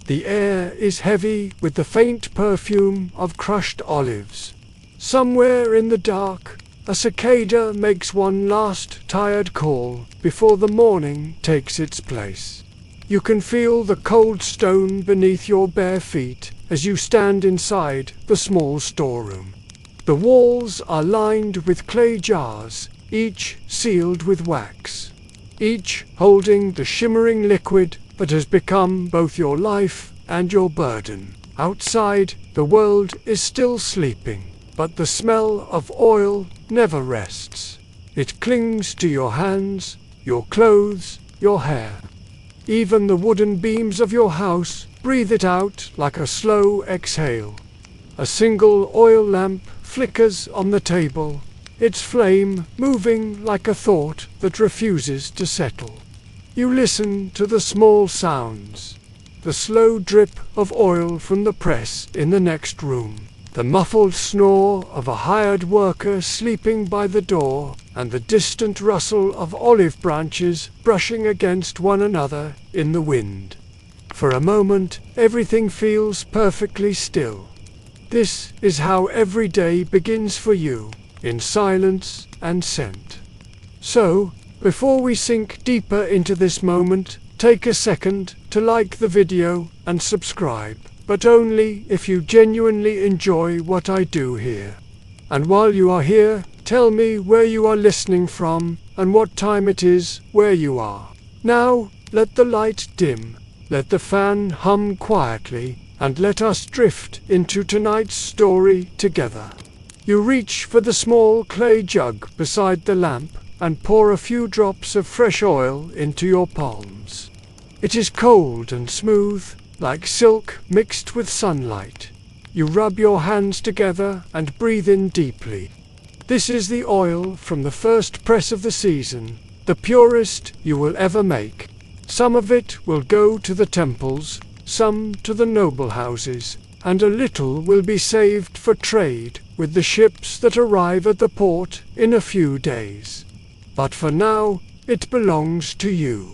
The air is heavy with the faint perfume of crushed olives. Somewhere in the dark, a cicada makes one last tired call before the morning takes its place. You can feel the cold stone beneath your bare feet as you stand inside the small storeroom. The walls are lined with clay jars, each sealed with wax, each holding the shimmering liquid that has become both your life and your burden. Outside, the world is still sleeping, but the smell of oil never rests. It clings to your hands, your clothes, your hair. Even the wooden beams of your house breathe it out like a slow exhale. A single oil lamp flickers on the table, its flame moving like a thought that refuses to settle. You listen to the small sounds, the slow drip of oil from the press in the next room, the muffled snore of a hired worker sleeping by the door, and the distant rustle of olive branches brushing against one another in the wind. For a moment, everything feels perfectly still. This is how every day begins for you, in silence and scent. So, before we sink deeper into this moment, take a second to like the video and subscribe, but only if you genuinely enjoy what I do here. And while you are here, tell me where you are listening from and what time it is where you are. Now, let the light dim, let the fan hum quietly, and let us drift into tonight's story together. You reach for the small clay jug beside the lamp and pour a few drops of fresh oil into your palms. It is cold and smooth, like silk mixed with sunlight. You rub your hands together and breathe in deeply. This is the oil from the first press of the season, the purest you will ever make. Some of it will go to the temples, some to the noble houses, and a little will be saved for trade with the ships that arrive at the port in a few days. But for now, it belongs to you.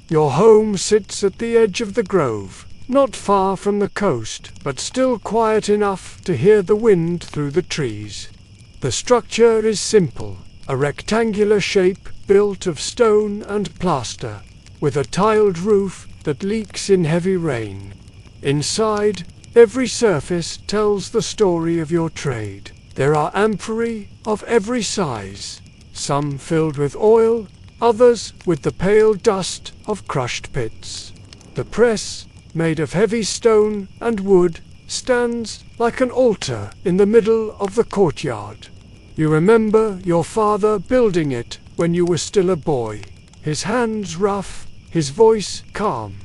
Your home sits at the edge of the grove, not far from the coast, but still quiet enough to hear the wind through the trees. The structure is simple, a rectangular shape built of stone and plaster, with a tiled roof that leaks in heavy rain. Inside, every surface tells the story of your trade. There are amphorae of every size, some filled with oil, others with the pale dust of crushed pits. The press, made of heavy stone and wood, stands like an altar in the middle of the courtyard. You remember your father building it when you were still a boy, his hands rough, his voice calm.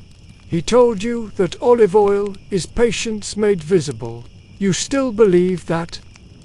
He told you that olive oil is patience made visible. You still believe that?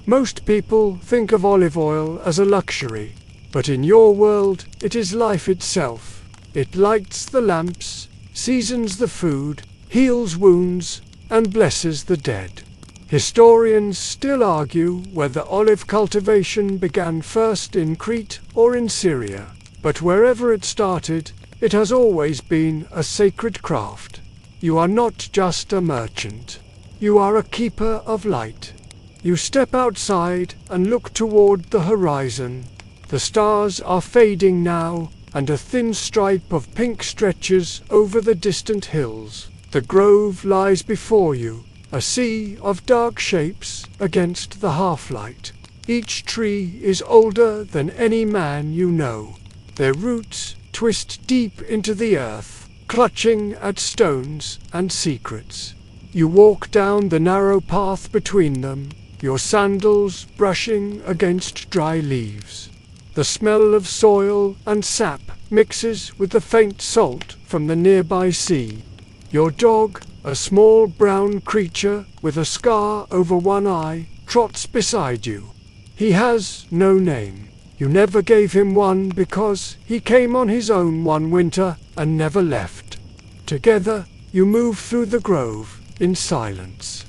Most people think of olive oil as a luxury, but in your world it is life itself. It lights the lamps, seasons the food, heals wounds, and blesses the dead. Historians still argue whether olive cultivation began first in Crete or in Syria, but wherever it started, it has always been a sacred craft. You are not just a merchant. You are a keeper of light. You step outside and look toward the horizon. The stars are fading now, and a thin stripe of pink stretches over the distant hills. The grove lies before you, a sea of dark shapes against the half-light. Each tree is older than any man you know. Their roots twist deep into the earth, clutching at stones and secrets. You walk down the narrow path between them, your sandals brushing against dry leaves. The smell of soil and sap mixes with the faint salt from the nearby sea. Your dog, a small brown creature with a scar over one eye, trots beside you. He has no name. You never gave him one because he came on his own one winter and never left. Together, you move through the grove in silence.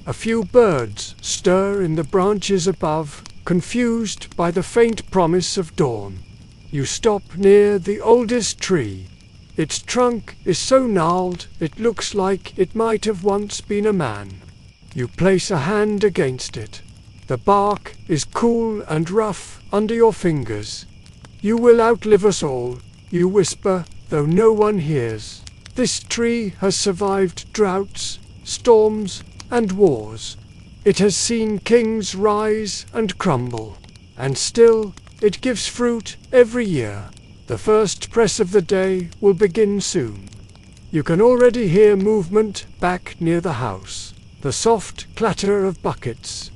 A few birds stir in the branches above, confused by the faint promise of dawn. You stop near the oldest tree. Its trunk is so gnarled it looks like it might have once been a man. You place a hand against it. The bark is cool and rough under your fingers. "You will outlive us all," you whisper, though no one hears. This tree has survived droughts, storms, and wars. It has seen kings rise and crumble, and still it gives fruit every year. The first press of the day will begin soon. You can already hear movement back near the house. The soft clatter of buckets,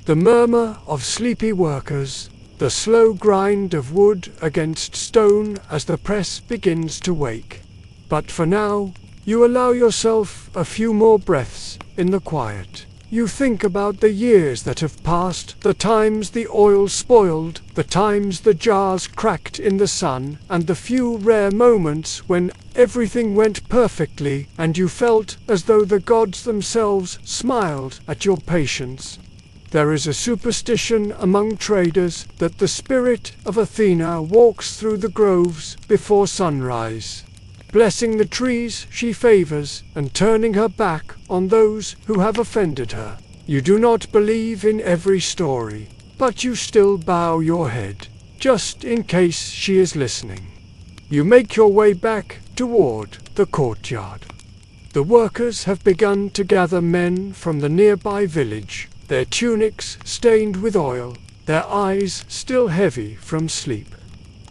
the murmur of sleepy workers, the slow grind of wood against stone as the press begins to wake. But for now, you allow yourself a few more breaths in the quiet. You think about the years that have passed, the times the oil spoiled, the times the jars cracked in the sun, and the few rare moments when everything went perfectly and you felt as though the gods themselves smiled at your patience. There is a superstition among traders that the spirit of Athena walks through the groves before sunrise, blessing the trees she favors and turning her back on those who have offended her. You do not believe in every story, but you still bow your head, just in case she is listening. You make your way back toward the courtyard. The workers have begun to gather men from the nearby village, their tunics stained with oil, their eyes still heavy from sleep.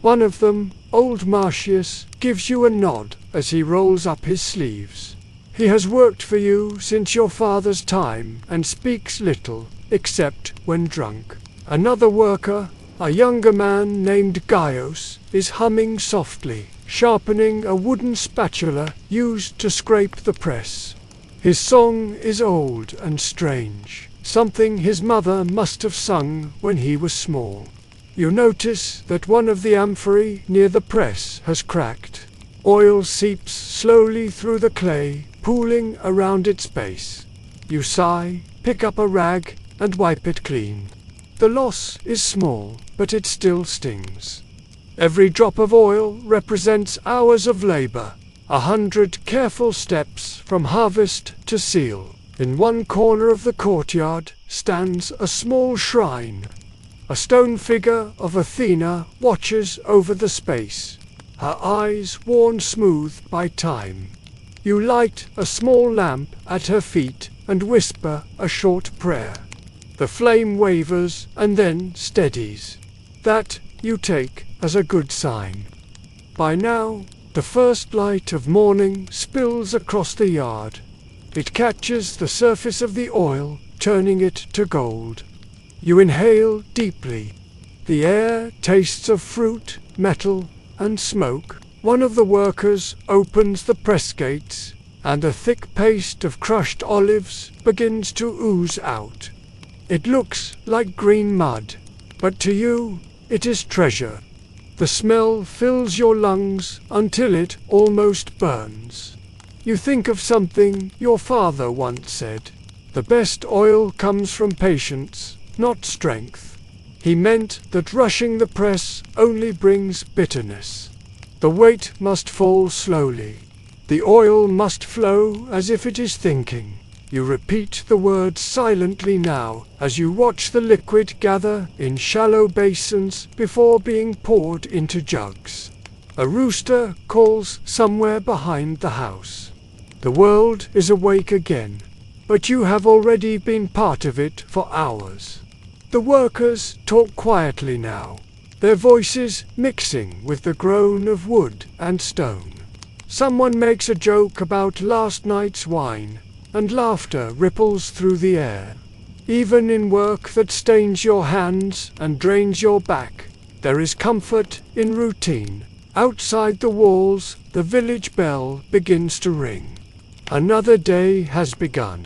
One of them, old Marcius, gives you a nod as he rolls up his sleeves. He has worked for you since your father's time and speaks little, except when drunk. Another worker, a younger man named Gaius, is humming softly, sharpening a wooden spatula used to scrape the press. His song is old and strange, something his mother must have sung when he was small. You notice that one of the amphorae near the press has cracked. Oil seeps slowly through the clay, pooling around its base. You sigh, pick up a rag, and wipe it clean. The loss is small, but it still stings. Every drop of oil represents hours of labor, 100 careful steps from harvest to seal. In one corner of the courtyard stands a small shrine. A stone figure of Athena watches over the space, her eyes worn smooth by time. You light a small lamp at her feet and whisper a short prayer. The flame wavers and then steadies. That you take as a good sign. By now, the first light of morning spills across the yard. It catches the surface of the oil, turning it to gold. You inhale deeply. The air tastes of fruit, metal, and smoke. One of the workers opens the press gates, and a thick paste of crushed olives begins to ooze out. It looks like green mud, but to you, it is treasure. The smell fills your lungs until it almost burns. You think of something your father once said. The best oil comes from patience, not strength. He meant that rushing the press only brings bitterness. The weight must fall slowly. The oil must flow as if it is thinking. You repeat the words silently now as you watch the liquid gather in shallow basins before being poured into jugs. A rooster calls somewhere behind the house. The world is awake again, but you have already been part of it for hours. The workers talk quietly now, their voices mixing with the groan of wood and stone. Someone makes a joke about last night's wine, and laughter ripples through the air. Even in work that stains your hands and drains your back, there is comfort in routine. Outside the walls, the village bell begins to ring. Another day has begun.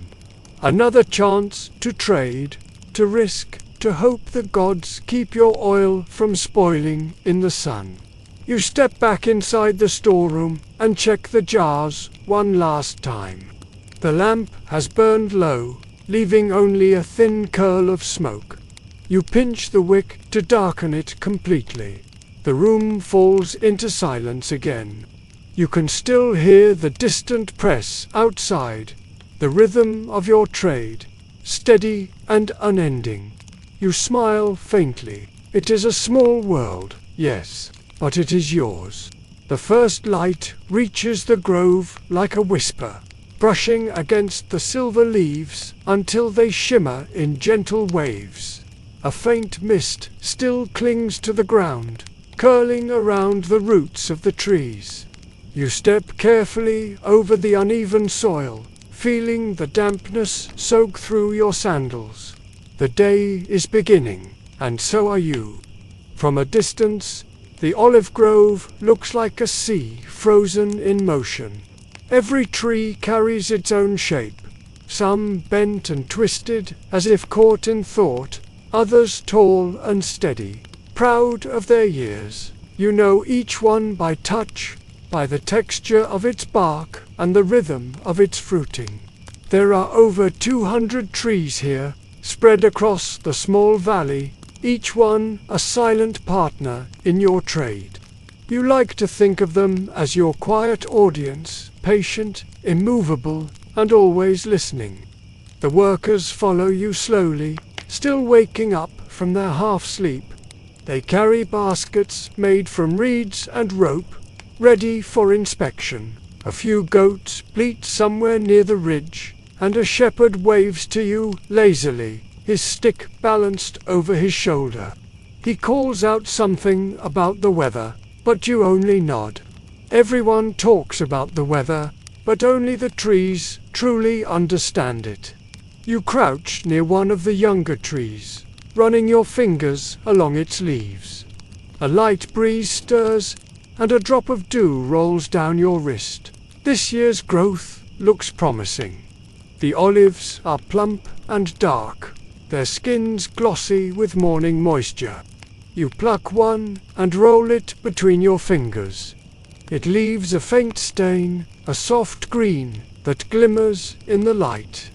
Another chance to trade, to risk, to hope the gods keep your oil from spoiling in the sun. You step back inside the storeroom and check the jars one last time. The lamp has burned low, leaving only a thin curl of smoke. You pinch the wick to darken it completely. The room falls into silence again. You can still hear the distant press outside, the rhythm of your trade, steady and unending. You smile faintly. It is a small world, yes, but it is yours. The first light reaches the grove like a whisper, brushing against the silver leaves until they shimmer in gentle waves. A faint mist still clings to the ground, curling around the roots of the trees. You step carefully over the uneven soil, feeling the dampness soak through your sandals. The day is beginning, and so are you. From a distance, the olive grove looks like a sea frozen in motion. Every tree carries its own shape, some bent and twisted as if caught in thought, others tall and steady, proud of their years. You know each one by touch, by the texture of its bark and the rhythm of its fruiting. There are over 200 trees here, spread across the small valley, each one a silent partner in your trade. You like to think of them as your quiet audience, patient, immovable, and always listening. The workers follow you slowly, still waking up from their half-sleep. They carry baskets made from reeds and rope, ready for inspection. A few goats bleat somewhere near the ridge, and a shepherd waves to you lazily, his stick balanced over his shoulder. He calls out something about the weather, but you only nod. Everyone talks about the weather, but only the trees truly understand it. You crouch near one of the younger trees, running your fingers along its leaves. A light breeze stirs, and a drop of dew rolls down your wrist. This year's growth looks promising. The olives are plump and dark, their skins glossy with morning moisture. You pluck one and roll it between your fingers. It leaves a faint stain, a soft green that glimmers in the light.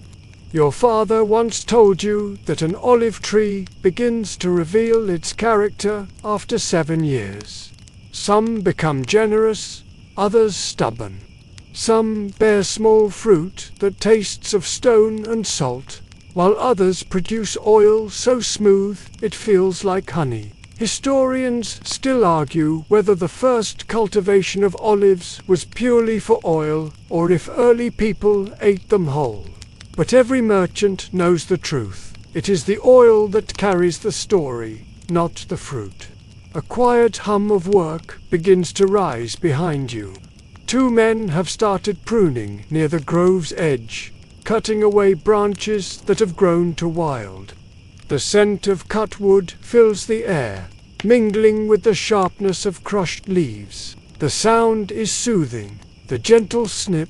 Your father once told you that an olive tree begins to reveal its character after 7 years. Some become generous, others stubborn. Some bear small fruit that tastes of stone and salt, while others produce oil so smooth it feels like honey. Historians still argue whether the first cultivation of olives was purely for oil or if early people ate them whole. But every merchant knows the truth. It is the oil that carries the story, not the fruit. A quiet hum of work begins to rise behind you. 2 men have started pruning near the grove's edge, cutting away branches that have grown to wild. The scent of cut wood fills the air, mingling with the sharpness of crushed leaves. The sound is soothing, the gentle snip,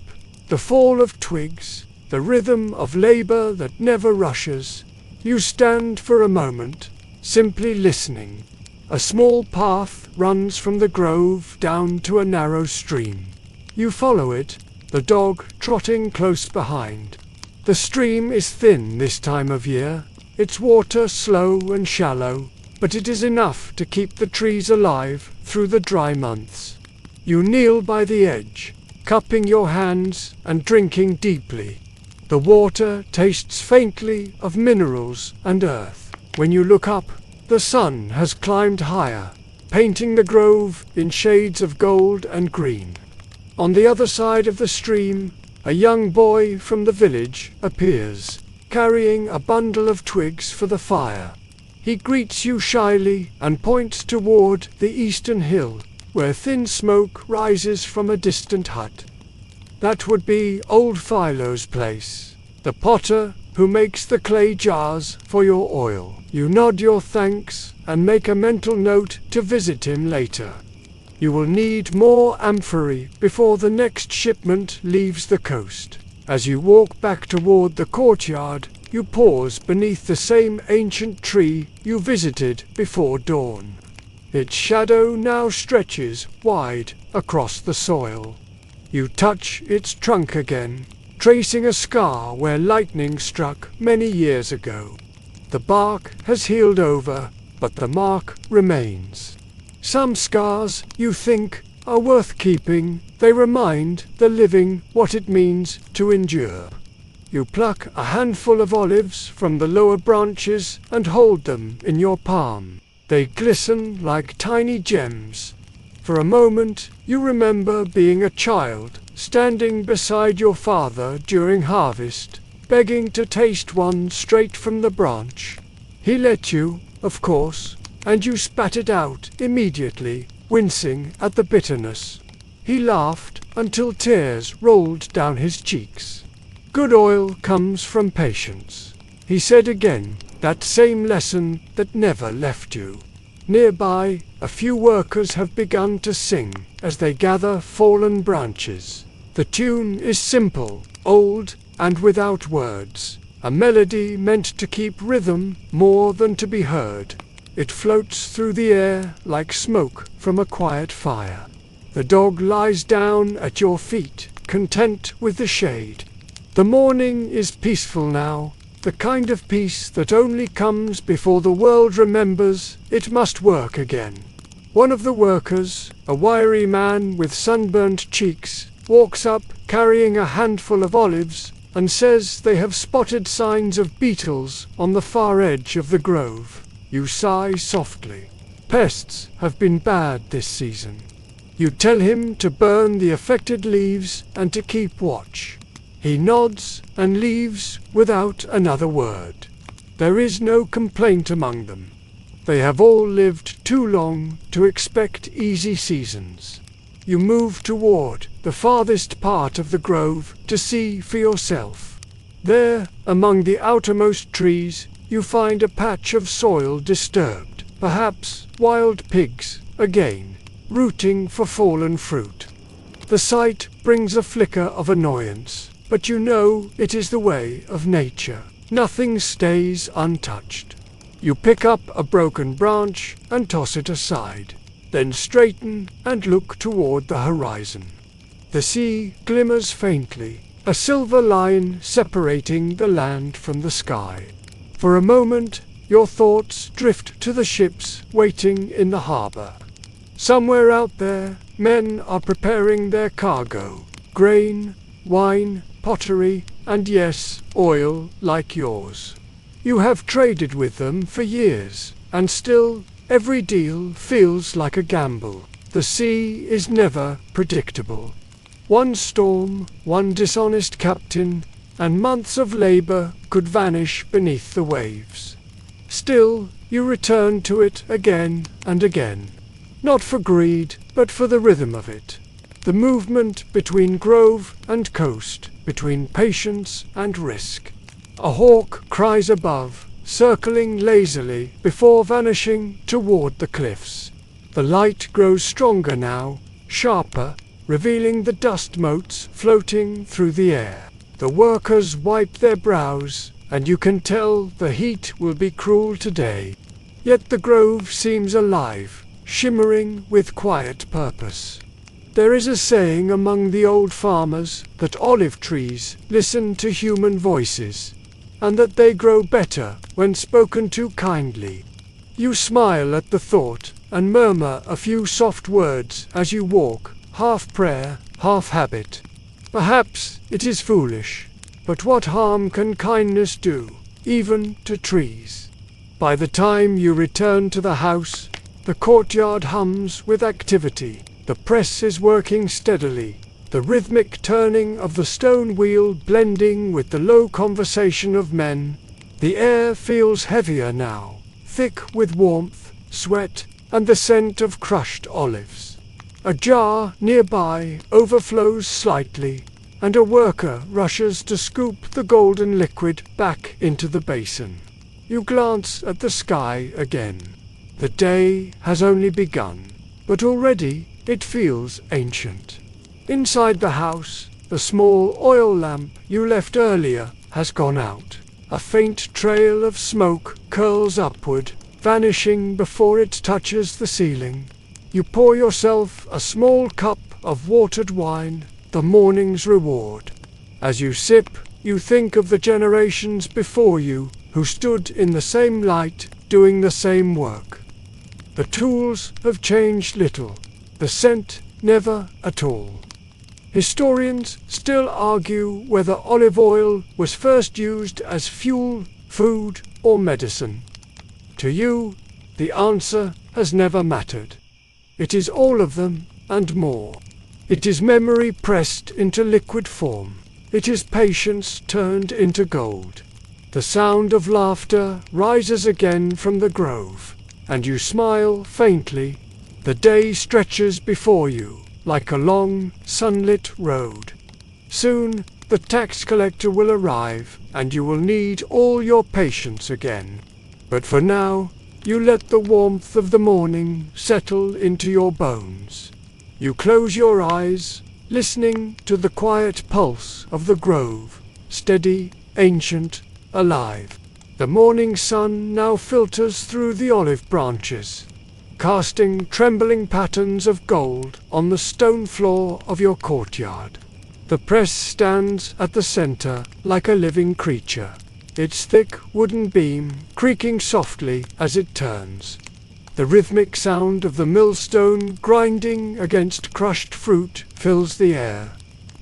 the fall of twigs, the rhythm of labor that never rushes. You stand for a moment, simply listening. A small path runs from the grove down to a narrow stream. You follow it, the dog trotting close behind. The stream is thin this time of year, its water slow and shallow, but it is enough to keep the trees alive through the dry months. You kneel by the edge, cupping your hands and drinking deeply. The water tastes faintly of minerals and earth. When you look up, the sun has climbed higher, painting the grove in shades of gold and green. On the other side of the stream, a young boy from the village appears, carrying a bundle of twigs for the fire. He greets you shyly and points toward the eastern hill, where thin smoke rises from a distant hut. That would be old Philo's place, the potter who makes the clay jars for your oil. You nod your thanks and make a mental note to visit him later. You will need more amphorae before the next shipment leaves the coast. As you walk back toward the courtyard, you pause beneath the same ancient tree you visited before dawn. Its shadow now stretches wide across the soil. You touch its trunk again, tracing a scar where lightning struck many years ago. The bark has healed over, but the mark remains. Some scars, you think, are worth keeping. They remind the living what it means to endure. You pluck a handful of olives from the lower branches and hold them in your palm. They glisten like tiny gems. For a moment, you remember being a child, standing beside your father during harvest, begging to taste one straight from the branch. He let you, of course, and you spat it out immediately, wincing at the bitterness. He laughed until tears rolled down his cheeks. Good oil comes from patience, he said again, that same lesson that never left you. Nearby, a few workers have begun to sing as they gather fallen branches. The tune is simple, old, and without words, a melody meant to keep rhythm more than to be heard. It floats through the air like smoke from a quiet fire. The dog lies down at your feet, content with the shade. The morning is peaceful now, the kind of peace that only comes before the world remembers it must work again. One of the workers, a wiry man with sunburnt cheeks, walks up carrying a handful of olives and says they have spotted signs of beetles on the far edge of the grove. You sigh softly. Pests have been bad this season. You tell him to burn the affected leaves and to keep watch. He nods and leaves without another word. There is no complaint among them. They have all lived too long to expect easy seasons. You move toward the farthest part of the grove to see for yourself. There, among the outermost trees, you find a patch of soil disturbed, perhaps wild pigs, again, rooting for fallen fruit. The sight brings a flicker of annoyance, but you know it is the way of nature. Nothing stays untouched. You pick up a broken branch and toss it aside, then straighten and look toward the horizon. The sea glimmers faintly, a silver line separating the land from the sky. For a moment, your thoughts drift to the ships waiting in the harbor. Somewhere out there, men are preparing their cargo, grain, wine, pottery, and yes, oil like yours. You have traded with them for years, and still, every deal feels like a gamble. The sea is never predictable. One storm, one dishonest captain, and months of labor could vanish beneath the waves. Still, you return to it again and again. Not for greed, but for the rhythm of it. The movement between grove and coast, between patience and risk. A hawk cries above, circling lazily before vanishing toward the cliffs. The light grows stronger now, sharper, revealing the dust motes floating through the air. The workers wipe their brows, and you can tell the heat will be cruel today. Yet the grove seems alive, shimmering with quiet purpose. There is a saying among the old farmers that olive trees listen to human voices, and that they grow better when spoken to kindly. You smile at the thought and murmur a few soft words as you walk, half prayer, half habit. Perhaps it is foolish, but what harm can kindness do, even to trees? By the time you return to the house, the courtyard hums with activity. The press is working steadily, the rhythmic turning of the stone wheel blending with the low conversation of men. The air feels heavier now, thick with warmth, sweat, and the scent of crushed olives. A jar nearby overflows slightly, and a worker rushes to scoop the golden liquid back into the basin. You glance at the sky again. The day has only begun, but already it feels ancient. Inside the house, the small oil lamp you left earlier has gone out. A faint trail of smoke curls upward, vanishing before it touches the ceiling. You pour yourself a small cup of watered wine, the morning's reward. As you sip, you think of the generations before you who stood in the same light, doing the same work. The tools have changed little. The scent never at all. Historians still argue whether olive oil was first used as fuel, food, or medicine. To you, the answer has never mattered. It is all of them and more. It is memory pressed into liquid form. It is patience turned into gold. The sound of laughter rises again from the grove, and you smile faintly. The day stretches before you like a long, sunlit road. Soon the tax collector will arrive, and you will need all your patience again. But for now, you let the warmth of the morning settle into your bones. You close your eyes, listening to the quiet pulse of the grove, steady, ancient, alive. The morning sun now filters through the olive branches, casting trembling patterns of gold on the stone floor of your courtyard. The press stands at the center like a living creature, its thick wooden beam creaking softly as it turns. The rhythmic sound of the millstone grinding against crushed fruit fills the air,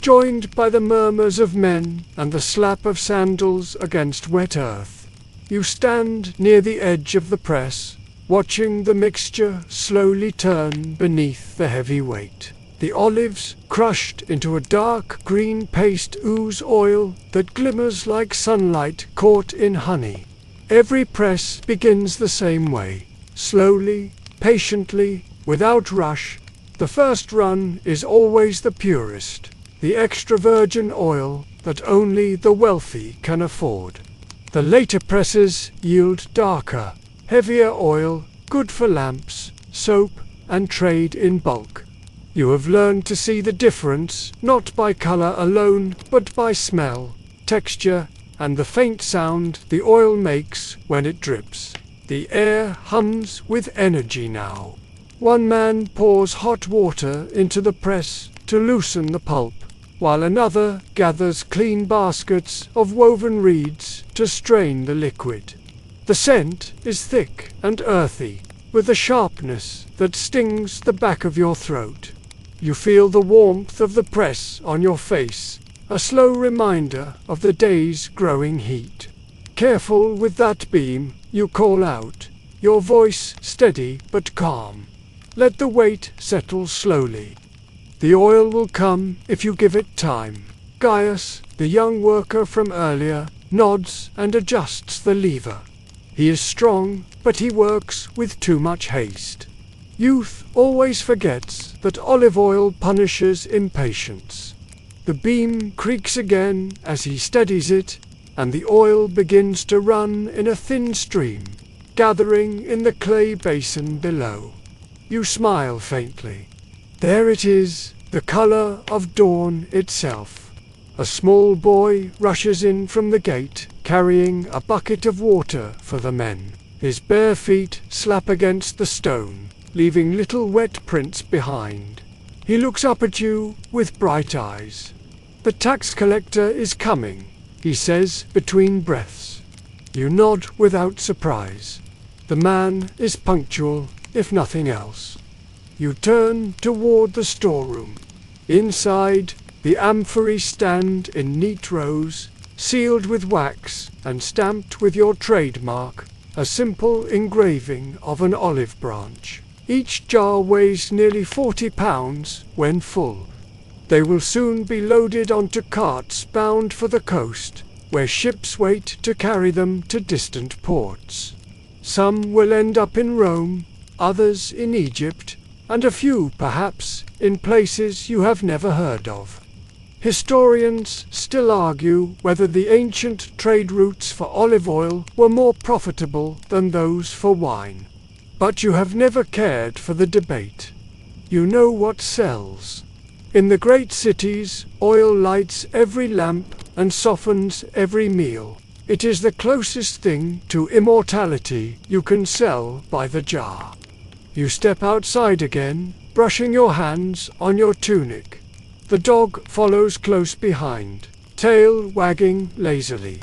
joined by the murmurs of men and the slap of sandals against wet earth. You stand near the edge of the press, watching the mixture slowly turn beneath the heavy weight. The olives, crushed into a dark green paste, ooze oil that glimmers like sunlight caught in honey. Every press begins the same way, slowly, patiently, without rush. The first run is always the purest, the extra virgin oil that only the wealthy can afford. The later presses yield darker, heavier oil, good for lamps, soap, and trade in bulk. You have learned to see the difference, not by color alone, but by smell, texture, and the faint sound the oil makes when it drips. The air hums with energy now. One man pours hot water into the press to loosen the pulp, while another gathers clean baskets of woven reeds to strain the liquid. The scent is thick and earthy, with a sharpness that stings the back of your throat. You feel the warmth of the press on your face, a slow reminder of the day's growing heat. Careful with that beam, you call out, your voice steady but calm. Let the weight settle slowly. The oil will come if you give it time. Gaius, the young worker from earlier, nods and adjusts the lever. He is strong, but he works with too much haste. Youth always forgets that olive oil punishes impatience. The beam creaks again as he steadies it, and the oil begins to run in a thin stream, gathering in the clay basin below. You smile faintly. There it is, the color of dawn itself. A small boy rushes in from the gate, carrying a bucket of water for the men. His bare feet slap against the stone, leaving little wet prints behind. He looks up at you with bright eyes. "The tax collector is coming," he says between breaths. You nod without surprise. The man is punctual, if nothing else. You turn toward the storeroom. Inside, the amphorae stand in neat rows, sealed with wax and stamped with your trademark, a simple engraving of an olive branch. Each jar weighs nearly 40 pounds when full. They will soon be loaded onto carts bound for the coast, where ships wait to carry them to distant ports. Some will end up in Rome, others in Egypt, and a few, perhaps, in places you have never heard of. Historians still argue whether the ancient trade routes for olive oil were more profitable than those for wine. But you have never cared for the debate. You know what sells. In the great cities, oil lights every lamp and softens every meal. It is the closest thing to immortality you can sell by the jar. You step outside again, brushing your hands on your tunic. The dog follows close behind, tail wagging lazily.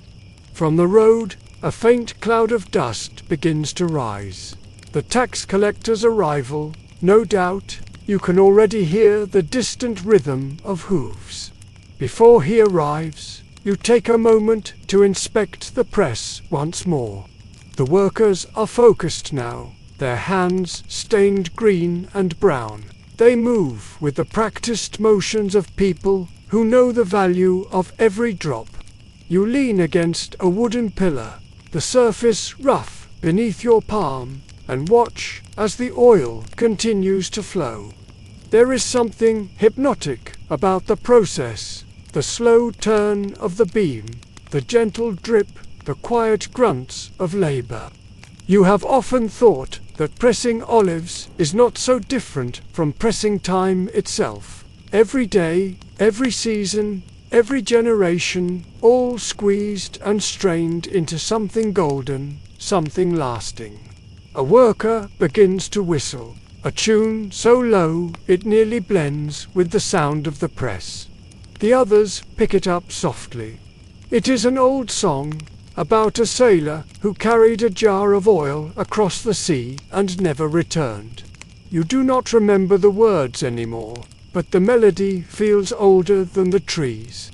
From the road, a faint cloud of dust begins to rise. The tax collector's arrival, no doubt, You can already hear the distant rhythm of hooves. Before he arrives, you take a moment to inspect the press once more. The workers are focused now, their hands stained green and brown. They move with the practiced motions of people who know the value of every drop. You lean against a wooden pillar, the surface rough beneath your palm, and watch as the oil continues to flow. There is something hypnotic about the process, the slow turn of the beam, the gentle drip, the quiet grunts of labor. You have often thought that pressing olives is not so different from pressing time itself. Every day, every season, every generation, all squeezed and strained into something golden, something lasting. A worker begins to whistle, a tune so low it nearly blends with the sound of the press. The others pick it up softly. It is an old song about a sailor who carried a jar of oil across the sea and never returned. You do not remember the words anymore, but the melody feels older than the trees.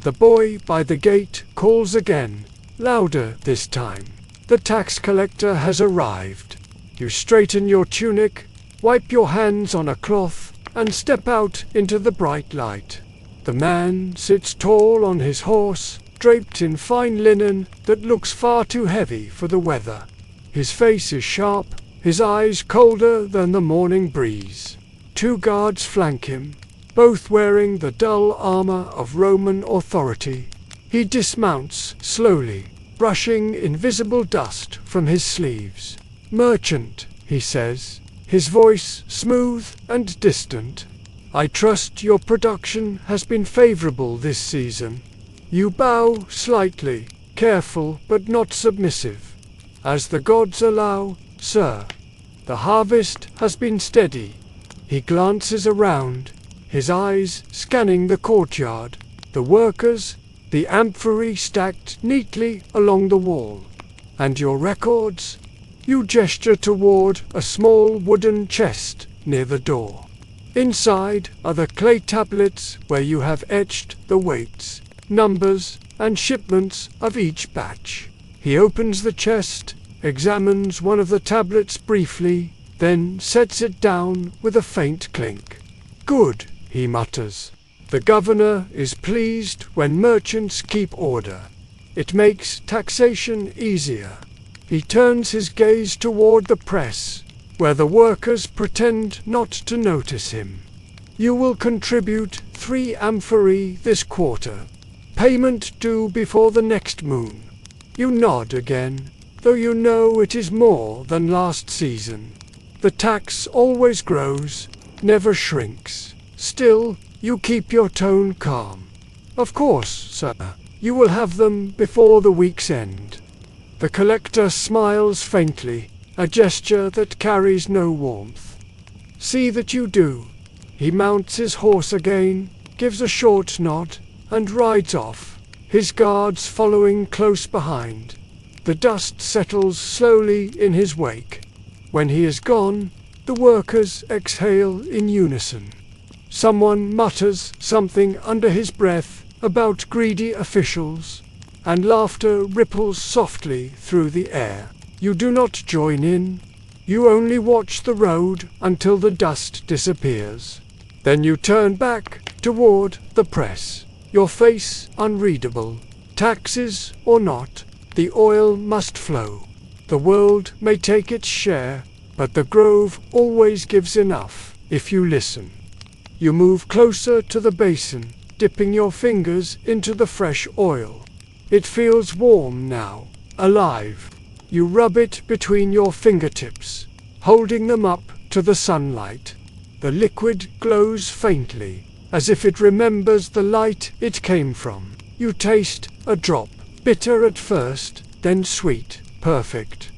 The boy by the gate calls again, louder this time. The tax collector has arrived. You straighten your tunic, wipe your hands on a cloth, and step out into the bright light. The man sits tall on his horse, draped in fine linen that looks far too heavy for the weather. His face is sharp, his eyes colder than the morning breeze. 2 guards flank him, both wearing the dull armor of Roman authority. He dismounts slowly, brushing invisible dust from his sleeves. "Merchant," he says, his voice smooth and distant. "I trust your production has been favorable this season." You bow slightly, careful but not submissive. "As the gods allow, sir. The harvest has been steady." He glances around, his eyes scanning the courtyard, the workers, the amphorae stacked neatly along the wall. "And your records?" You gesture toward a small wooden chest near the door. Inside are the clay tablets where you have etched the weights, numbers, and shipments of each batch. He opens the chest, examines one of the tablets briefly, then sets it down with a faint clink. "Good," he mutters. "The governor is pleased when merchants keep order. It makes taxation easier." He turns his gaze toward the press, where the workers pretend not to notice him. "You will contribute 3 amphorae this quarter. Payment due before the next moon." You nod again, though you know it is more than last season. The tax always grows, never shrinks. Still, you keep your tone calm. "Of course, sir. You will have them before the week's end." The collector smiles faintly, a gesture that carries no warmth. "See that you do." He mounts his horse again, gives a short nod, and rides off, his guards following close behind. The dust settles slowly in his wake. When he is gone, the workers exhale in unison. Someone mutters something under his breath about greedy officials, and laughter ripples softly through the air. You do not join in. You only watch the road until the dust disappears. Then you turn back toward the press, your face unreadable. Taxes or not, the oil must flow. The world may take its share, but the grove always gives enough if you listen. You move closer to the basin, dipping your fingers into the fresh oil. It feels warm now, alive. You rub it between your fingertips, holding them up to the sunlight. The liquid glows faintly, as if it remembers the light it came from. You taste a drop, bitter at first, then sweet, perfect.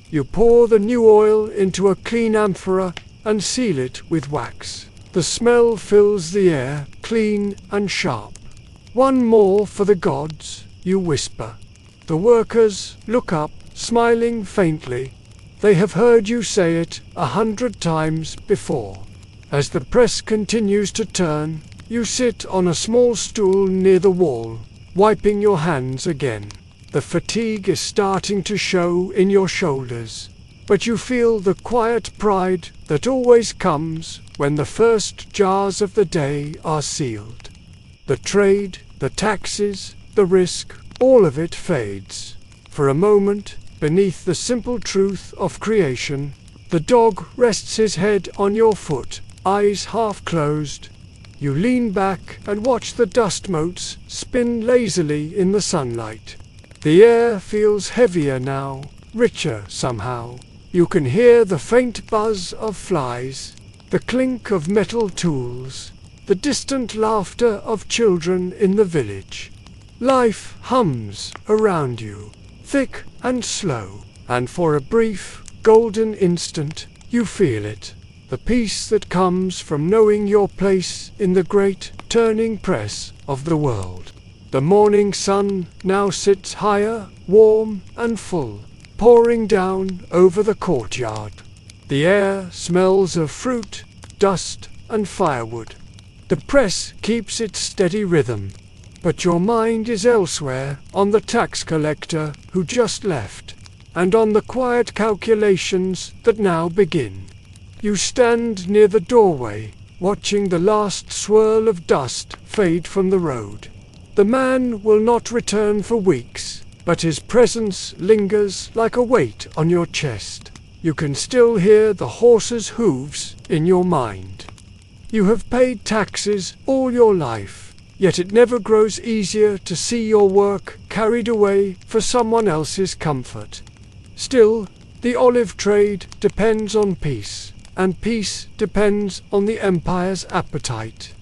You pour the new oil into a clean amphora and seal it with wax. The smell fills the air, clean and sharp. "One more for the gods," you whisper. The workers look up, smiling faintly. They have heard you say it 100 times before. As the press continues to turn, you sit on a small stool near the wall, wiping your hands again. The fatigue is starting to show in your shoulders, but you feel the quiet pride that always comes when the first jars of the day are sealed. The trade, the taxes, the risk, all of it fades. For a moment, beneath the simple truth of creation, the dog rests his head on your foot, eyes half closed. You lean back and watch the dust motes spin lazily in the sunlight. The air feels heavier now, richer somehow. You can hear the faint buzz of flies, the clink of metal tools, the distant laughter of children in the village. Life hums around you, thick and slow, and for a brief, golden instant, you feel it. The peace that comes from knowing your place in the great turning press of the world. The morning sun now sits higher, warm and full, pouring down over the courtyard. The air smells of fruit, dust and firewood. The press keeps its steady rhythm, but your mind is elsewhere, on the tax collector who just left, and on the quiet calculations that now begin. You stand near the doorway, watching the last swirl of dust fade from the road. The man will not return for weeks, but his presence lingers like a weight on your chest. You can still hear the horse's hooves in your mind. You have paid taxes all your life, yet it never grows easier to see your work carried away for someone else's comfort. Still, the olive trade depends on peace, and peace depends on the empire's appetite.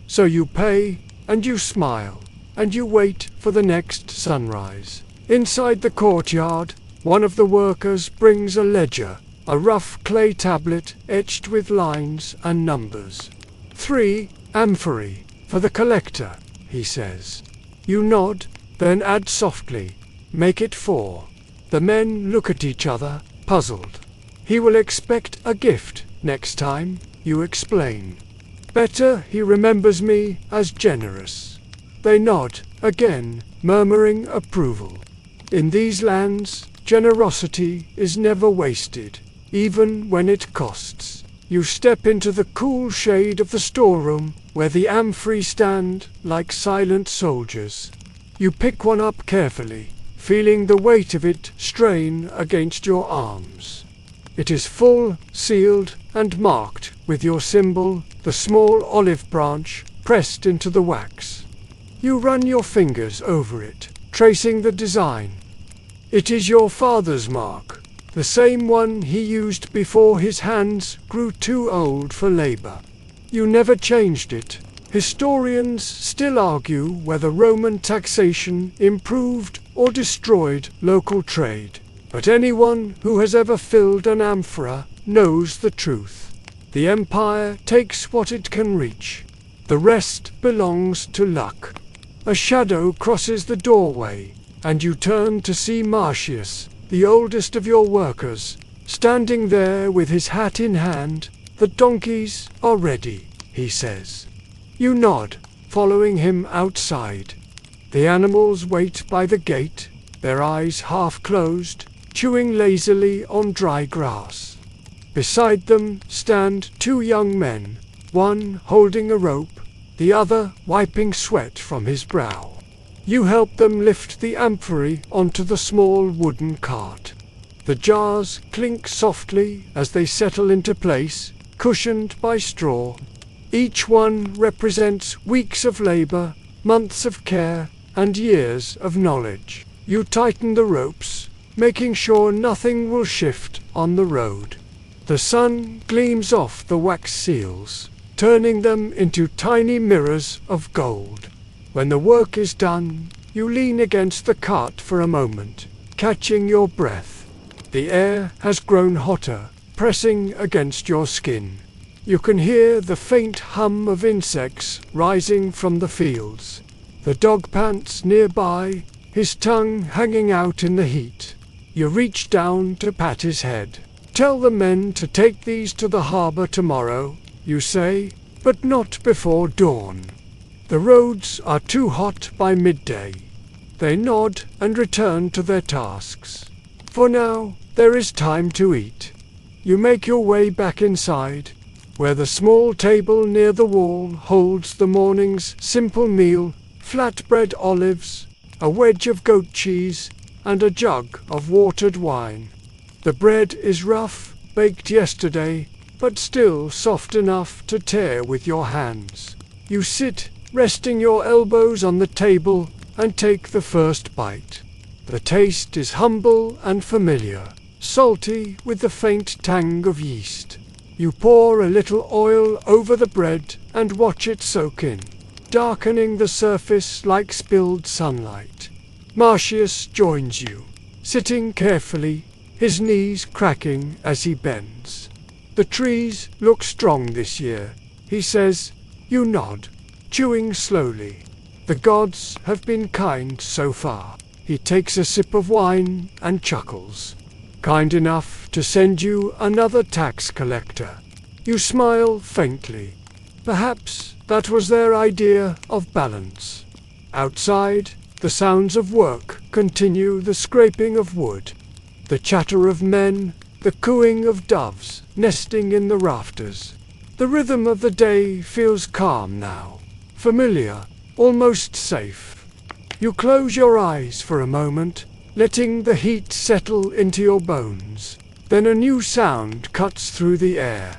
So you pay, and you smile, and you wait for the next sunrise. Inside the courtyard, one of the workers brings a ledger, a rough clay tablet etched with lines and numbers. 3 amphorae, for the collector, he says. You nod, then add softly, make it 4. The men look at each other, puzzled. He will expect a gift next time, you explain. Better he remembers me as generous. They nod, again, murmuring approval. In these lands, generosity is never wasted, even when it costs. You step into the cool shade of the storeroom, where the amphorae stand like silent soldiers. You pick one up carefully, feeling the weight of it strain against your arms. It is full, sealed, and marked with your symbol, the small olive branch, pressed into the wax. You run your fingers over it, tracing the design. It is your father's mark, the same one he used before his hands grew too old for labor. You never changed it. Historians still argue whether Roman taxation improved or destroyed local trade. But anyone who has ever filled an amphora knows the truth. The empire takes what it can reach. The rest belongs to luck. A shadow crosses the doorway, and you turn to see Marcius, the oldest of your workers, standing there with his hat in hand. The donkeys are ready, he says. You nod, following him outside. The animals wait by the gate, their eyes half closed, chewing lazily on dry grass. Beside them stand 2 young men, one holding a rope, the other wiping sweat from his brow. You help them lift the amphorae onto the small wooden cart. The jars clink softly as they settle into place, cushioned by straw. Each one represents weeks of labor, months of care, and years of knowledge. You tighten the ropes, making sure nothing will shift on the road. The sun gleams off the wax seals, turning them into tiny mirrors of gold. When the work is done, you lean against the cart for a moment, catching your breath. The air has grown hotter, pressing against your skin. You can hear the faint hum of insects rising from the fields. The dog pants nearby, his tongue hanging out in the heat. You reach down to pat his head. Tell the men to take these to the harbor tomorrow. you say, but not before dawn. The roads are too hot by midday. They nod and return to their tasks. For now, there is time to eat. You make your way back inside, where the small table near the wall holds the morning's simple meal: flatbread olives, a wedge of goat cheese, and a jug of watered wine. The bread is rough, baked yesterday, but still soft enough to tear with your hands. You sit, resting your elbows on the table, and take the first bite. The taste is humble and familiar, salty with the faint tang of yeast. You pour a little oil over the bread and watch it soak in, darkening the surface like spilled sunlight. Marcius joins you, sitting carefully, his knees cracking as he bends. The trees look strong this year, he says. You nod, chewing slowly. The gods have been kind so far. He takes a sip of wine and chuckles. Kind enough to send you another tax collector. You smile faintly. Perhaps that was their idea of balance. Outside, the sounds of work continue: the scraping of wood, the chatter of men, the cooing of doves nesting in the rafters. The rhythm of the day feels calm now, familiar, almost safe. You close your eyes for a moment, letting the heat settle into your bones. Then a new sound cuts through the air,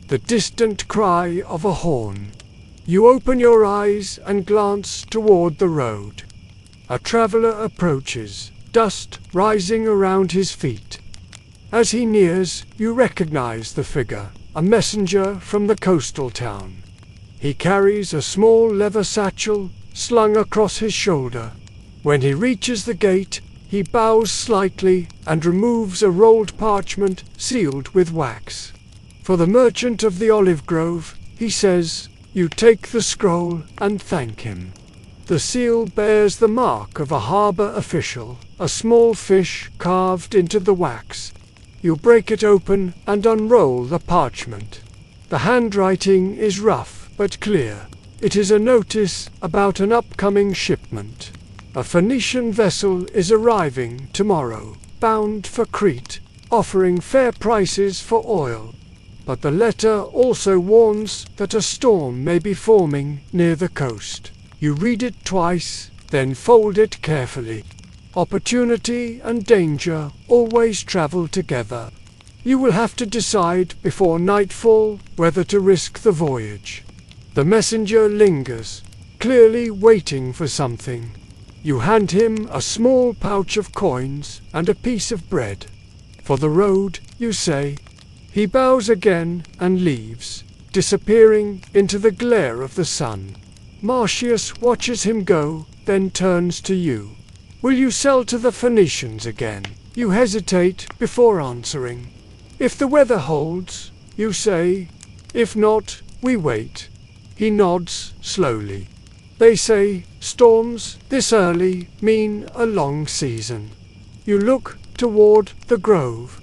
the distant cry of a horn. You open your eyes and glance toward the road. A traveler approaches, dust rising around his feet. As he nears, you recognize the figure, a messenger from the coastal town. He carries a small leather satchel slung across his shoulder. When he reaches the gate, he bows slightly and removes a rolled parchment sealed with wax. For the merchant of the olive grove, he says. You take the scroll and thank him. The seal bears the mark of a harbor official, a small fish carved into the wax. You break it open and unroll the parchment. The handwriting is rough but clear. It is a notice about an upcoming shipment. A Phoenician vessel is arriving tomorrow, bound for Crete, offering fair prices for oil. But the letter also warns that a storm may be forming near the coast. You read it twice, then fold it carefully. Opportunity and danger always travel together. You will have to decide before nightfall whether to risk the voyage. The messenger lingers, clearly waiting for something. You hand him a small pouch of coins and a piece of bread. For the road, you say. He bows again and leaves, disappearing into the glare of the sun. Marcius watches him go, then turns to you. Will you sell to the Phoenicians again? You hesitate before answering. If the weather holds, you say. If not, we wait. He nods slowly. They say storms this early mean a long season. You look toward the grove.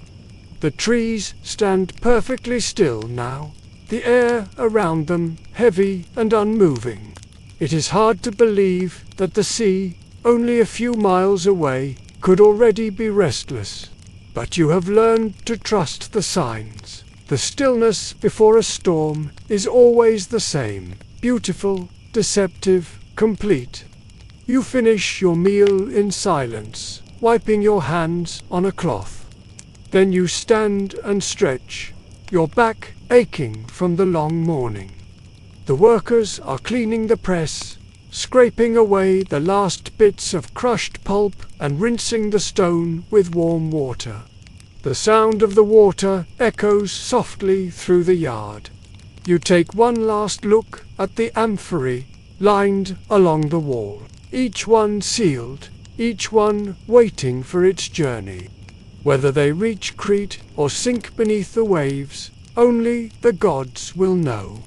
The trees stand perfectly still now, the air around them heavy and unmoving. It is hard to believe that the sea, only a few miles away, could already be restless. But you have learned to trust the signs. The stillness before a storm is always the same, beautiful, deceptive, complete. You finish your meal in silence, wiping your hands on a cloth. Then you stand and stretch, your back aching from the long morning. The workers are cleaning the press, scraping away the last bits of crushed pulp and rinsing the stone with warm water. The sound of the water echoes softly through the yard. You take one last look at the amphorae lined along the wall, each one sealed, each one waiting for its journey. Whether they reach Crete or sink beneath the waves, only the gods will know.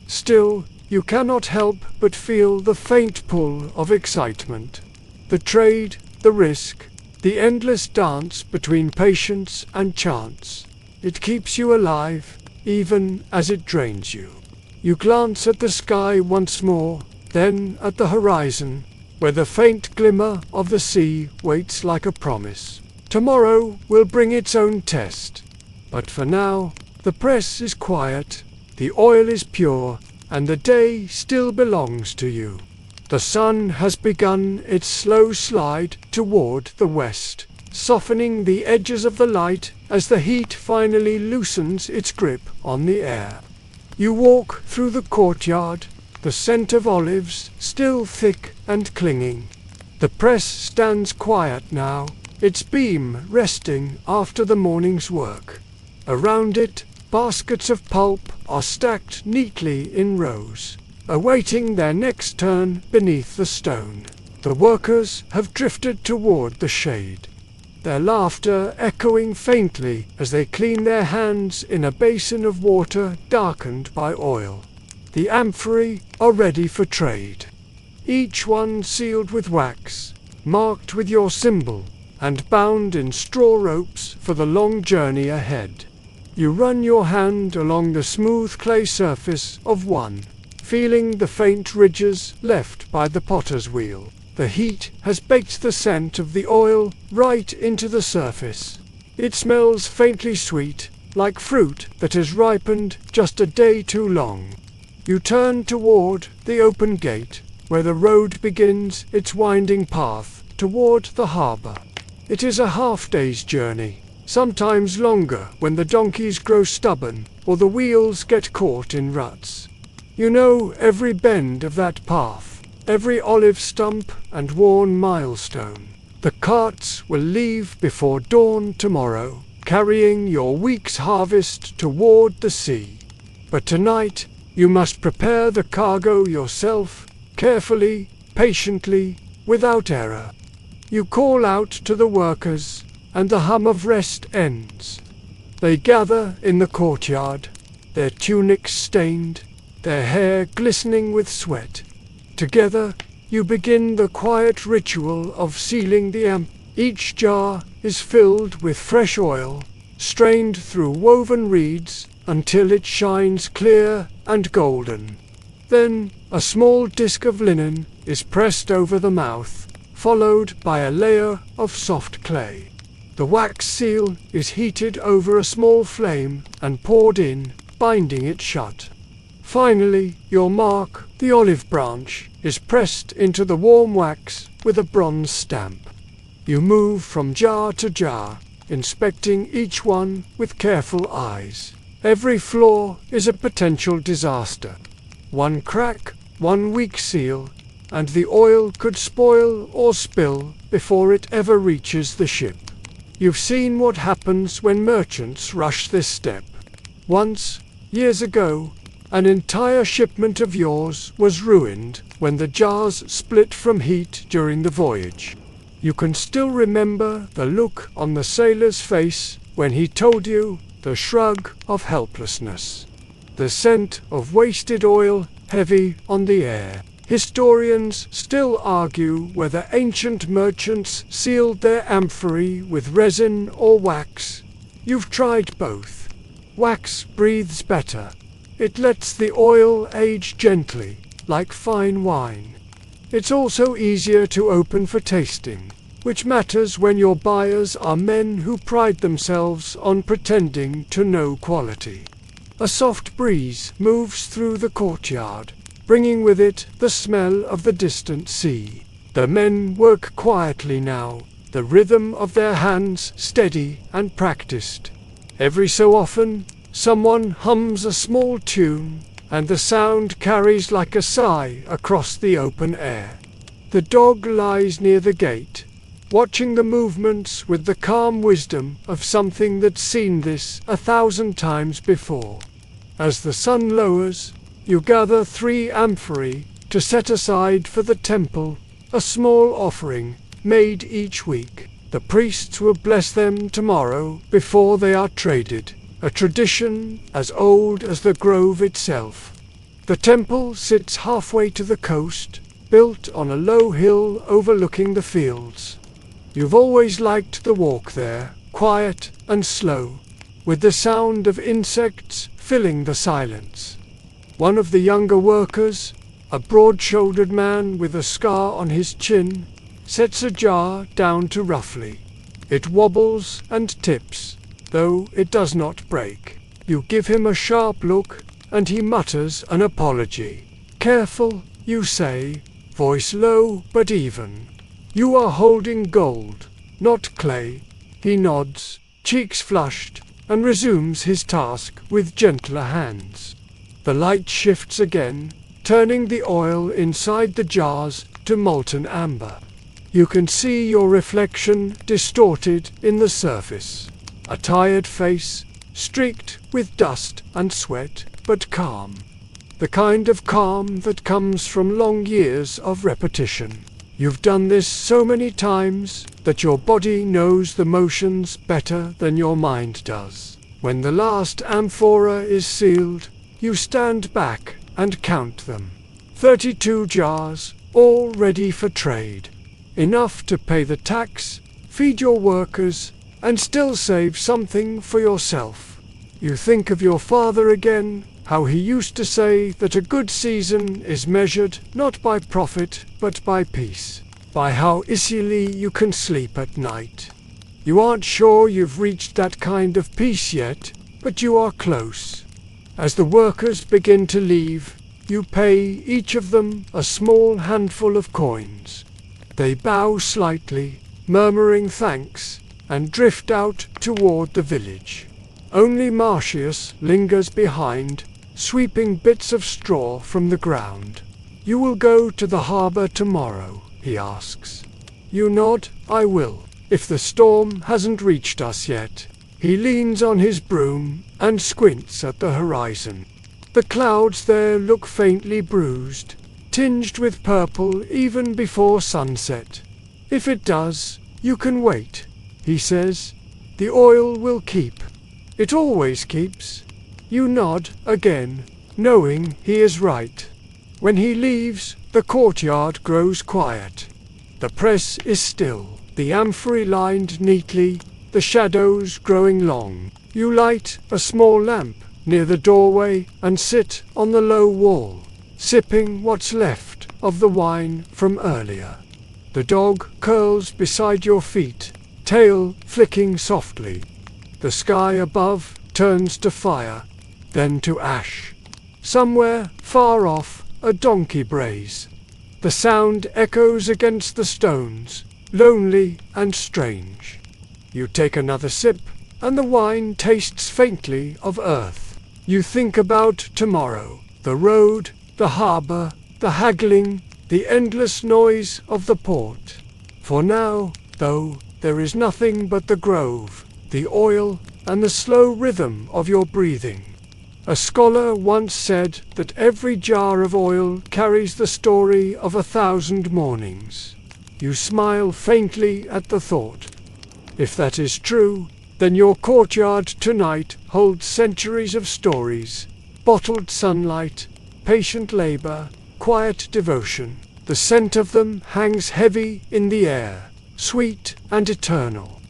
Still, you cannot help but feel the faint pull of excitement. The trade, the risk, the endless dance between patience and chance. It keeps you alive, even as it drains you. You glance at the sky once more, then at the horizon, where the faint glimmer of the sea waits like a promise. Tomorrow will bring its own test. But for now, the press is quiet, the oil is pure, and the day still belongs to you. The sun has begun its slow slide toward the west, softening the edges of the light as the heat finally loosens its grip on the air. You walk through the courtyard, the scent of olives still thick and clinging. The press stands quiet now, its beam resting after the morning's work. Around it, baskets of pulp are stacked neatly in rows, awaiting their next turn beneath the stone. The workers have drifted toward the shade, their laughter echoing faintly as they clean their hands in a basin of water darkened by oil. The amphorae are ready for trade, each one sealed with wax, marked with your symbol, and bound in straw ropes for the long journey ahead. You run your hand along the smooth clay surface of one, feeling the faint ridges left by the potter's wheel. The heat has baked the scent of the oil right into the surface. It smells faintly sweet, like fruit that has ripened just a day too long. You turn toward the open gate, where the road begins its winding path toward the harbor. It is a half-day's journey, sometimes longer when the donkeys grow stubborn or the wheels get caught in ruts. You know every bend of that path, every olive stump and worn milestone. The carts will leave before dawn tomorrow, carrying your week's harvest toward the sea. But tonight, you must prepare the cargo yourself, carefully, patiently, without error. You call out to the workers, and the hum of rest ends. They gather in the courtyard, their tunics stained, their hair glistening with sweat. Together, you begin the quiet ritual of sealing the amp. Each jar is filled with fresh oil, strained through woven reeds until it shines clear and golden. Then, a small disc of linen is pressed over the mouth, followed by a layer of soft clay. The wax seal is heated over a small flame and poured in, binding it shut. Finally, your mark, the olive branch, is pressed into the warm wax with a bronze stamp. You move from jar to jar, inspecting each one with careful eyes. Every flaw is a potential disaster. One crack, one weak seal, and the oil could spoil or spill before it ever reaches the ship. You've seen what happens when merchants rush this step. Once, years ago, an entire shipment of yours was ruined when the jars split from heat during the voyage. You can still remember the look on the sailor's face when he told you, the shrug of helplessness, the scent of wasted oil heavy on the air. Historians still argue whether ancient merchants sealed their amphorae with resin or wax. You've tried both. Wax breathes better. It lets the oil age gently, like fine wine. It's also easier to open for tasting, which matters when your buyers are men who pride themselves on pretending to know quality. A soft breeze moves through the courtyard, bringing with it the smell of the distant sea. The men work quietly now, the rhythm of their hands steady and practiced. Every so often, someone hums a small tune, and the sound carries like a sigh across the open air. The dog lies near the gate, watching the movements with the calm wisdom of something that's seen this 1,000 times before. As the sun lowers, you gather 3 amphorae to set aside for the temple, a small offering made each week. The priests will bless them tomorrow before they are traded, a tradition as old as the grove itself. The temple sits halfway to the coast, built on a low hill overlooking the fields. You've always liked the walk there, quiet and slow, with the sound of insects filling the silence. One of the younger workers, a broad-shouldered man with a scar on his chin, sets a jar down to roughly. It wobbles and tips, though it does not break. You give him a sharp look, and he mutters an apology. "Careful," you say, voice low but even. "You are holding gold, not clay." He nods, cheeks flushed, and resumes his task with gentler hands. The light shifts again, turning the oil inside the jars to molten amber. You can see your reflection distorted in the surface. A tired face, streaked with dust and sweat, but calm. The kind of calm that comes from long years of repetition. You've done this so many times that your body knows the motions better than your mind does. When the last amphora is sealed, you stand back and count them. 32 jars, all ready for trade. Enough to pay the tax, feed your workers, and still save something for yourself. You think of your father again, how he used to say that a good season is measured not by profit but by peace, by how easily you can sleep at night. You aren't sure you've reached that kind of peace yet, but you are close. As the workers begin to leave, you pay each of them a small handful of coins. They bow slightly, murmuring thanks, and drift out toward the village. Only Marcius lingers behind, sweeping bits of straw from the ground. "You will go to the harbor tomorrow?" he asks. You nod. "I will, if the storm hasn't reached us yet." He leans on his broom and squints at the horizon. The clouds there look faintly bruised, tinged with purple even before sunset. "If it does, you can wait," he says. "The oil will keep. It always keeps." You nod again, knowing he is right. When he leaves, the courtyard grows quiet. The press is still, the amphory lined neatly, the shadows growing long. You light a small lamp near the doorway and sit on the low wall, sipping what's left of the wine from earlier. The dog curls beside your feet, tail flicking softly. The sky above turns to fire, then to ash. Somewhere far off, a donkey brays. The sound echoes against the stones, lonely and strange. You take another sip, and the wine tastes faintly of earth. You think about tomorrow, the road, the harbor, the haggling, the endless noise of the port. For now, though, there is nothing but the grove, the oil, and the slow rhythm of your breathing. A scholar once said that every jar of oil carries the story of 1,000 mornings. You smile faintly at the thought. If that is true, then your courtyard tonight holds centuries of stories, bottled sunlight, patient labor, quiet devotion. The scent of them hangs heavy in the air, sweet and eternal.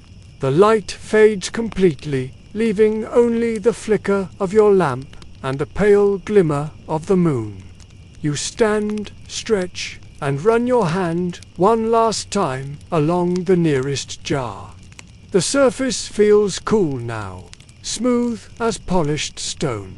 The light fades completely, leaving only the flicker of your lamp and the pale glimmer of the moon. You stand, stretch, and run your hand one last time along the nearest jar. The surface feels cool now, smooth as polished stone.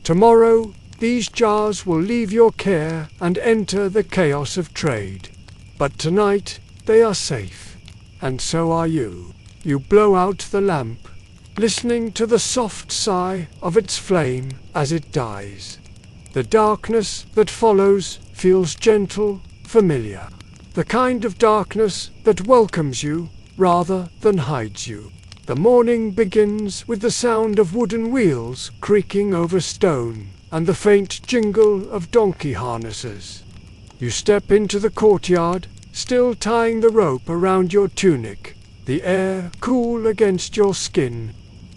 Tomorrow, these jars will leave your care and enter the chaos of trade. But tonight, they are safe. And so are you. You blow out the lamp, listening to the soft sigh of its flame as it dies. The darkness that follows feels gentle, familiar. The kind of darkness that welcomes you rather than hides you. The morning begins with the sound of wooden wheels creaking over stone and the faint jingle of donkey harnesses. You step into the courtyard, still tying the rope around your tunic, the air cool against your skin.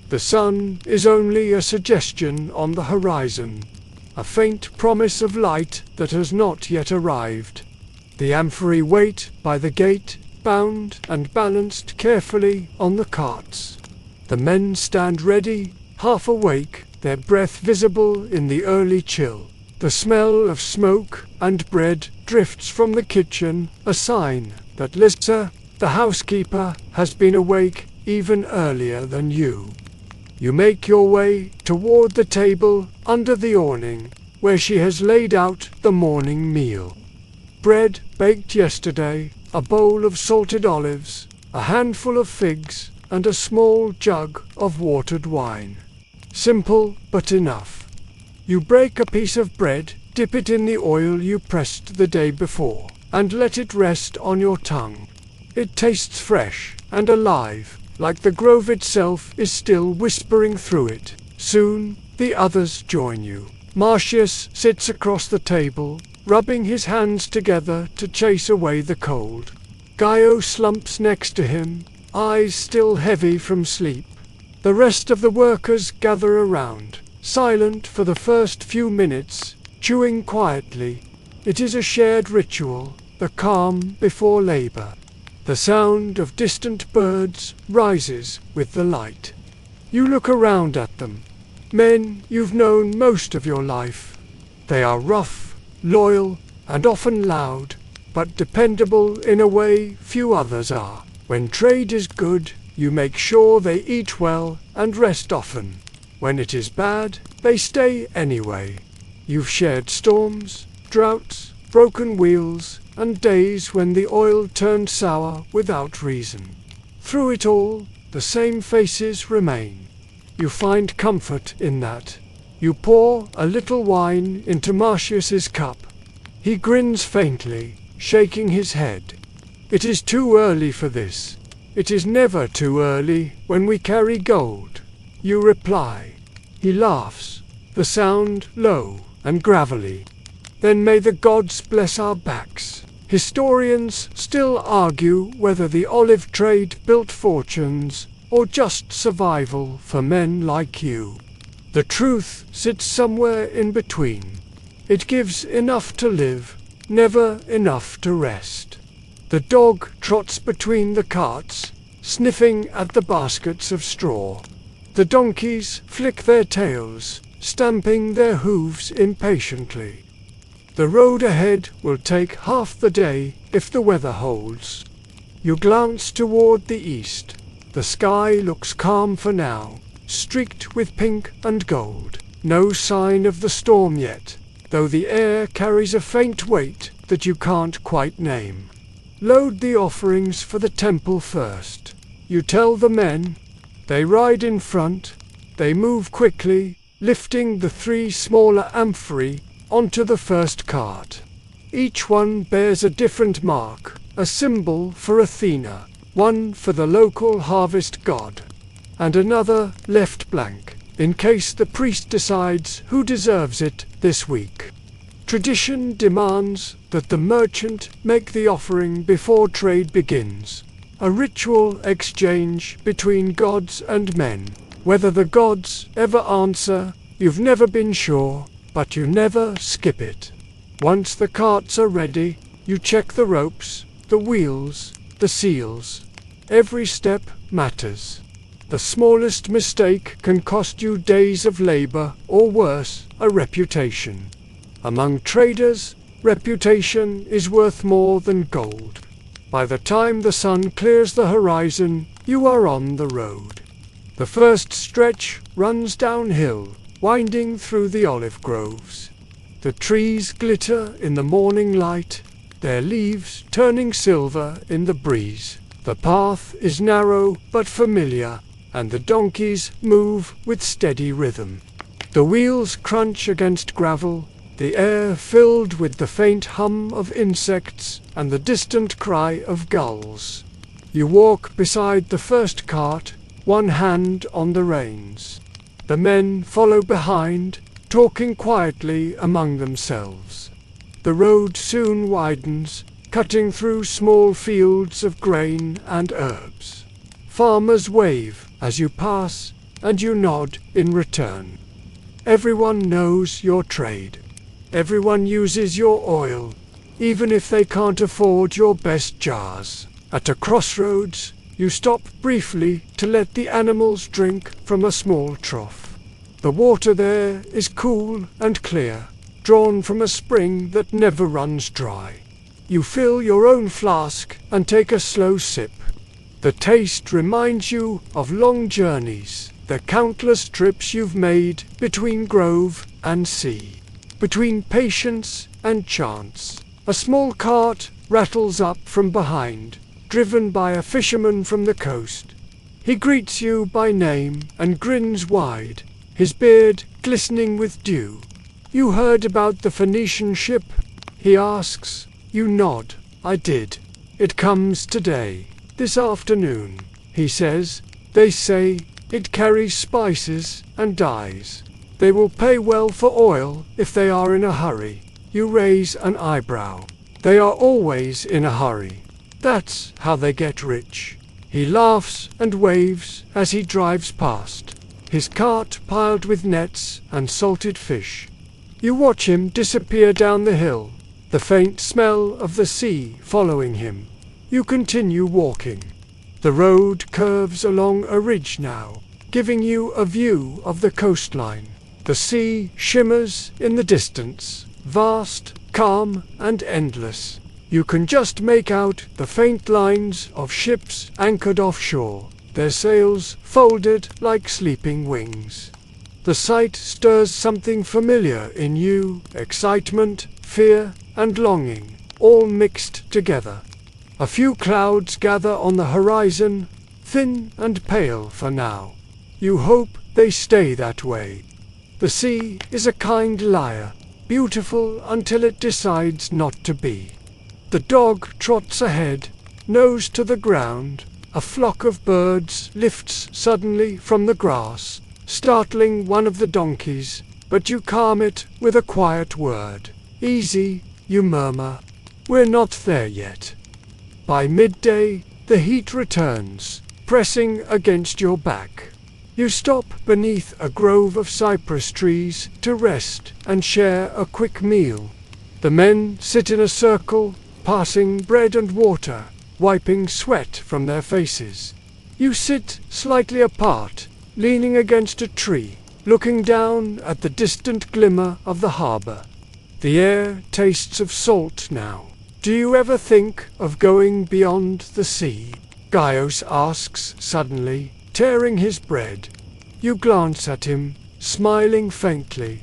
The sun is only a suggestion on the horizon, a faint promise of light that has not yet arrived. The amphory wait by the gate, bound and balanced carefully on the carts. The men stand ready, half awake, their breath visible in the early chill. The smell of smoke and bread drifts from the kitchen, a sign that Lisa, the housekeeper, has been awake even earlier than you. You make your way toward the table under the awning, where she has laid out the morning meal. Bread baked yesterday, a bowl of salted olives, a handful of figs, and a small jug of watered wine. Simple but enough. You break a piece of bread, dip it in the oil you pressed the day before, and let it rest on your tongue. It tastes fresh and alive, like the grove itself is still whispering through it. Soon, the others join you. Marcius sits across the table, rubbing his hands together to chase away the cold. Gaio slumps next to him, eyes still heavy from sleep. The rest of the workers gather around, silent for the first few minutes, chewing quietly. It is a shared ritual, the calm before labor. The sound of distant birds rises with the light. You look around at them. Men you've known most of your life. They are rough, loyal, and often loud, but dependable in a way few others are. When trade is good, you make sure they eat well and rest often. When it is bad, they stay anyway. You've shared storms, droughts, broken wheels, and days when the oil turned sour without reason. Through it all, the same faces remain. You find comfort in that. You pour a little wine into Marcius's cup. He grins faintly, shaking his head. It is too early for this. It is never too early when we carry gold. You reply. He laughs, the sound low and gravelly. Then may the gods bless our backs. Historians still argue whether the olive trade built fortunes or just survival for men like you. The truth sits somewhere in between. It gives enough to live, never enough to rest. The dog trots between the carts, sniffing at the baskets of straw. The donkeys flick their tails, stamping their hooves impatiently. The road ahead will take half the day if the weather holds. You glance toward the east. The sky looks calm for now, streaked with pink and gold. No sign of the storm yet, though the air carries a faint weight that you can't quite name. Load the offerings for the temple first. You tell the men. They ride in front. They move quickly, lifting the 3 smaller amphorae onto the first cart. Each one bears a different mark, a symbol for Athena, one for the local harvest god, and another left blank, in case the priest decides who deserves it this week. Tradition demands that the merchant make the offering before trade begins, a ritual exchange between gods and men. Whether the gods ever answer, you've never been sure, but you never skip it. Once the carts are ready, you check the ropes, the wheels, the seals. Every step matters. The smallest mistake can cost you days of labor, or worse, a reputation. Among traders, reputation is worth more than gold. By the time the sun clears the horizon, you are on the road. The first stretch runs downhill, winding through the olive groves. The trees glitter in the morning light, their leaves turning silver in the breeze. The path is narrow but familiar, and the donkeys move with steady rhythm. The wheels crunch against gravel, the air filled with the faint hum of insects and the distant cry of gulls. You walk beside the first cart, one hand on the reins. The men follow behind, talking quietly among themselves. The road soon widens, cutting through small fields of grain and herbs. Farmers wave as you pass, and you nod in return. Everyone knows your trade. Everyone uses your oil, even if they can't afford your best jars. At a crossroads, you stop briefly to let the animals drink from a small trough. The water there is cool and clear, drawn from a spring that never runs dry. You fill your own flask and take a slow sip. The taste reminds you of long journeys, the countless trips you've made between grove and sea, between patience and chance. A small cart rattles up from behind, driven by a fisherman from the coast. He greets you by name and grins wide, his beard glistening with dew. You heard about the Phoenician ship? He asks. You nod. I did. It comes today, this afternoon, he says. They say it carries spices and dyes. They will pay well for oil if they are in a hurry. You raise an eyebrow. They are always in a hurry. That's how they get rich. He laughs and waves as he drives past, his cart piled with nets and salted fish. You watch him disappear down the hill, the faint smell of the sea following him. You continue walking. The road curves along a ridge now, giving you a view of the coastline. The sea shimmers in the distance, vast, calm, and endless. You can just make out the faint lines of ships anchored offshore, their sails folded like sleeping wings. The sight stirs something familiar in you, excitement, fear, and longing, all mixed together. A few clouds gather on the horizon, thin and pale for now. You hope they stay that way. The sea is a kind liar, beautiful until it decides not to be. The dog trots ahead, nose to the ground. A flock of birds lifts suddenly from the grass, startling one of the donkeys, but you calm it with a quiet word. Easy, you murmur. We're not there yet. By midday, the heat returns, pressing against your back. You stop beneath a grove of cypress trees to rest and share a quick meal. The men sit in a circle, passing bread and water, wiping sweat from their faces. You sit slightly apart, leaning against a tree, looking down at the distant glimmer of the harbor. The air tastes of salt now. Do you ever think of going beyond the sea? Gaius asks suddenly, tearing his bread. You glance at him, smiling faintly.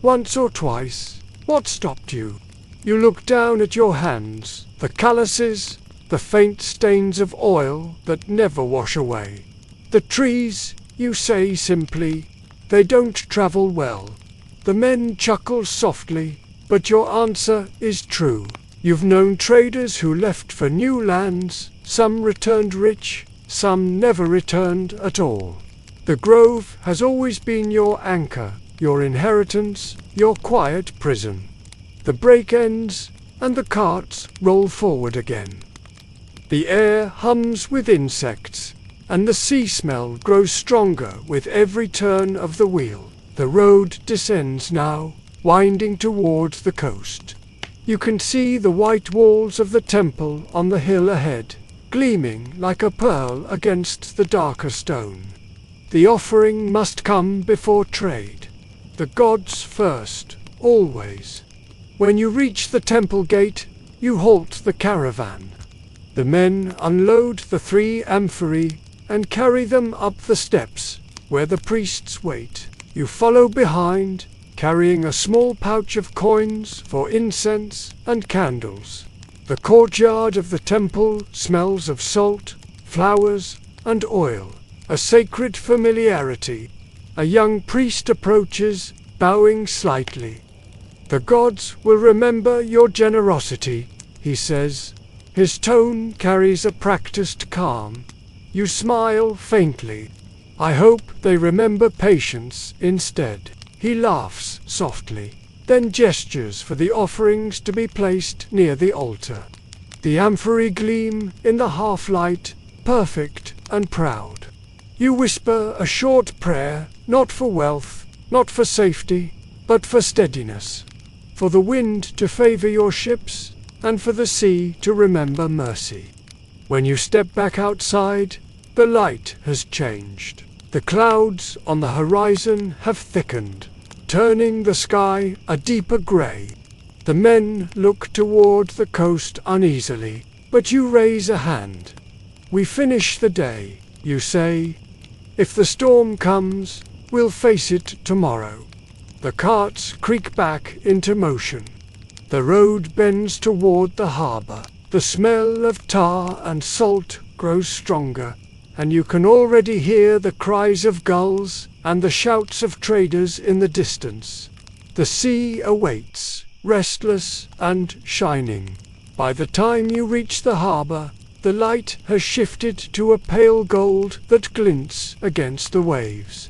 Once or twice. What stopped you? You look down at your hands, the calluses, the faint stains of oil that never wash away. The trees, you say simply, they don't travel well. The men chuckle softly, but your answer is true. You've known traders who left for new lands, some returned rich, some never returned at all. The grove has always been your anchor, your inheritance, your quiet prison. The break ends, and the carts roll forward again. The air hums with insects, and the sea smell grows stronger with every turn of the wheel. The road descends now, winding towards the coast. You can see the white walls of the temple on the hill ahead, gleaming like a pearl against the darker stone. The offering must come before trade. The gods first, always. When you reach the temple gate, you halt the caravan. The men unload the 3 amphorae and carry them up the steps, where the priests wait. You follow behind, carrying a small pouch of coins for incense and candles. The courtyard of the temple smells of salt, flowers, and oil, a sacred familiarity. A young priest approaches, bowing slightly. The gods will remember your generosity, he says. His tone carries a practiced calm. You smile faintly. I hope they remember patience instead. He laughs softly, then gestures for the offerings to be placed near the altar. The amphorae gleam in the half-light, perfect and proud. You whisper a short prayer, not for wealth, not for safety, but for steadiness. For the wind to favor your ships, and for the sea to remember mercy. When you step back outside, the light has changed. The clouds on the horizon have thickened, turning the sky a deeper grey. The men look toward the coast uneasily, but you raise a hand. We finish the day, you say. If the storm comes, we'll face it tomorrow. The carts creak back into motion. The road bends toward the harbor. The smell of tar and salt grows stronger, and you can already hear the cries of gulls and the shouts of traders in the distance. The sea awaits, restless and shining. By the time you reach the harbor, the light has shifted to a pale gold that glints against the waves.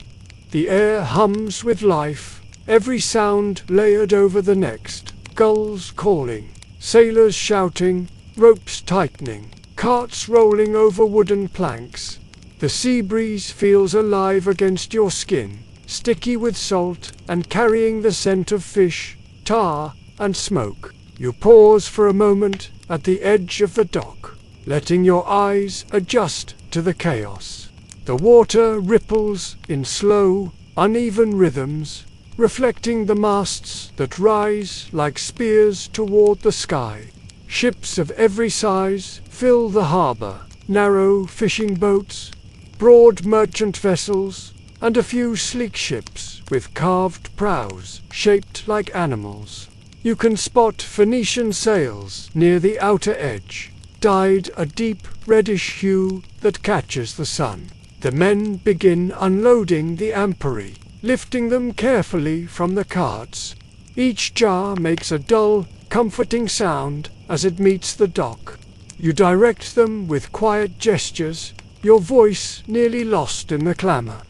The air hums with life, every sound layered over the next. Gulls calling, sailors shouting, ropes tightening, carts rolling over wooden planks. The sea breeze feels alive against your skin, sticky with salt and carrying the scent of fish, tar, and smoke. You pause for a moment at the edge of the dock, letting your eyes adjust to the chaos. The water ripples in slow, uneven rhythms, reflecting the masts that rise like spears toward the sky. Ships of every size fill the harbor, narrow fishing boats, broad merchant vessels, and a few sleek ships with carved prows shaped like animals. You can spot Phoenician sails near the outer edge, dyed a deep reddish hue that catches the sun. The men begin unloading the amphorae, lifting them carefully from the carts. Each jar makes a dull, comforting sound as it meets the dock. You direct them with quiet gestures, your voice nearly lost in the clamor.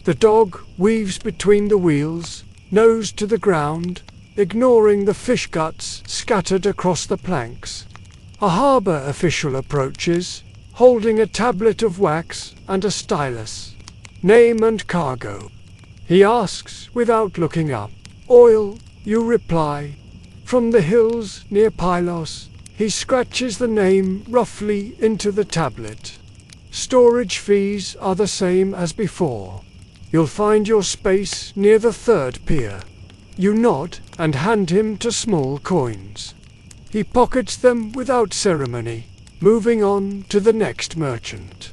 The dog weaves between the wheels, nose to the ground, ignoring the fish guts scattered across the planks. A harbor official approaches, holding a tablet of wax and a stylus. Name and cargo. He asks without looking up. Oil, you reply. From the hills near Pylos, he scratches the name roughly into the tablet. Storage fees are the same as before. You'll find your space near the third pier. You nod and hand him two small coins. He pockets them without ceremony, moving on to the next merchant.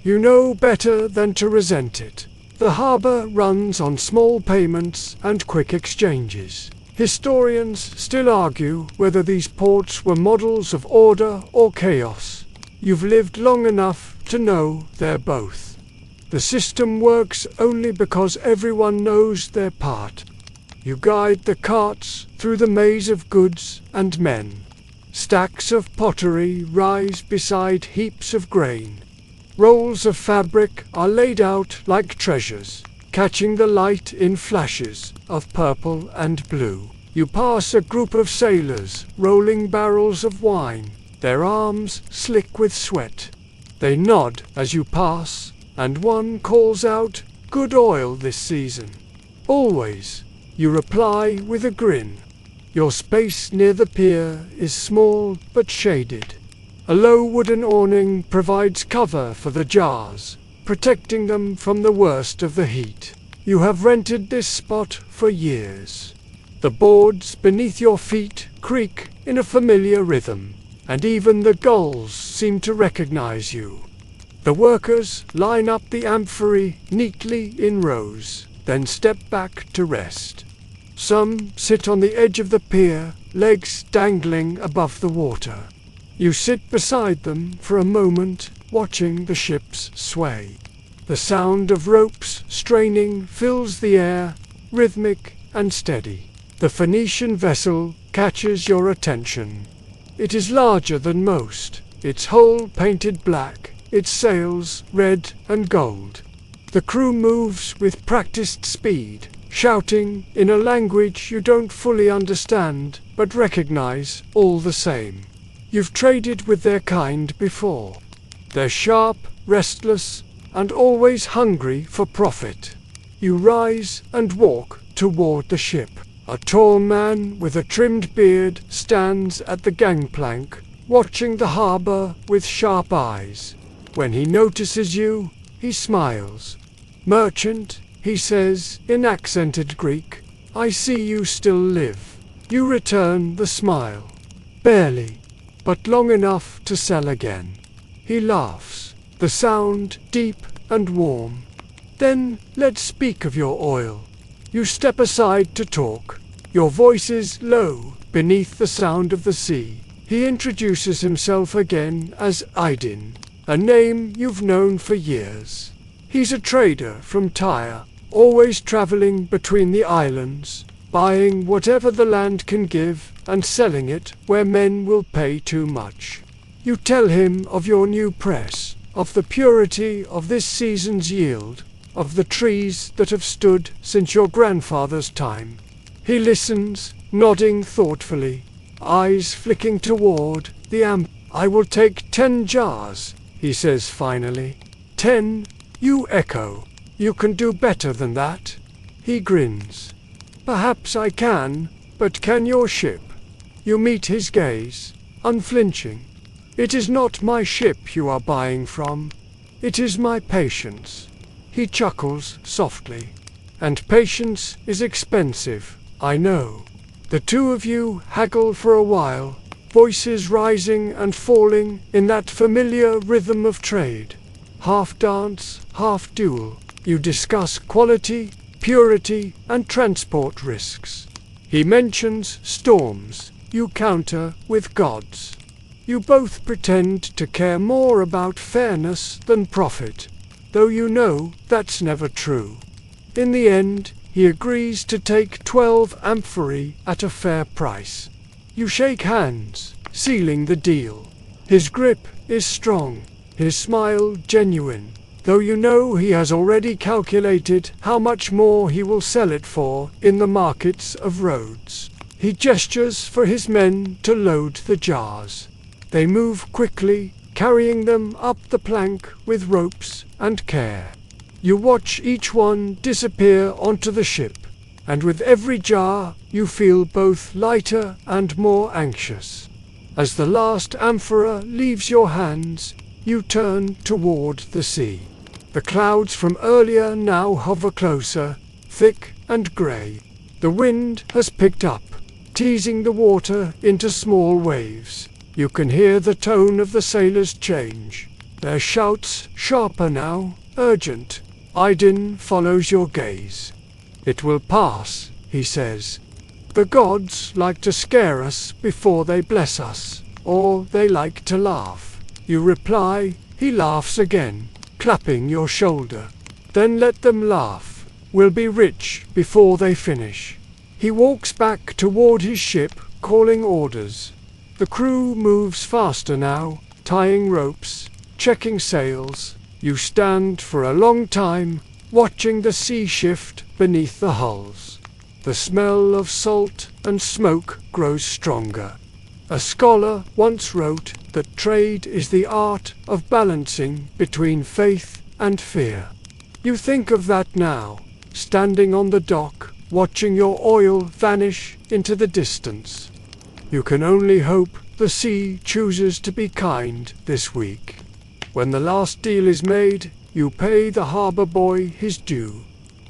You know better than to resent it. The harbor runs on small payments and quick exchanges. Historians still argue whether these ports were models of order or chaos. You've lived long enough to know they're both. The system works only because everyone knows their part. You guide the carts through the maze of goods and men. Stacks of pottery rise beside heaps of grain. Rolls of fabric are laid out like treasures, catching the light in flashes of purple and blue. You pass a group of sailors rolling barrels of wine, their arms slick with sweat. They nod as you pass, and one calls out, "Good oil this season." "Always," you reply with a grin. Your space near the pier is small but shaded. A low wooden awning provides cover for the jars, protecting them from the worst of the heat. You have rented this spot for years. The boards beneath your feet creak in a familiar rhythm, and even the gulls seem to recognize you. The workers line up the amphorae neatly in rows, then step back to rest. Some sit on the edge of the pier, legs dangling above the water. You sit beside them for a moment, watching the ships sway. The sound of ropes straining fills the air, rhythmic and steady. The Phoenician vessel catches your attention. It is larger than most, its hull painted black, its sails red and gold. The crew moves with practiced speed, shouting in a language you don't fully understand, but recognize all the same. You've traded with their kind before. They're sharp, restless, and always hungry for profit. You rise and walk toward the ship. A tall man with a trimmed beard stands at the gangplank, watching the harbor with sharp eyes. When he notices you, he smiles. "Merchant," he says in accented Greek. I see you still live. You return the smile. Barely, but long enough to sell again. He laughs, the sound deep and warm. Then let's speak of your oil. You step aside to talk. Your voice is low, beneath the sound of the sea. He introduces himself again as Aydin, a name you've known for years. He's a trader from Tyre, always traveling between the islands, buying whatever the land can give and selling it where men will pay too much. You tell him of your new press, of the purity of this season's yield, of the trees that have stood since your grandfather's time. He listens, nodding thoughtfully, eyes flicking toward the I will take 10 jars, he says finally. 10, you echo. You can do better than that. He grins. Perhaps I can, but can your ship? You meet his gaze, unflinching. It is not my ship you are buying from. It is my patience. He chuckles softly. And patience is expensive, I know. The two of you haggle for a while, voices rising and falling in that familiar rhythm of trade. Half dance, half duel. You discuss quality, purity, and transport risks. He mentions storms. You counter with gods. You both pretend to care more about fairness than profit, though you know that's never true. In the end, he agrees to take 12 amphorae at a fair price. You shake hands, sealing the deal. His grip is strong, his smile genuine, though you know he has already calculated how much more he will sell it for in the markets of Rhodes. He gestures for his men to load the jars. They move quickly, carrying them up the plank with ropes and care. You watch each one disappear onto the ship, and with every jar you feel both lighter and more anxious. As the last amphora leaves your hands, you turn toward the sea. The clouds from earlier now hover closer, thick and grey. The wind has picked up, teasing the water into small waves. You can hear the tone of the sailors change. Their shouts sharper now, urgent. Aydin follows your gaze. It will pass, he says. The gods like to scare us before they bless us, or they like to laugh. You reply. He laughs again, clapping your shoulder. Then let them laugh. We'll be rich before they finish. He walks back toward his ship, calling orders. The crew moves faster now, tying ropes, checking sails. You stand for a long time, watching the sea shift beneath the hulls. The smell of salt and smoke grows stronger. A scholar once wrote that trade is the art of balancing between faith and fear. You think of that now, standing on the dock, watching your oil vanish into the distance. You can only hope the sea chooses to be kind this week. When the last deal is made, you pay the harbour boy his due,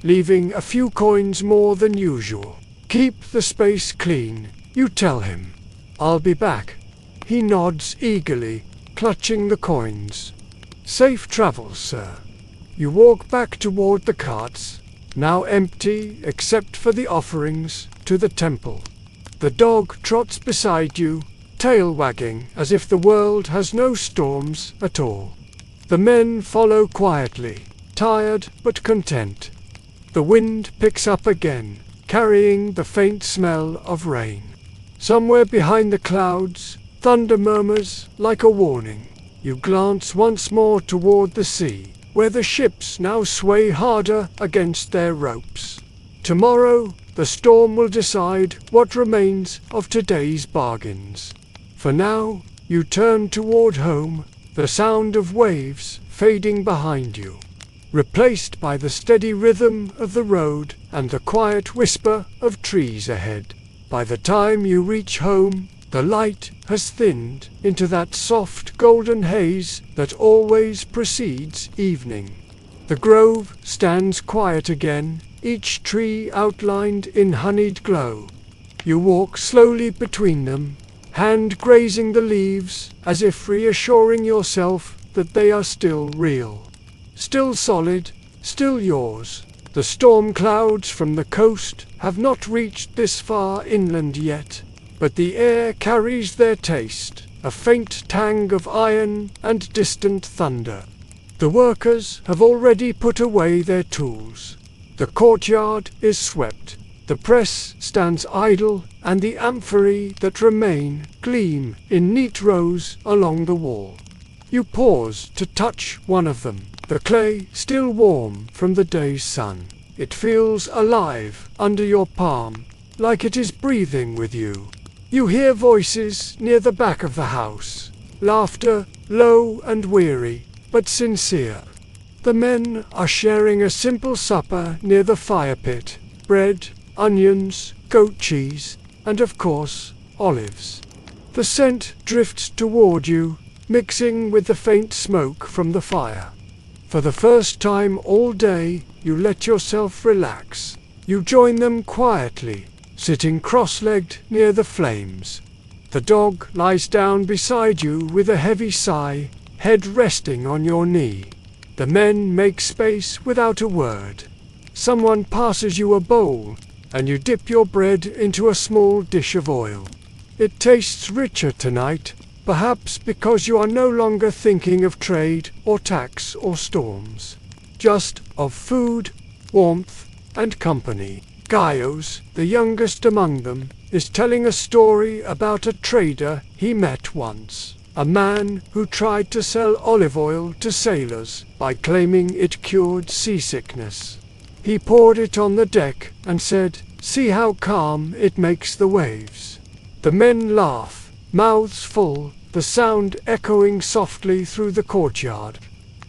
leaving a few coins more than usual. Keep the space clean, you tell him. I'll be back. He nods eagerly, clutching the coins. Safe travels, sir. You walk back toward the carts, now empty except for the offerings, to the temple. The dog trots beside you, tail wagging as if the world has no storms at all. The men follow quietly, tired but content. The wind picks up again, carrying the faint smell of rain. Somewhere behind the clouds, thunder murmurs like a warning. You glance once more toward the sea, where the ships now sway harder against their ropes. Tomorrow, the storm will decide what remains of today's bargains. For now, you turn toward home, the sound of waves fading behind you, replaced by the steady rhythm of the road and the quiet whisper of trees ahead. By the time you reach home, the light has thinned into that soft golden haze that always precedes evening. The grove stands quiet again, each tree outlined in honeyed glow. You walk slowly between them, hand grazing the leaves, as if reassuring yourself that they are still real. Still solid, still yours. The storm clouds from the coast have not reached this far inland yet, but the air carries their taste, a faint tang of iron and distant thunder. The workers have already put away their tools. The courtyard is swept. The press stands idle, and the amphorae that remain gleam in neat rows along the wall. You pause to touch one of them, the clay still warm from the day's sun. It feels alive under your palm, like it is breathing with you. You hear voices near the back of the house, laughter low and weary, but sincere. The men are sharing a simple supper near the fire pit, bread, onions, goat cheese, and of course, olives. The scent drifts toward you, mixing with the faint smoke from the fire. For the first time all day, you let yourself relax. You join them quietly, sitting cross-legged near the flames. The dog lies down beside you with a heavy sigh, head resting on your knee. The men make space without a word. Someone passes you a bowl, and you dip your bread into a small dish of oil. It tastes richer tonight, perhaps because you are no longer thinking of trade or tax or storms, just of food, warmth, and company. Gaius, the youngest among them, is telling a story about a trader he met once, a man who tried to sell olive oil to sailors by claiming it cured seasickness. He poured it on the deck and said, "See how calm it makes the waves." The men laugh, mouths full, the sound echoing softly through the courtyard.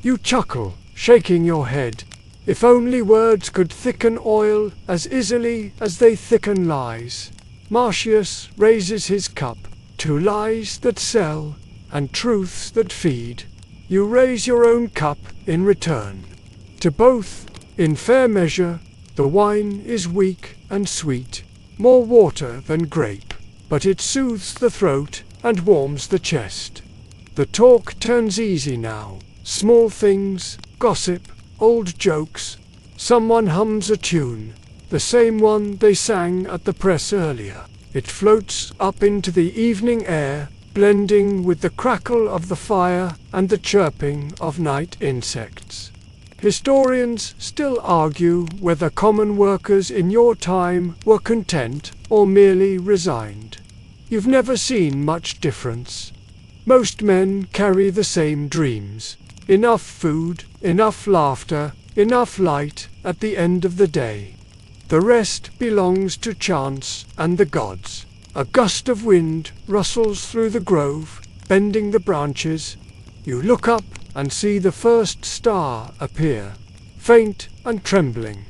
You chuckle, shaking your head. If only words could thicken oil as easily as they thicken lies. Marcius raises his cup to lies that sell and truths that feed. You raise your own cup in return. To both, in fair measure, the wine is weak and sweet, more water than grape, but it soothes the throat and warms the chest. The talk turns easy now. Small things, gossip, old jokes. Someone hums a tune, the same one they sang at the press earlier. It floats up into the evening air, blending with the crackle of the fire and the chirping of night insects. Historians still argue whether common workers in your time were content or merely resigned. You've never seen much difference. Most men carry the same dreams. Enough food, enough laughter, enough light at the end of the day. The rest belongs to chance and the gods. A gust of wind rustles through the grove, bending the branches. You look up and see the first star appear, faint and trembling.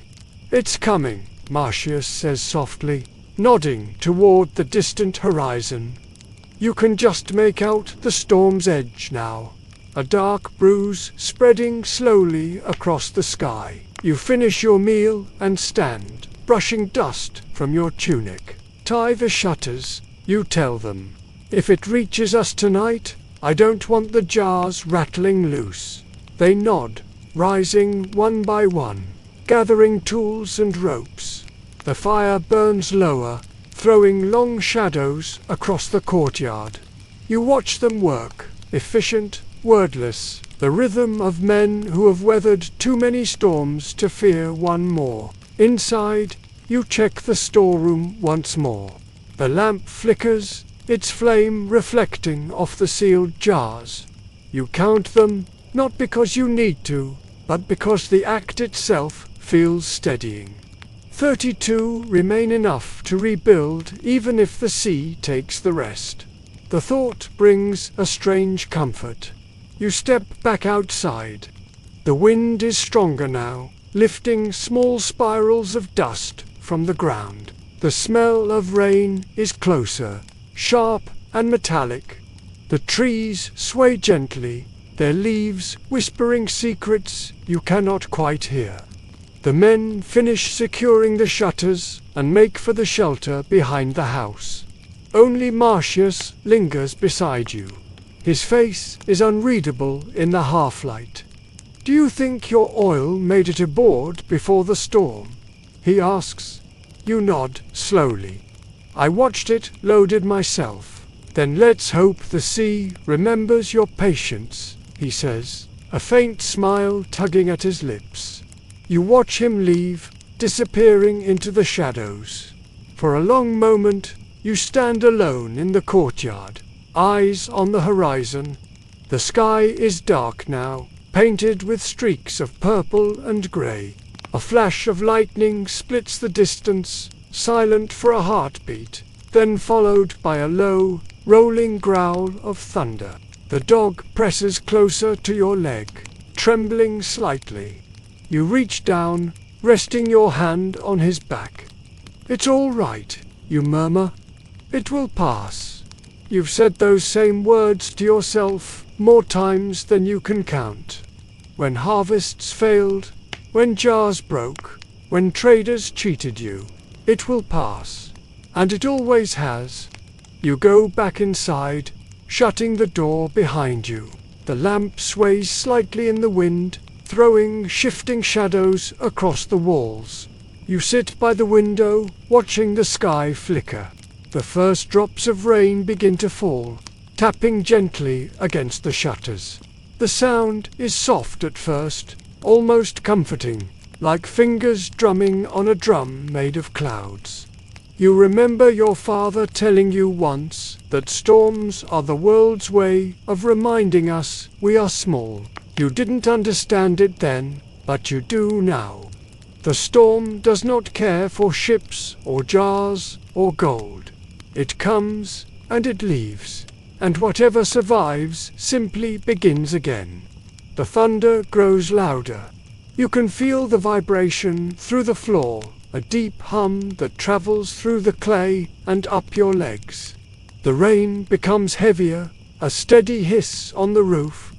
"It's coming," Marcius says softly, nodding toward the distant horizon. You can just make out the storm's edge now, a dark bruise spreading slowly across the sky. You finish your meal and stand, brushing dust from your tunic. "Tie the shutters," you tell them. "If it reaches us tonight, I don't want the jars rattling loose." They nod, rising one by one, gathering tools and ropes. The fire burns lower, throwing long shadows across the courtyard. You watch them work, efficient, wordless, the rhythm of men who have weathered too many storms to fear one more. Inside, you check the storeroom once more. The lamp flickers, its flame reflecting off the sealed jars. You count them, not because you need to, but because the act itself feels steadying. 32 remain enough to rebuild even if the sea takes the rest. The thought brings a strange comfort. You step back outside. The wind is stronger now, lifting small spirals of dust from the ground. The smell of rain is closer, sharp and metallic. The trees sway gently, their leaves whispering secrets you cannot quite hear. The men finish securing the shutters and make for the shelter behind the house. Only Marcius lingers beside you. His face is unreadable in the half-light. "Do you think your oil made it aboard before the storm?" he asks. You nod slowly. "I watched it loaded myself." "Then let's hope the sea remembers your patience," he says, a faint smile tugging at his lips. You watch him leave, disappearing into the shadows. For a long moment, you stand alone in the courtyard, eyes on the horizon. The sky is dark now, painted with streaks of purple and grey. A flash of lightning splits the distance, silent for a heartbeat, then followed by a low, rolling growl of thunder. The dog presses closer to your leg, trembling slightly. You reach down, resting your hand on his back. "It's all right," you murmur. "It will pass." You've said those same words to yourself more times than you can count. When harvests failed, when jars broke, when traders cheated you, it will pass. And it always has. You go back inside, shutting the door behind you. The lamp sways slightly in the wind, throwing shifting shadows across the walls. You sit by the window, watching the sky flicker. The first drops of rain begin to fall, tapping gently against the shutters. The sound is soft at first, almost comforting, like fingers drumming on a drum made of clouds. You remember your father telling you once that storms are the world's way of reminding us we are small. You didn't understand it then, but you do now. The storm does not care for ships or jars or gold. It comes and it leaves, and whatever survives simply begins again. The thunder grows louder. You can feel the vibration through the floor, a deep hum that travels through the clay and up your legs. The rain becomes heavier, a steady hiss on the roof.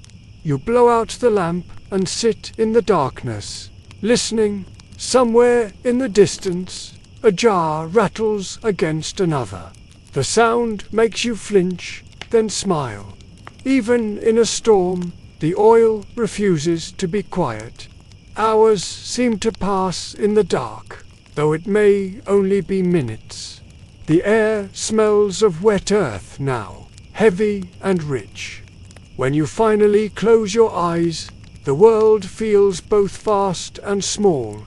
You blow out the lamp and sit in the darkness, listening. Somewhere in the distance, a jar rattles against another. The sound makes you flinch, then smile. Even in a storm, the oil refuses to be quiet. Hours seem to pass in the dark, though it may only be minutes. The air smells of wet earth now, heavy and rich. When you finally close your eyes, the world feels both vast and small,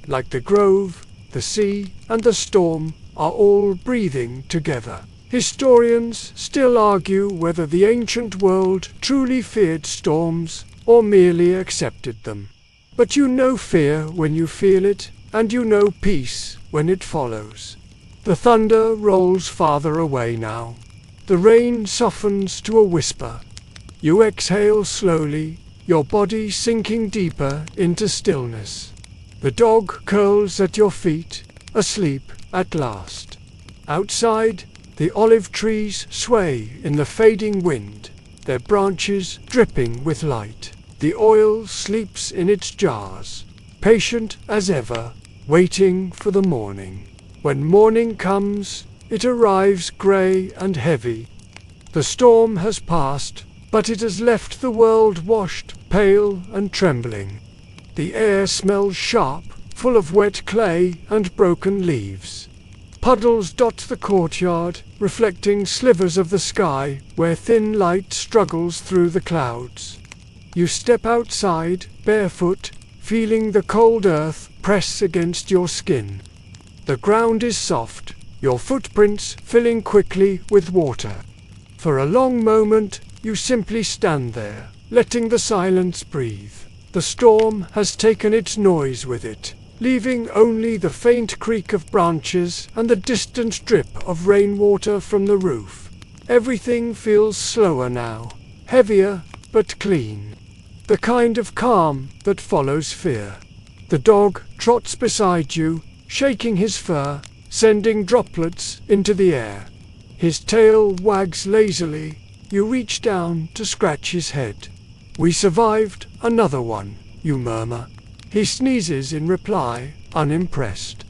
like the grove, the sea, and the storm are all breathing together. Historians still argue whether the ancient world truly feared storms or merely accepted them. But you know fear when you feel it, and you know peace when it follows. The thunder rolls farther away now. The rain softens to a whisper. You exhale slowly, your body sinking deeper into stillness. The dog curls at your feet, asleep at last. Outside, the olive trees sway in the fading wind, their branches dripping with light. The oil sleeps in its jars, patient as ever, waiting for the morning. When morning comes, it arrives grey and heavy. The storm has passed, but it has left the world washed, pale and trembling. The air smells sharp, full of wet clay and broken leaves. Puddles dot the courtyard, reflecting slivers of the sky where thin light struggles through the clouds. You step outside, barefoot, feeling the cold earth press against your skin. The ground is soft, your footprints filling quickly with water. For a long moment, you simply stand there, letting the silence breathe. The storm has taken its noise with it, leaving only the faint creak of branches and the distant drip of rainwater from the roof. Everything feels slower now, heavier but clean. The kind of calm that follows fear. The dog trots beside you, shaking his fur, sending droplets into the air. His tail wags lazily. You reach down to scratch his head. "We survived another one," you murmur. He sneezes in reply, unimpressed.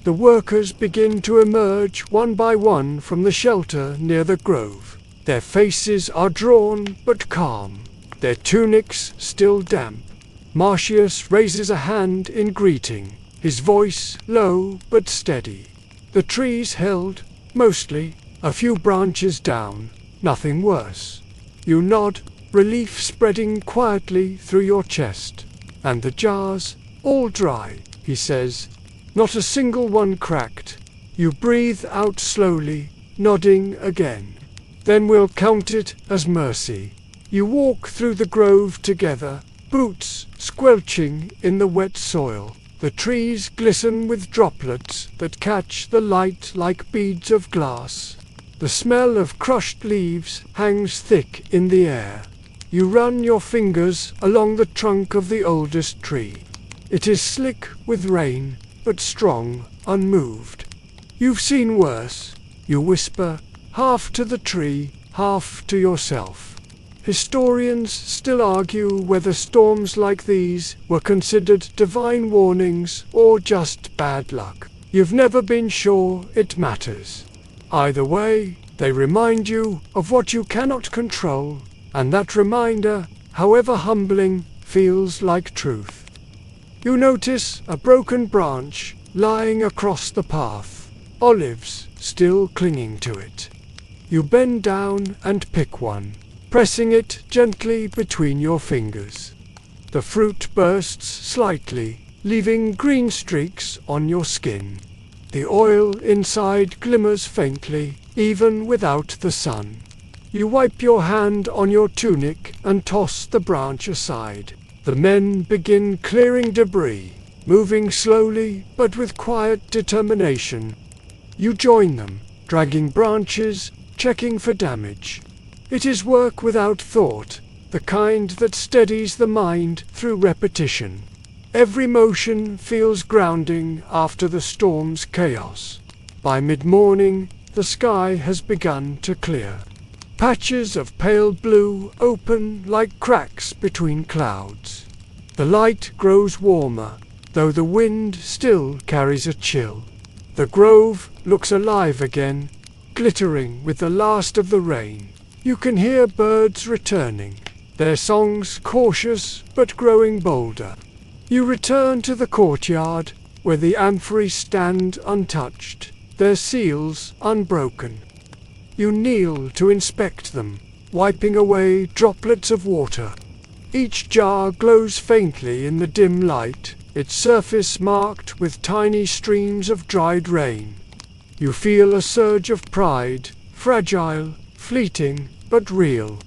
The workers begin to emerge one by one from the shelter near the grove. Their faces are drawn but calm, their tunics still damp. Marcius raises a hand in greeting, his voice low but steady. The trees held, mostly, a few branches down, nothing worse. You nod, relief spreading quietly through your chest. And the jars, all dry, he says. Not a single one cracked. You breathe out slowly, nodding again. Then we'll count it as mercy. You walk through the grove together, boots squelching in the wet soil. The trees glisten with droplets that catch the light like beads of glass. The smell of crushed leaves hangs thick in the air. You run your fingers along the trunk of the oldest tree. It is slick with rain, but strong, unmoved. You've seen worse, you whisper, half to the tree, half to yourself. Historians still argue whether storms like these were considered divine warnings or just bad luck. You've never been sure it matters. Either way, they remind you of what you cannot control, and that reminder, however humbling, feels like truth. You notice a broken branch lying across the path, olives still clinging to it. You bend down and pick one, pressing it gently between your fingers. The fruit bursts slightly, leaving green streaks on your skin. The oil inside glimmers faintly, even without the sun. You wipe your hand on your tunic and toss the branch aside. The men begin clearing debris, moving slowly but with quiet determination. You join them, dragging branches, checking for damage. It is work without thought, the kind that steadies the mind through repetition. Every motion feels grounding after the storm's chaos. By mid-morning, the sky has begun to clear. Patches of pale blue open like cracks between clouds. The light grows warmer, though the wind still carries a chill. The grove looks alive again, glittering with the last of the rain. You can hear birds returning, their songs cautious but growing bolder. You return to the courtyard, where the amphorae stand untouched, their seals unbroken. You kneel to inspect them, wiping away droplets of water. Each jar glows faintly in the dim light, its surface marked with tiny streams of dried rain. You feel a surge of pride, fragile, fleeting, but real.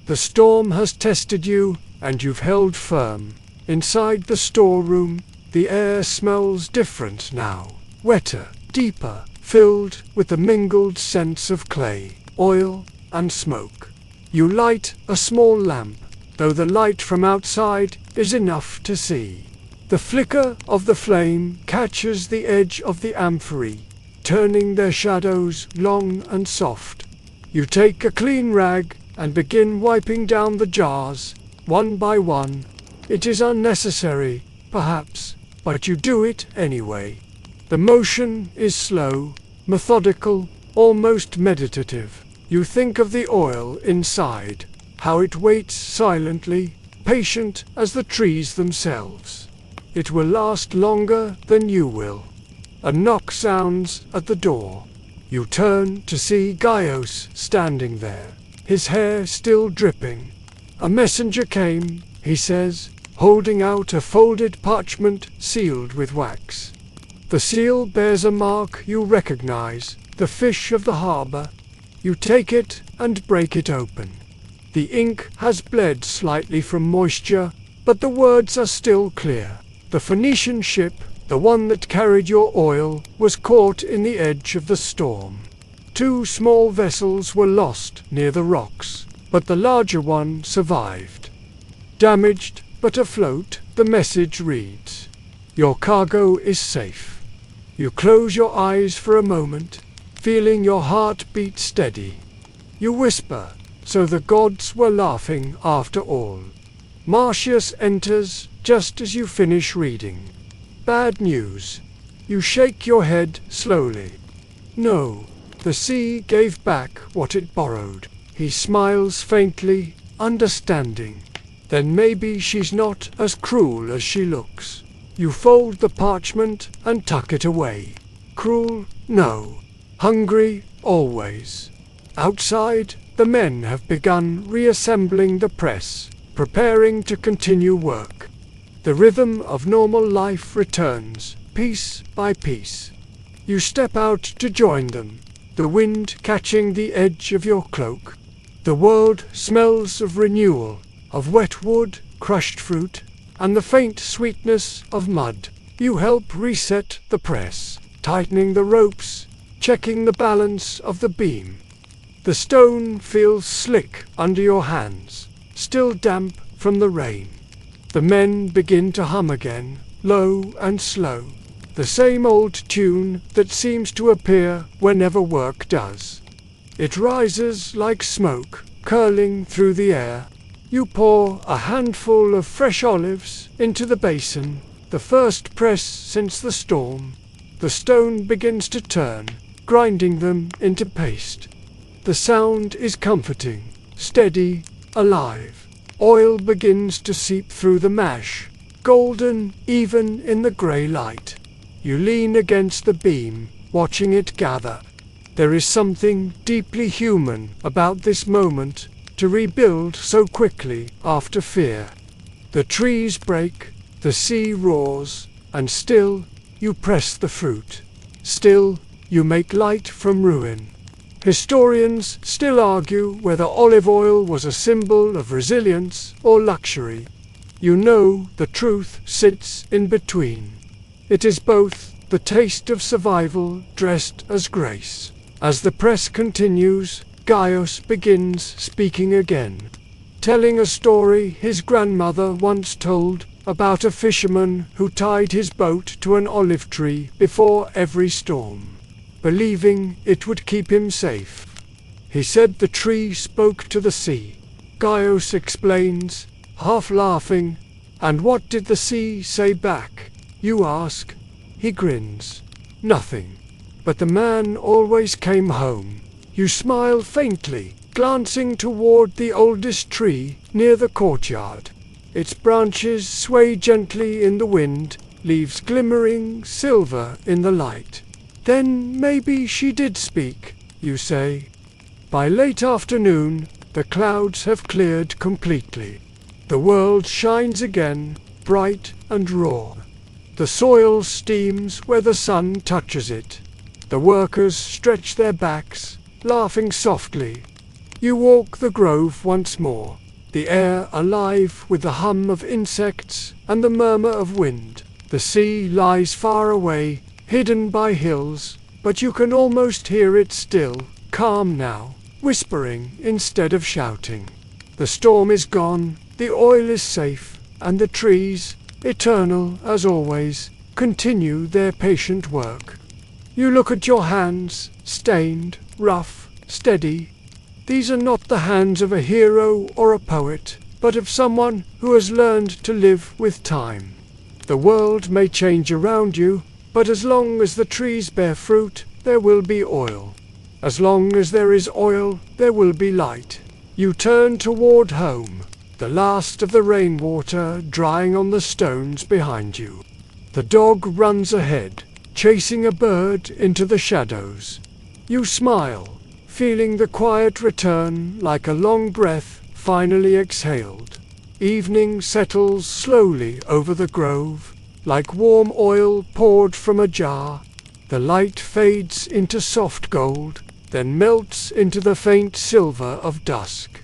The storm has tested you, and you've held firm. Inside the storeroom, the air smells different now, wetter, deeper, filled with the mingled scents of clay, oil, and smoke. You light a small lamp, though the light from outside is enough to see. The flicker of the flame catches the edge of the amphorae, turning their shadows long and soft. You take a clean rag and begin wiping down the jars, one by one. It is unnecessary, perhaps, but you do it anyway. The motion is slow, methodical, almost meditative. You think of the oil inside, how it waits silently, patient as the trees themselves. It will last longer than you will. A knock sounds at the door. You turn to see Gaius standing there, his hair still dripping. A messenger came, he says, holding out a folded parchment sealed with wax. The seal bears a mark you recognize, the fish of the harbor. You take it and break it open. The ink has bled slightly from moisture, but the words are still clear. The Phoenician ship, the one that carried your oil, was caught in the edge of the storm. 2 small vessels were lost near the rocks, but the larger one survived. Damaged, but afloat, the message reads, "Your cargo is safe." You close your eyes for a moment, feeling your heart beat steady. You whisper, "So the gods were laughing after all." Marcius enters just as you finish reading. Bad news. You shake your head slowly. No, the sea gave back what it borrowed. He smiles faintly, understanding. Then maybe she's not as cruel as she looks. You fold the parchment and tuck it away. Cruel? No. Hungry? Always. Outside, the men have begun reassembling the press, preparing to continue work. The rhythm of normal life returns, piece by piece. You step out to join them, the wind catching the edge of your cloak. The world smells of renewal, of wet wood, crushed fruit, and the faint sweetness of mud. You help reset the press, tightening the ropes, checking the balance of the beam. The stone feels slick under your hands, still damp from the rain. The men begin to hum again, low and slow, the same old tune that seems to appear whenever work does. It rises like smoke, curling through the air. You pour a handful of fresh olives into the basin, the first press since the storm. The stone begins to turn, grinding them into paste. The sound is comforting, steady, alive. Oil begins to seep through the mash, golden even in the grey light. You lean against the beam, watching it gather. There is something deeply human about this moment, to rebuild so quickly after fear. The trees break, the sea roars, and still you press the fruit. Still you make light from ruin. Historians still argue whether olive oil was a symbol of resilience or luxury. You know the truth sits in between. It is both the taste of survival dressed as grace. As the press continues, Gaius begins speaking again, telling a story his grandmother once told about a fisherman who tied his boat to an olive tree before every storm, believing it would keep him safe. He said the tree spoke to the sea. Gaius explains, half laughing, "And what did the sea say back?" You ask. He grins. Nothing. But the man always came home. You smile faintly, glancing toward the oldest tree near the courtyard. Its branches sway gently in the wind, leaves glimmering silver in the light. Then maybe she did speak, you say. By late afternoon, the clouds have cleared completely. The world shines again, bright and raw. The soil steams where the sun touches it. The workers stretch their backs, laughing softly. You walk the grove once more, the air alive with the hum of insects and the murmur of wind. The sea lies far away, hidden by hills, but you can almost hear it still, calm now, whispering instead of shouting. The storm is gone, the oil is safe, and the trees, eternal as always, continue their patient work. You look at your hands, stained, rough, steady. These are not the hands of a hero or a poet, but of someone who has learned to live with time. The world may change around you, but as long as the trees bear fruit, there will be oil. As long as there is oil, there will be light. You turn toward home, the last of the rainwater drying on the stones behind you. The dog runs ahead, chasing a bird into the shadows. You smile, feeling the quiet return like a long breath finally exhaled. Evening settles slowly over the grove, like warm oil poured from a jar. The light fades into soft gold, then melts into the faint silver of dusk.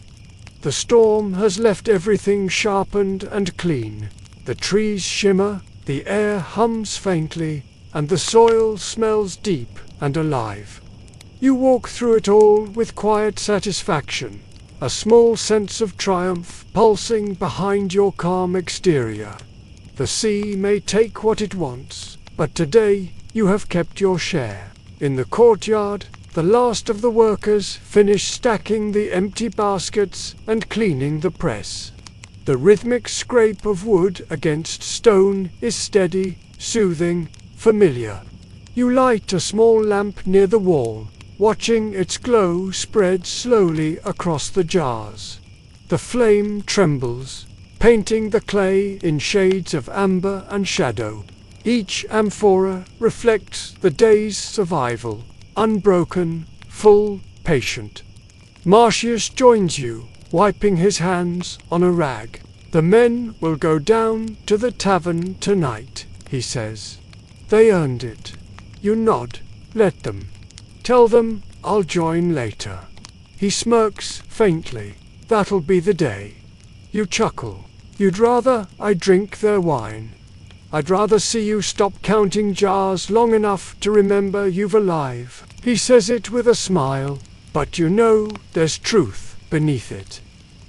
The storm has left everything sharpened and clean. The trees shimmer, the air hums faintly, and the soil smells deep and alive. You walk through it all with quiet satisfaction, a small sense of triumph pulsing behind your calm exterior. The sea may take what it wants, but today you have kept your share. In the courtyard, the last of the workers finish stacking the empty baskets and cleaning the press. The rhythmic scrape of wood against stone is steady, soothing, familiar. You light a small lamp near the wall, watching its glow spread slowly across the jars. The flame trembles, painting the clay in shades of amber and shadow. Each amphora reflects the day's survival, unbroken, full, patient. Marcius joins you, wiping his hands on a rag. "The men will go down to the tavern tonight," he says. "They earned it." You nod. "Let them. Tell them I'll join later." He smirks faintly. "That'll be the day." You chuckle. "You'd rather I drink their wine. I'd rather see you stop counting jars long enough to remember you're alive." He says it with a smile, but you know there's truth beneath it.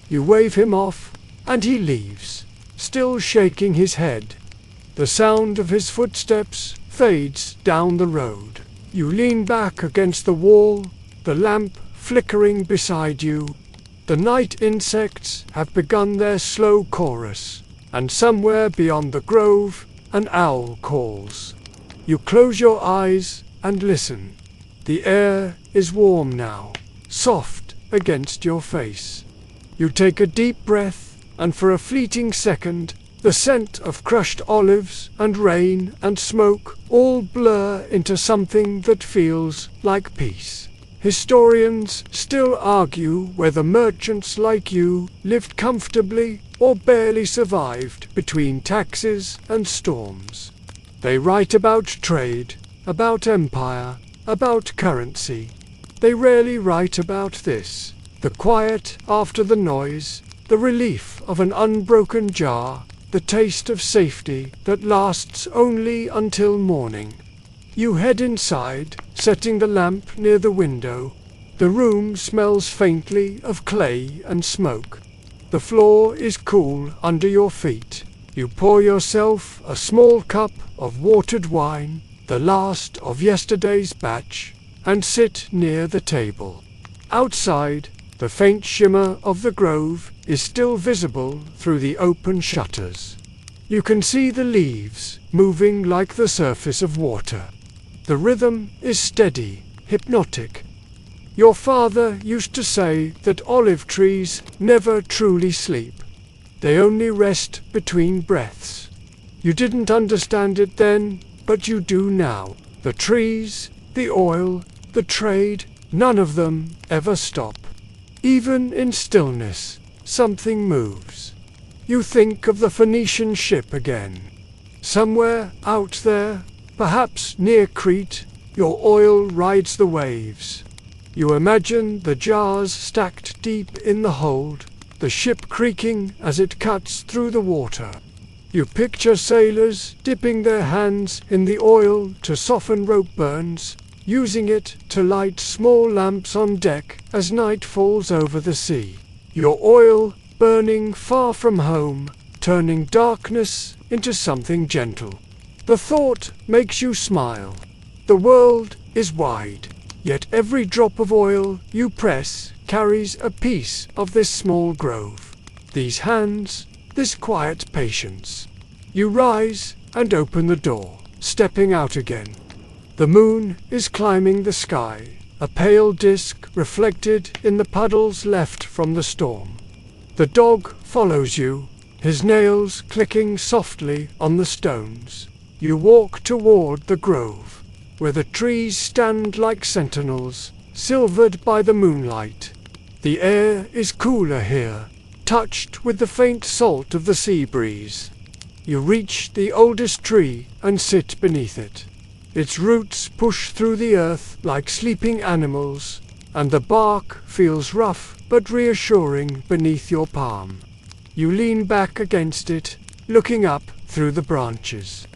You wave him off, and he leaves, still shaking his head. The sound of his footsteps fades down the road. You lean back against the wall, the lamp flickering beside you. The night insects have begun their slow chorus, and somewhere beyond the grove, an owl calls. You close your eyes and listen. The air is warm now, soft against your face. You take a deep breath, and for a fleeting second, the scent of crushed olives and rain and smoke all blur into something that feels like peace. Historians still argue whether merchants like you lived comfortably or barely survived between taxes and storms. They write about trade, about empire, about currency. They rarely write about this, the quiet after the noise, the relief of an unbroken jar, the taste of safety that lasts only until morning. You head inside, setting the lamp near the window. The room smells faintly of clay and smoke. The floor is cool under your feet. You pour yourself a small cup of watered wine, the last of yesterday's batch, and sit near the table. Outside, the faint shimmer of the grove is still visible through the open shutters. You can see the leaves moving like the surface of water. The rhythm is steady, hypnotic. Your father used to say that olive trees never truly sleep. They only rest between breaths. You didn't understand it then, but you do now. The trees, the oil, the trade, none of them ever stop. Even in stillness, something moves. You think of the Phoenician ship again. Somewhere out there, perhaps near Crete, your oil rides the waves. You imagine the jars stacked deep in the hold, the ship creaking as it cuts through the water. You picture sailors dipping their hands in the oil to soften rope burns, using it to light small lamps on deck as night falls over the sea. Your oil burning far from home, turning darkness into something gentle. The thought makes you smile. The world is wide, yet every drop of oil you press carries a piece of this small grove. These hands, this quiet patience. You rise and open the door, stepping out again. The moon is climbing the sky, a pale disk reflected in the puddles left from the storm. The dog follows you, his nails clicking softly on the stones. You walk toward the grove, where the trees stand like sentinels, silvered by the moonlight. The air is cooler here, touched with the faint salt of the sea breeze. You reach the oldest tree and sit beneath it. Its roots push through the earth like sleeping animals, and the bark feels rough but reassuring beneath your palm. You lean back against it, looking up through the branches.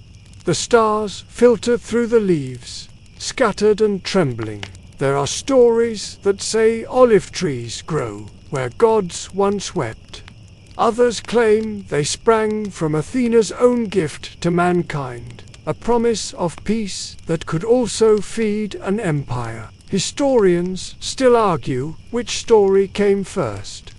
The stars filter through the leaves, scattered and trembling. There are stories that say olive trees grow where gods once wept. Others claim they sprang from Athena's own gift to mankind, a promise of peace that could also feed an empire. Historians still argue which story came first.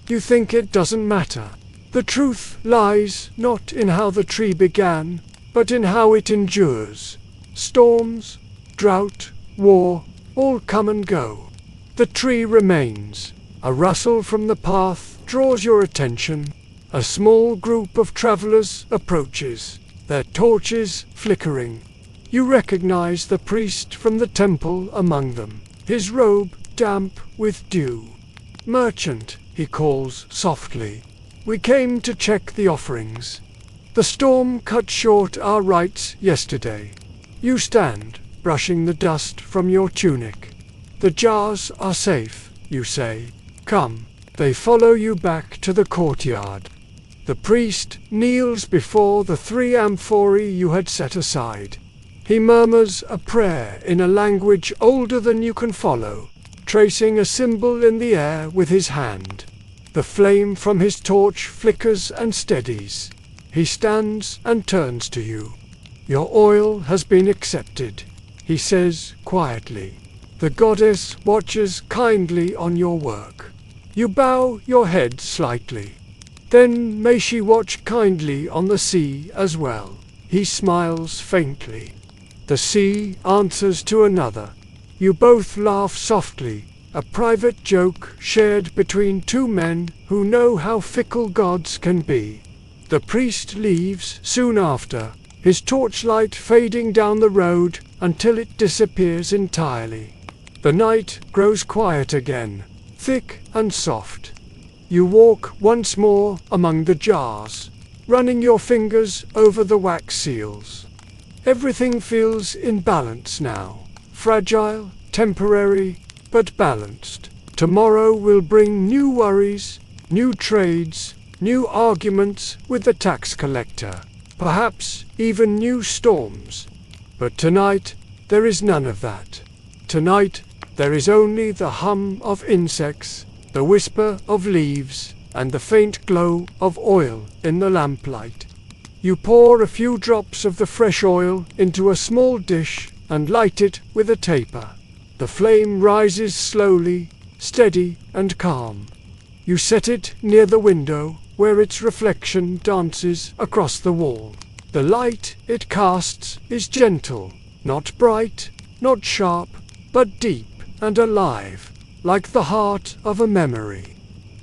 You think it doesn't matter. The truth lies not in how the tree began, but in how it endures. Storms, drought, war, all come and go. The tree remains. A rustle from the path draws your attention. A small group of travelers approaches, their torches flickering. You recognize the priest from the temple among them, his robe damp with dew. "Merchant," he calls softly, "we came to check the offerings. The storm cut short our rites yesterday." You stand, brushing the dust from your tunic. "The jars are safe," you say. "Come." They follow you back to the courtyard. The priest kneels before the 3 amphorae you had set aside. He murmurs a prayer in a language older than you can follow, tracing a symbol in the air with his hand. The flame from his torch flickers and steadies. He stands and turns to you. "Your oil has been accepted," he says quietly. "The goddess watches kindly on your work." You bow your head slightly. "Then may she watch kindly on the sea as well." He smiles faintly. The sea answers to another. You both laugh softly, a private joke shared between 2 men who know how fickle gods can be. The priest leaves soon after, his torchlight fading down the road until it disappears entirely. The night grows quiet again, thick and soft. You walk once more among the jars, running your fingers over the wax seals. Everything feels in balance now, fragile, temporary, but balanced. Tomorrow will bring new worries, new trades, new arguments with the tax collector, perhaps even new storms. But tonight, there is none of that. Tonight, there is only the hum of insects, the whisper of leaves, and the faint glow of oil in the lamplight. You pour a few drops of the fresh oil into a small dish and light it with a taper. The flame rises slowly, steady and calm. You set it near the window, where its reflection dances across the wall. The light it casts is gentle, not bright, not sharp, but deep and alive, like the heart of a memory.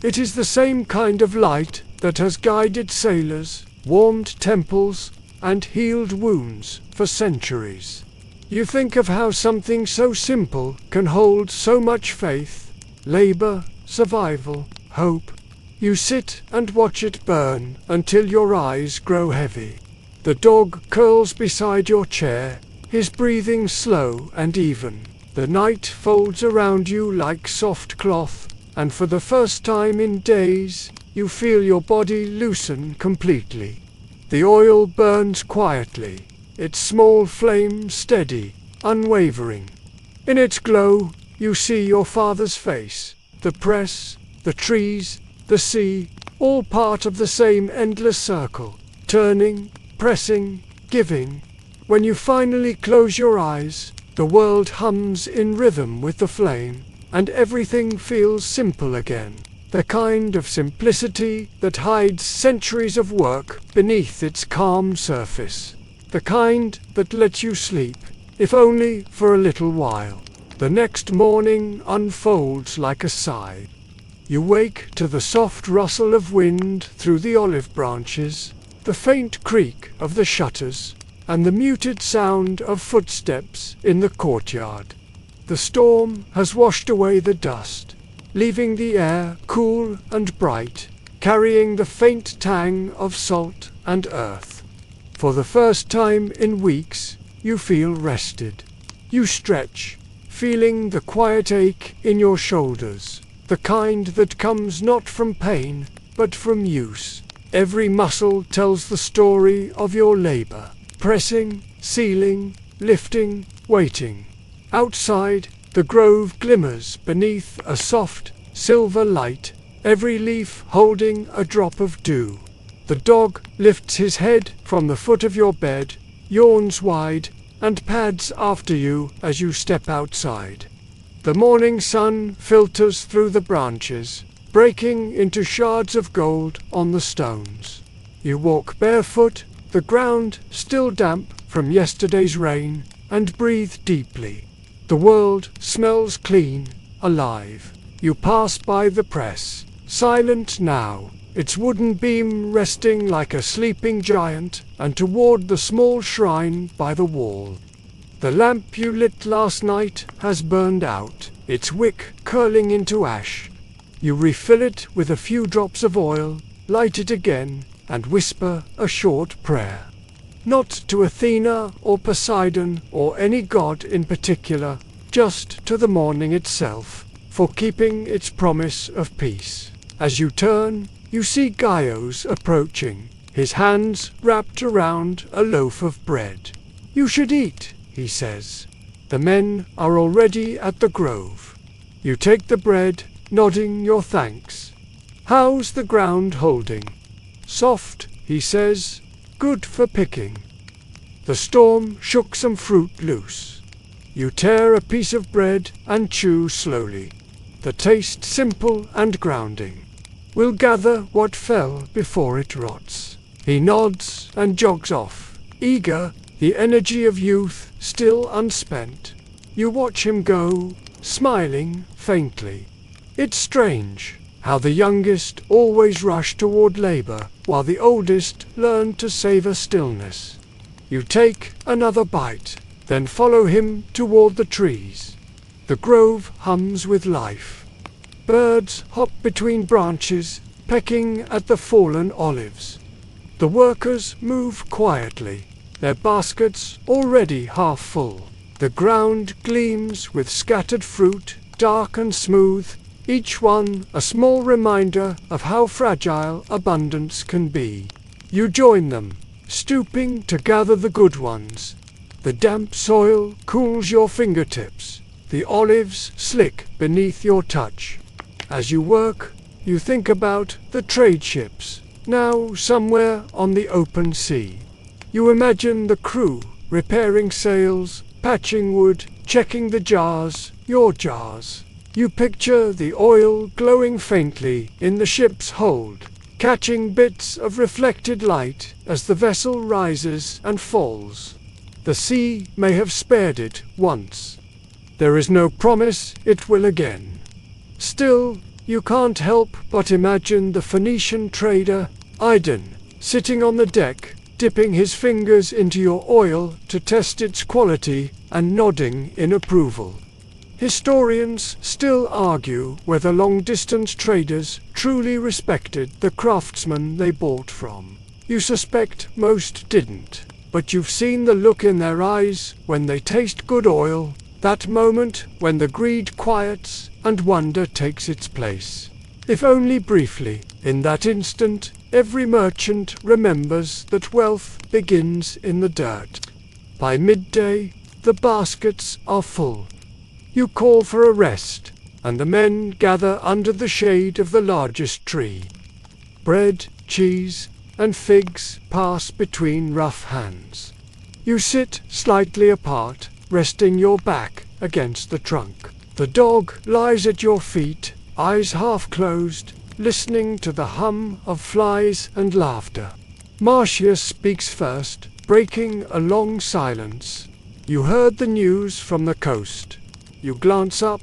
It is the same kind of light that has guided sailors, warmed temples, and healed wounds for centuries. You think of how something so simple can hold so much faith, labor, survival, hope. You sit and watch it burn until your eyes grow heavy. The dog curls beside your chair, his breathing slow and even. The night folds around you like soft cloth, and for the first time in days, you feel your body loosen completely. The oil burns quietly, its small flame steady, unwavering. In its glow, you see your father's face, the press, the trees, the sea, all part of the same endless circle, turning, pressing, giving. When you finally close your eyes, the world hums in rhythm with the flame, and everything feels simple again. The kind of simplicity that hides centuries of work beneath its calm surface. The kind that lets you sleep, if only for a little while. The next morning unfolds like a sigh. You wake to the soft rustle of wind through the olive branches, the faint creak of the shutters, and the muted sound of footsteps in the courtyard. The storm has washed away the dust, leaving the air cool and bright, carrying the faint tang of salt and earth. For the first time in weeks, you feel rested. You stretch, feeling the quiet ache in your shoulders, the kind that comes not from pain, but from use. Every muscle tells the story of your labor, pressing, sealing, lifting, waiting. Outside, the grove glimmers beneath a soft, silver light, every leaf holding a drop of dew. The dog lifts his head from the foot of your bed, yawns wide, and pads after you as you step outside. The morning sun filters through the branches, breaking into shards of gold on the stones. You walk barefoot, the ground still damp from yesterday's rain, and breathe deeply. The world smells clean, alive. You pass by the press, silent now, its wooden beam resting like a sleeping giant, and toward the small shrine by the wall. The lamp you lit last night has burned out, its wick curling into ash. You refill it with a few drops of oil, light it again, and whisper a short prayer. Not to Athena or Poseidon or any god in particular, just to the morning itself, for keeping its promise of peace. As you turn, you see Gaius approaching, his hands wrapped around a loaf of bread. "You should eat," he says. "The men are already at the grove." You take the bread, nodding your thanks. "How's the ground holding?" "Soft," he says. "Good for picking." The storm shook some fruit loose. You tear a piece of bread and chew slowly. The taste simple and grounding. "We'll gather what fell before it rots." He nods and jogs off, eager, the energy of youth still unspent. You watch him go, smiling faintly. It's strange how the youngest always rush toward labor, while the oldest learn to savor stillness. You take another bite, then follow him toward the trees. The grove hums with life. Birds hop between branches, pecking at the fallen olives. The workers move quietly, their baskets already half full. The ground gleams with scattered fruit, dark and smooth, each one a small reminder of how fragile abundance can be. You join them, stooping to gather the good ones. The damp soil cools your fingertips, the olives slick beneath your touch. As you work, you think about the trade ships, now somewhere on the open sea. You imagine the crew repairing sails, patching wood, checking the jars, your jars. You picture the oil glowing faintly in the ship's hold, catching bits of reflected light as the vessel rises and falls. The sea may have spared it once. There is no promise it will again. Still, you can't help but imagine the Phoenician trader, Aydin, sitting on the deck, dipping his fingers into your oil to test its quality and nodding in approval. Historians still argue whether long-distance traders truly respected the craftsmen they bought from. You suspect most didn't, but you've seen the look in their eyes when they taste good oil, that moment when the greed quiets and wonder takes its place. If only briefly, in that instant, every merchant remembers that wealth begins in the dirt. By midday, the baskets are full. You call for a rest, and the men gather under the shade of the largest tree. Bread, cheese, and figs pass between rough hands. You sit slightly apart, resting your back against the trunk. The dog lies at your feet, eyes half closed, listening to the hum of flies and laughter. Marcius speaks first, breaking a long silence. "You heard the news from the coast." You glance up.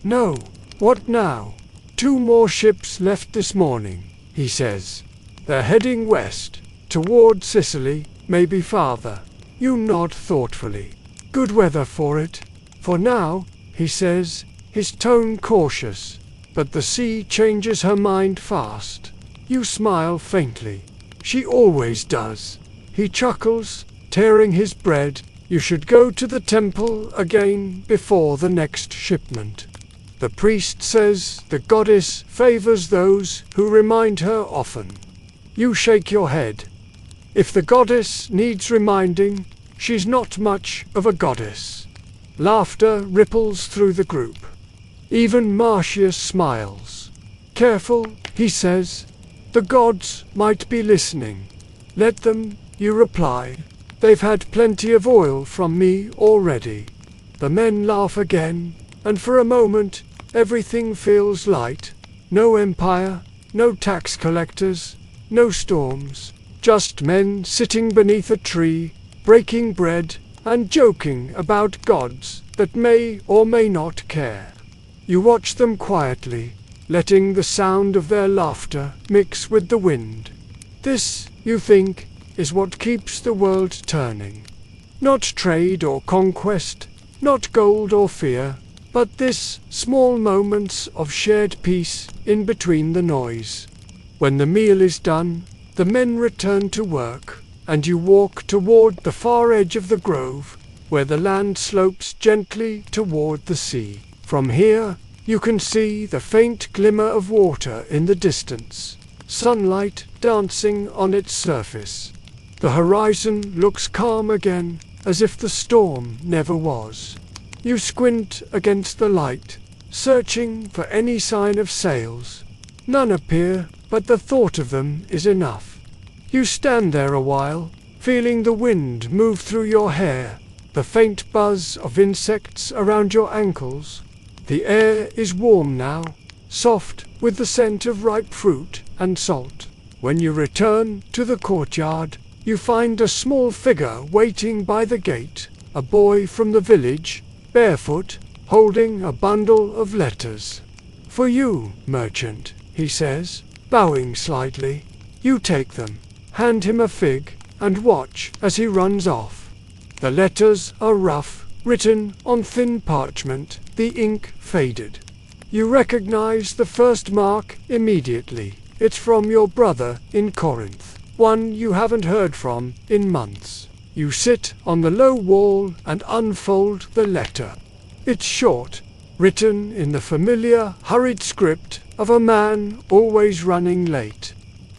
"No. What now?" "2 more ships left this morning," he says. "They're heading west, toward Sicily, maybe farther." You nod thoughtfully. "Good weather for it. For now," he says, his tone cautious. But the sea changes her mind fast. You smile faintly. She always does. He chuckles, tearing his bread. "You should go to the temple again before the next shipment. The priest says the goddess favors those who remind her often." You shake your head. If the goddess needs reminding, she's not much of a goddess. Laughter ripples through the group. Even Marcius smiles. "Careful," he says. "The gods might be listening." "Let them," you reply. "They've had plenty of oil from me already." The men laugh again, and for a moment everything feels light. No empire, no tax collectors, no storms. Just men sitting beneath a tree, breaking bread, and joking about gods that may or may not care. You watch them quietly, letting the sound of their laughter mix with the wind. This, you think, is what keeps the world turning. Not trade or conquest, not gold or fear, but this small moments of shared peace in between the noise. When the meal is done, the men return to work, and you walk toward the far edge of the grove, where the land slopes gently toward the sea. From here, you can see the faint glimmer of water in the distance, sunlight dancing on its surface. The horizon looks calm again, as if the storm never was. You squint against the light, searching for any sign of sails. None appear, but the thought of them is enough. You stand there a while, feeling the wind move through your hair, the faint buzz of insects around your ankles. The air is warm now, soft with the scent of ripe fruit and salt. When you return to the courtyard, you find a small figure waiting by the gate, a boy from the village, barefoot, holding a bundle of letters. "For you, merchant," he says, bowing slightly. You take them, hand him a fig, and watch as he runs off. The letters are rough, written on thin parchment, the ink faded. You recognize the first mark immediately. It's from your brother in Corinth, one you haven't heard from in months. You sit on the low wall and unfold the letter. It's short, written in the familiar, hurried script of a man always running late.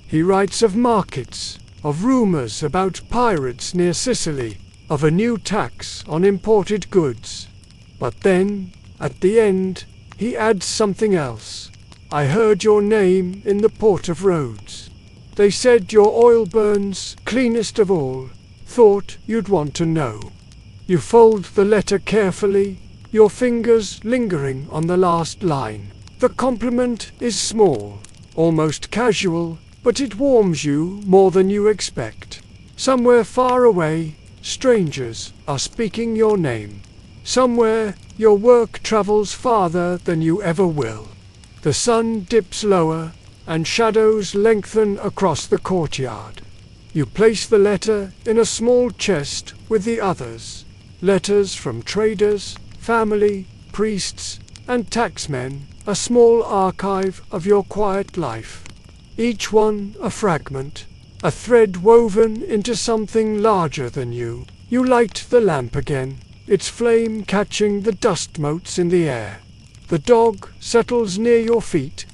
He writes of markets, of rumors about pirates near Sicily, of a new tax on imported goods. But then, at the end, he adds something else. "I heard your name in the port of Rhodes. They said your oil burns cleanest of all. Thought you'd want to know." You fold the letter carefully, your fingers lingering on the last line. The compliment is small, almost casual, but it warms you more than you expect. Somewhere far away, strangers are speaking your name. Somewhere, your work travels farther than you ever will. The sun dips lower, and shadows lengthen across the courtyard. You place the letter in a small chest with the others. Letters from traders, family, priests, and taxmen, a small archive of your quiet life. Each one a fragment, a thread woven into something larger than you. You light the lamp again, its flame catching the dust motes in the air. The dog settles near your feet.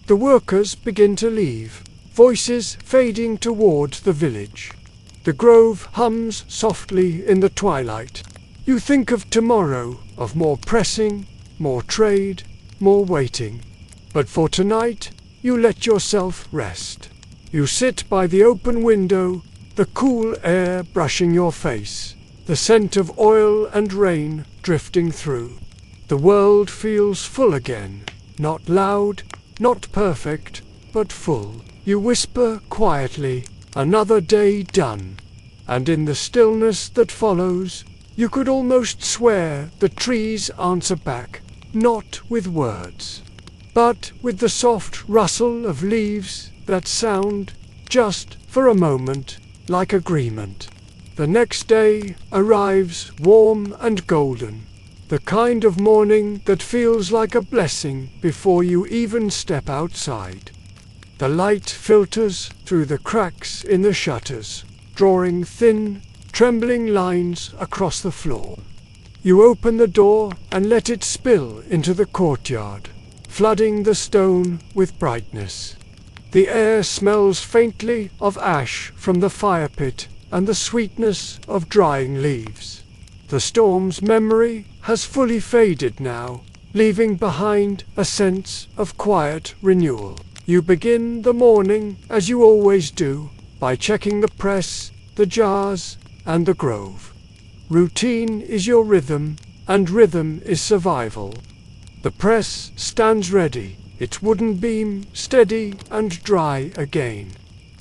The workers begin to leave, voices fading toward the village. The grove hums softly in the twilight. You think of tomorrow, of more pressing, more trade, more waiting. But for tonight, you let yourself rest. You sit by the open window, the cool air brushing your face, the scent of oil and rain drifting through. The world feels full again, not loud, not perfect, but full. You whisper quietly, "Another day done." And in the stillness that follows, you could almost swear the trees answer back, not with words, but with the soft rustle of leaves that sound, just for a moment, like agreement. The next day arrives warm and golden, the kind of morning that feels like a blessing before you even step outside. The light filters through the cracks in the shutters, drawing thin, trembling lines across the floor. You open the door and let it spill into the courtyard, flooding the stone with brightness. The air smells faintly of ash from the fire pit and the sweetness of drying leaves. The storm's memory has fully faded now, leaving behind a sense of quiet renewal. You begin the morning, as you always do, by checking the press, the jars, and the grove. Routine is your rhythm, and rhythm is survival. The press stands ready, its wooden beam steady and dry again.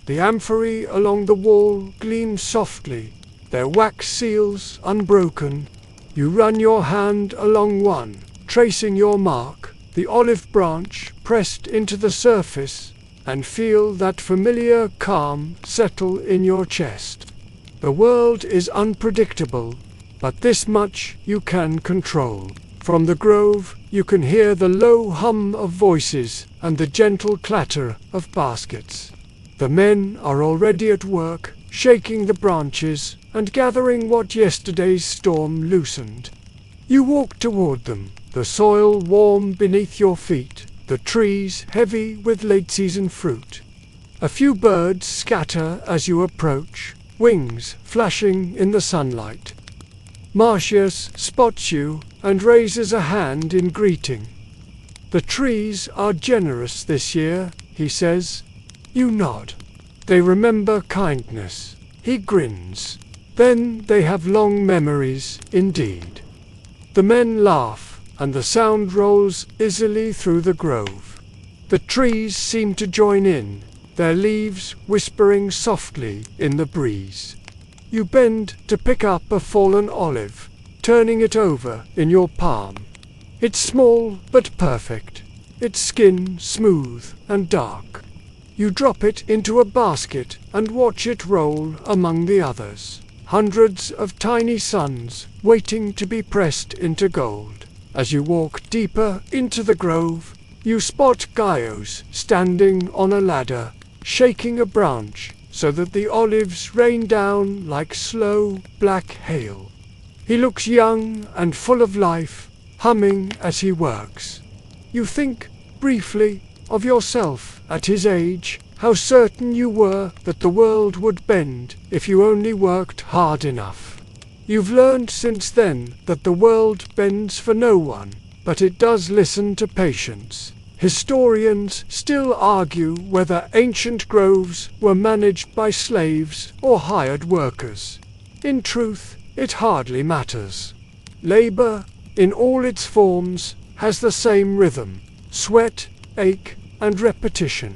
The amphorae along the wall gleam softly, their wax seals unbroken. You run your hand along one, tracing your mark, the olive branch pressed into the surface, and feel that familiar calm settle in your chest. The world is unpredictable, but this much you can control. From the grove, you can hear the low hum of voices and the gentle clatter of baskets. The men are already at work, shaking the branches and gathering what yesterday's storm loosened. You walk toward them, the soil warm beneath your feet, the trees heavy with late-season fruit. A few birds scatter as you approach, wings flashing in the sunlight. Marcius spots you and raises a hand in greeting. "The trees are generous this year," he says. You nod. They remember kindness. He grins. Then they have long memories, indeed. The men laugh, and the sound rolls easily through the grove. The trees seem to join in, their leaves whispering softly in the breeze. You bend to pick up a fallen olive, turning it over in your palm. It's small but perfect, its skin smooth and dark. You drop it into a basket and watch it roll among the others. Hundreds of tiny suns waiting to be pressed into gold. As you walk deeper into the grove, you spot Gaius standing on a ladder, shaking a branch so that the olives rain down like slow black hail. He looks young and full of life, humming as he works. You think, briefly, of yourself at his age, how certain you were that the world would bend if you only worked hard enough. You've learned since then that the world bends for no one, but it does listen to patience. Historians still argue whether ancient groves were managed by slaves or hired workers. In truth, it hardly matters. Labor, in all its forms, has the same rhythm: sweat, ache, and repetition.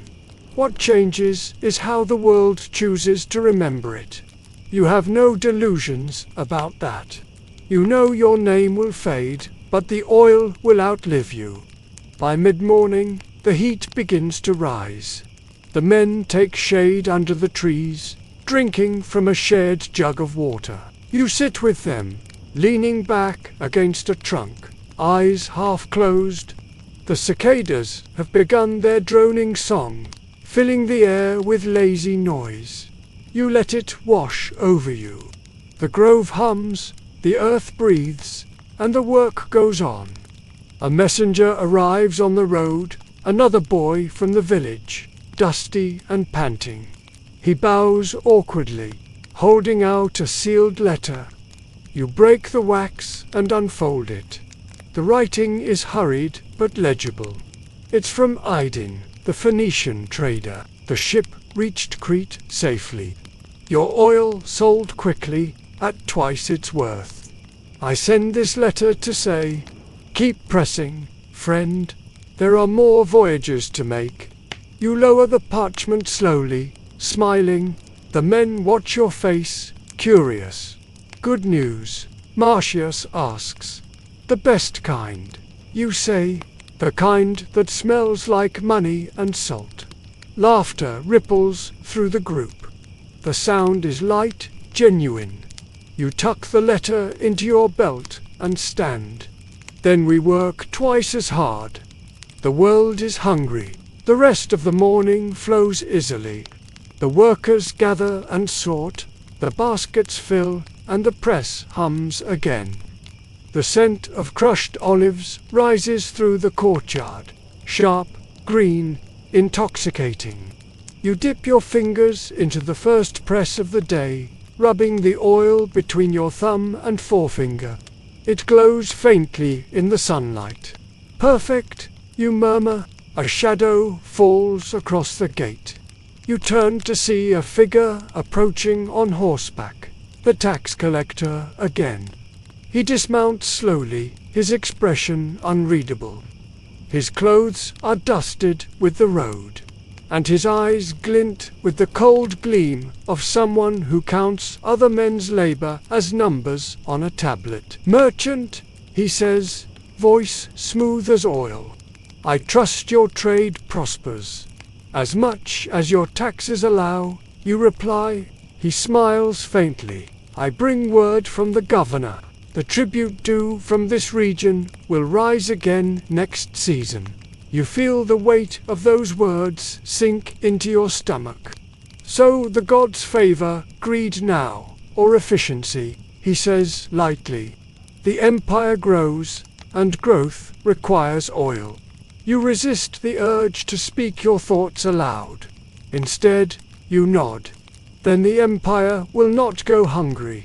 What changes is how the world chooses to remember it. You have no delusions about that. You know your name will fade, but the oil will outlive you. By mid-morning, the heat begins to rise. The men take shade under the trees, drinking from a shared jug of water. You sit with them, leaning back against a trunk, eyes half closed. The cicadas have begun their droning song, filling the air with lazy noise. You let it wash over you. The grove hums, the earth breathes, and the work goes on. A messenger arrives on the road, another boy from the village, dusty and panting. He bows awkwardly, holding out a sealed letter. You break the wax and unfold it. The writing is hurried but legible. It's from Aydin, the Phoenician trader. The ship reached Crete safely. Your oil sold quickly, at twice its worth. I send this letter to say, keep pressing, friend. There are more voyages to make. You lower the parchment slowly, smiling. The men watch your face, curious. Good news, Marcius asks. The best kind, you say, the kind that smells like money and salt. Laughter ripples through the group. The sound is light, genuine. You tuck the letter into your belt and stand. Then we work twice as hard. The world is hungry. The rest of the morning flows easily. The workers gather and sort, the baskets fill, and the press hums again. The scent of crushed olives rises through the courtyard, sharp, green, intoxicating. You dip your fingers into the first press of the day, rubbing the oil between your thumb and forefinger. It glows faintly in the sunlight. Perfect, you murmur. A shadow falls across the gate. You turn to see a figure approaching on horseback, the tax collector again. He dismounts slowly, his expression unreadable. His clothes are dusted with the road, and his eyes glint with the cold gleam of someone who counts other men's labor as numbers on a tablet. "Merchant," he says, voice smooth as oil, "I trust your trade prospers. As much as your taxes allow," you reply. He smiles faintly. "I bring word from the governor. The tribute due from this region will rise again next season." You feel the weight of those words sink into your stomach. "So the gods favor greed now, or efficiency," he says lightly. "The empire grows, and growth requires oil." You resist the urge to speak your thoughts aloud. Instead, you nod. "Then the empire will not go hungry."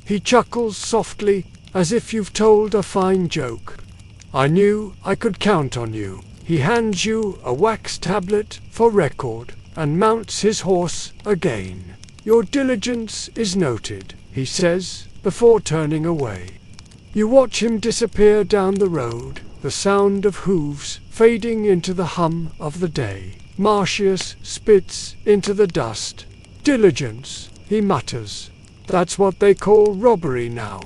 He chuckles softly, as if you've told a fine joke. "I knew I could count on you." He hands you a wax tablet for record, and mounts his horse again. "Your diligence is noted," he says, before turning away. You watch him disappear down the road, the sound of hooves fading into the hum of the day. Marcius spits into the dust. "Diligence," he mutters. "That's what they call robbery now."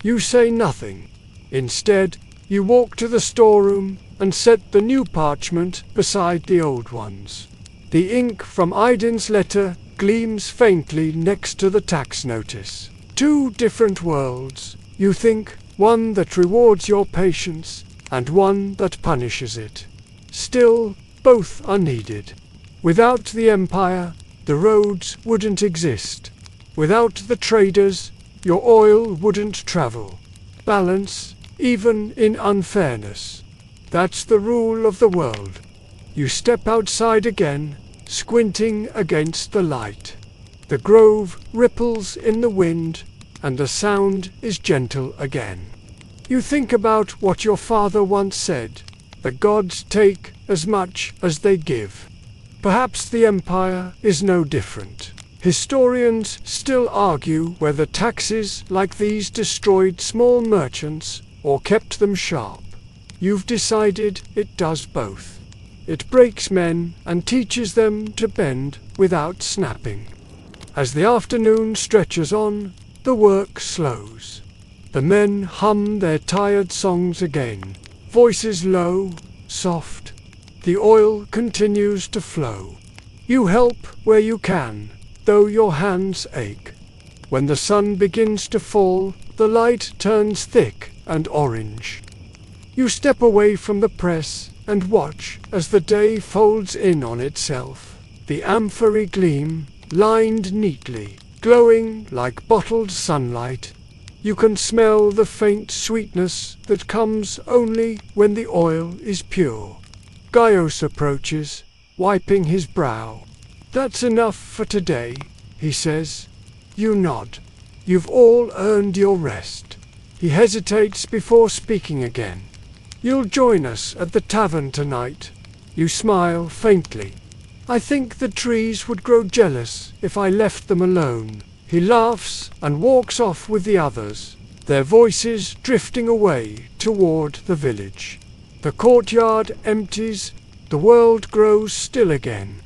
You say nothing. Instead, you walk to the storeroom and set the new parchment beside the old ones. The ink from Aidin's letter gleams faintly next to the tax notice. Two different worlds, you think, one that rewards your patience and one that punishes it. Still, both are needed. Without the empire, the roads wouldn't exist. Without the traders, your oil wouldn't travel. Balance, even in unfairness. That's the rule of the world. You step outside again, squinting against the light. The grove ripples in the wind, and the sound is gentle again. You think about what your father once said: the gods take as much as they give. Perhaps the empire is no different. Historians still argue whether taxes like these destroyed small merchants or kept them sharp. You've decided it does both. It breaks men and teaches them to bend without snapping. As the afternoon stretches on, the work slows. The men hum their tired songs again, voices low, soft. The oil continues to flow. You help where you can, though your hands ache. When the sun begins to fall, the light turns thick and orange. You step away from the press and watch as the day folds in on itself. The amphory gleam, lined neatly, glowing like bottled sunlight. You can smell the faint sweetness that comes only when the oil is pure. Gaius approaches, wiping his brow. "That's enough for today," he says. You nod. "You've all earned your rest." He hesitates before speaking again. "You'll join us at the tavern tonight." You smile faintly. "I think the trees would grow jealous if I left them alone." He laughs and walks off with the others, their voices drifting away toward the village. The courtyard empties, the world grows still again.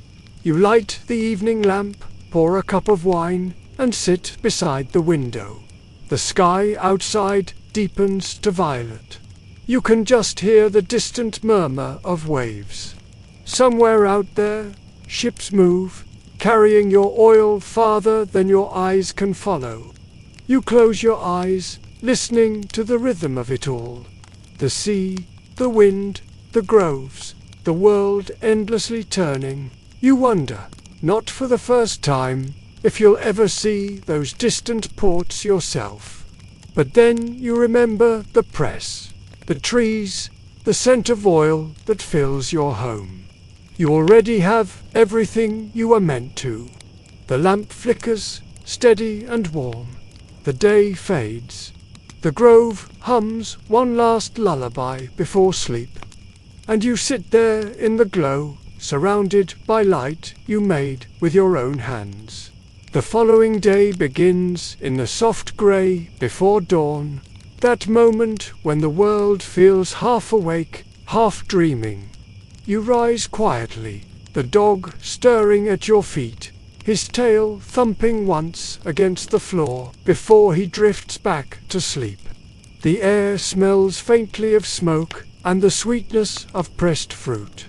You light the evening lamp, pour a cup of wine, and sit beside the window. The sky outside deepens to violet. You can just hear the distant murmur of waves. Somewhere out there, ships move, carrying your oil farther than your eyes can follow. You close your eyes, listening to the rhythm of it all. The sea, the wind, the groves, the world endlessly turning. You wonder, not for the first time, if you'll ever see those distant ports yourself. But then you remember the press, the trees, the scent of oil that fills your home. You already have everything you were meant to. The lamp flickers, steady and warm. The day fades. The grove hums one last lullaby before sleep. And you sit there in the glow, surrounded by light you made with your own hands. The following day begins in the soft grey before dawn, that moment when the world feels half awake half dreaming. You rise quietly, the dog stirring at your feet, his tail thumping once against the floor before he drifts back to sleep. The air smells faintly of smoke and the sweetness of pressed fruit.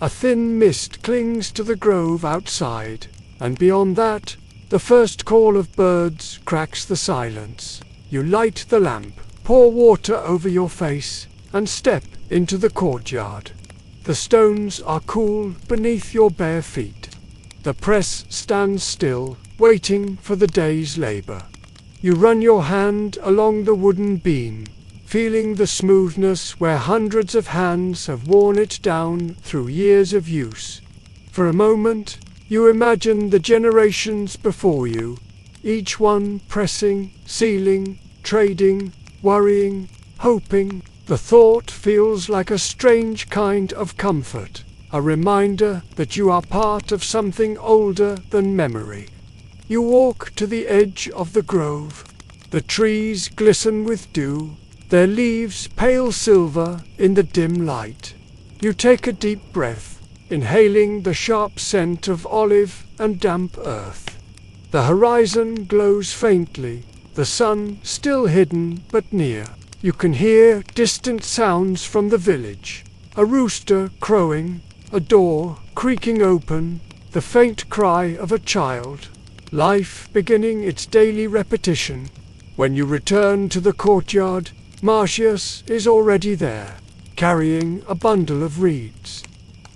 A thin mist clings to the grove outside, and beyond that, the first call of birds cracks the silence. You light the lamp, pour water over your face, and step into the courtyard. The stones are cool beneath your bare feet. The press stands still, waiting for the day's labor. You run your hand along the wooden beam, feeling the smoothness where hundreds of hands have worn it down through years of use. For a moment, you imagine the generations before you, each one pressing, sealing, trading, worrying, hoping. The thought feels like a strange kind of comfort, a reminder that you are part of something older than memory. You walk to the edge of the grove. The trees glisten with dew, their leaves pale silver in the dim light. You take a deep breath, inhaling the sharp scent of olive and damp earth. The horizon glows faintly, the sun still hidden but near. You can hear distant sounds from the village, a rooster crowing, a door creaking open, the faint cry of a child. Life beginning its daily repetition. When you return to the courtyard, Marcius is already there, carrying a bundle of reeds.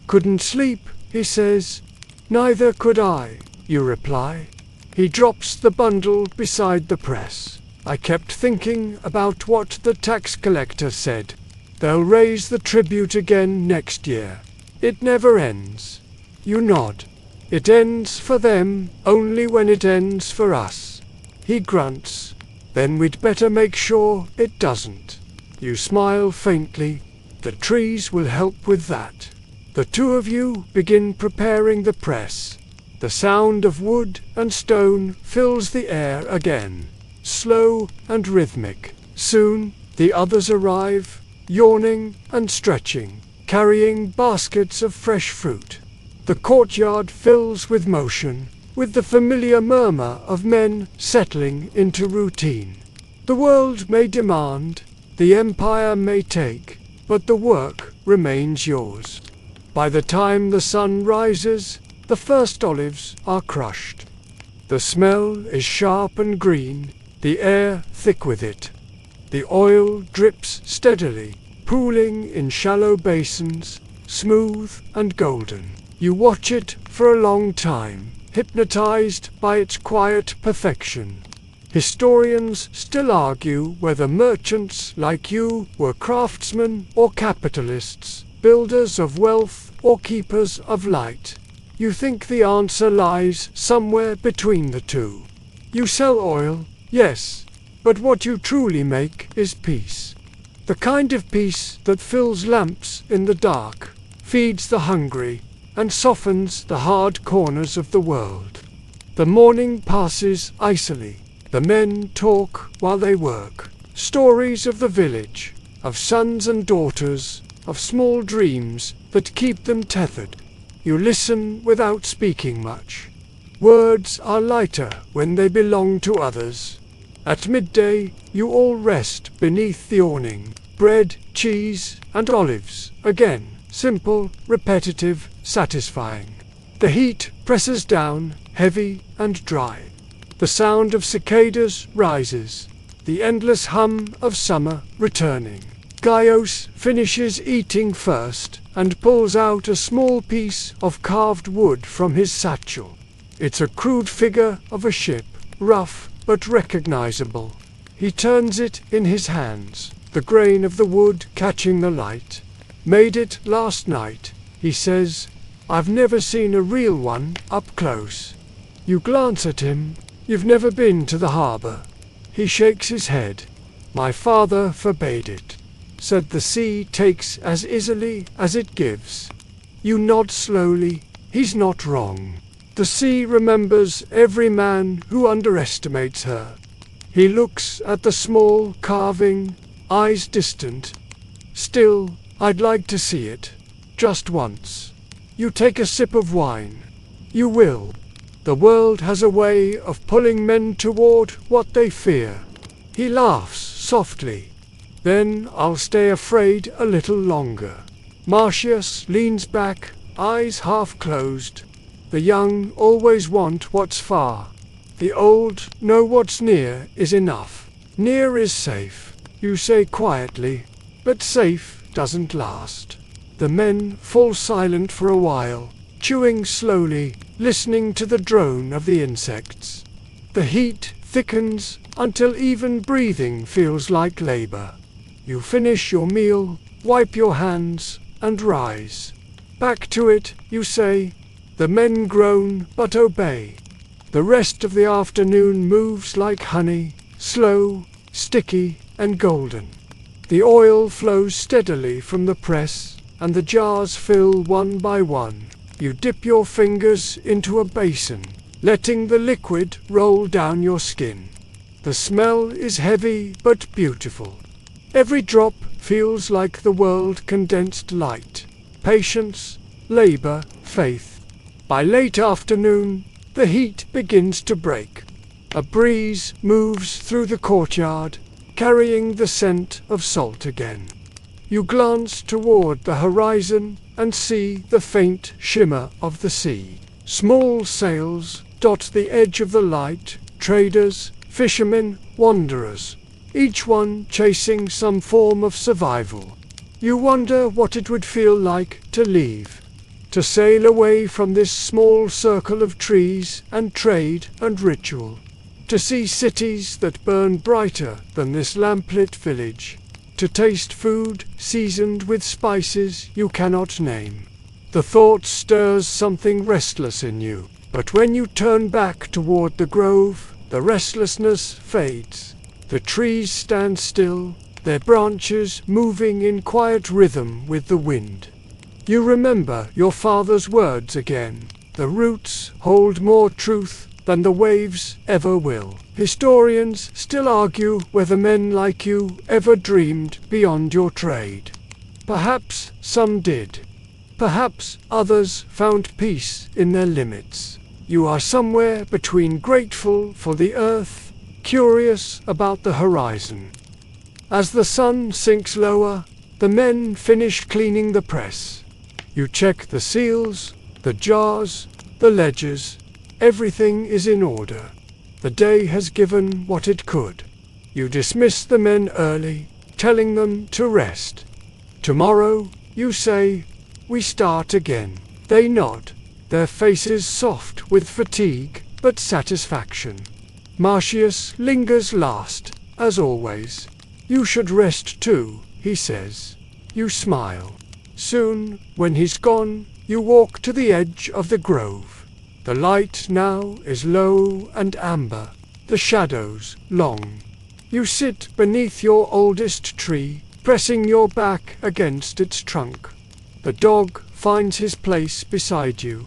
"Couldn't sleep," he says. "Neither could I," you reply. He drops the bundle beside the press. "I kept thinking about what the tax collector said. They'll raise the tribute again next year. It never ends." You nod. "It ends for them only when it ends for us." He grunts. "Then we'd better make sure it doesn't." You smile faintly. "The trees will help with that." The two of you begin preparing the press. The sound of wood and stone fills the air again, slow and rhythmic. Soon, the others arrive, yawning and stretching, carrying baskets of fresh fruit. The courtyard fills with motion, with the familiar murmur of men settling into routine. The world may demand, the empire may take, but the work remains yours. By the time the sun rises, the first olives are crushed. The smell is sharp and green, the air thick with it. The oil drips steadily, pooling in shallow basins, smooth and golden. You watch it for a long time, hypnotized by its quiet perfection. Historians still argue whether merchants like you were craftsmen or capitalists, builders of wealth or keepers of light. You think the answer lies somewhere between the two. You sell oil, yes, but what you truly make is peace. The kind of peace that fills lamps in the dark, feeds the hungry, and softens the hard corners of the world. The morning passes icily. The men talk while they work. Stories of the village, of sons and daughters, of small dreams that keep them tethered. You listen without speaking much. Words are lighter when they belong to others. At midday, you all rest beneath the awning. Bread, cheese, and olives, again. Simple, repetitive, satisfying. The heat presses down, heavy and dry. The sound of cicadas rises, the endless hum of summer returning. Gaius finishes eating first and pulls out a small piece of carved wood from his satchel. It's a crude figure of a ship, rough but recognizable. He turns it in his hands, the grain of the wood catching the light. "Made it last night," he says. "I've never seen a real one up close." You glance at him. "You've never been to the harbor." He shakes his head. "My father forbade it," said. "The sea takes as easily as it gives." You nod slowly. He's not wrong. The sea remembers every man who underestimates her. He looks at the small carving, eyes distant. "Still, I'd like to see it. Just once. You take a sip of wine. You will. The world has a way of pulling men toward what they fear. He laughs softly. Then I'll stay afraid a little longer. Marcius leans back, eyes half closed. The young always want what's far. The old know what's near is enough. Near is safe, you say quietly, but safe doesn't last. The men fall silent for a while, chewing slowly, listening to the drone of the insects. The heat thickens until even breathing feels like labor. You finish your meal, wipe your hands, and rise. Back to it, you say. The men groan but obey. The rest of the afternoon moves like honey, slow, sticky, and golden. The oil flows steadily from the press, and the jars fill one by one. You dip your fingers into a basin, letting the liquid roll down your skin. The smell is heavy but beautiful. Every drop feels like the world condensed light. Patience, labor, faith. By late afternoon, the heat begins to break. A breeze moves through the courtyard, carrying the scent of salt again. You glance toward the horizon and see the faint shimmer of the sea. Small sails dot the edge of the light, traders, fishermen, wanderers, each one chasing some form of survival. You wonder what it would feel like to leave. To sail away from this small circle of trees and trade and ritual. To see cities that burn brighter than this lamplit village. To taste food seasoned with spices you cannot name. The thought stirs something restless in you, but when you turn back toward the grove, the restlessness fades. The trees stand still, their branches moving in quiet rhythm with the wind. You remember your father's words again. The roots hold more truth than the waves ever will. Historians still argue whether men like you ever dreamed beyond your trade. Perhaps some did. Perhaps others found peace in their limits. You are somewhere between grateful for the earth, curious about the horizon. As the sun sinks lower, the men finish cleaning the press. You check the seals, the jars, the ledgers. Everything is in order. The day has given what it could. You dismiss the men early, telling them to rest. Tomorrow, you say, we start again. They nod, their faces soft with fatigue but satisfaction. Marcius lingers last, as always. You should rest too, he says. You smile. Soon, when he's gone, you walk to the edge of the grove. The light now is low and amber, the shadows long. You sit beneath your oldest tree, pressing your back against its trunk. The dog finds his place beside you.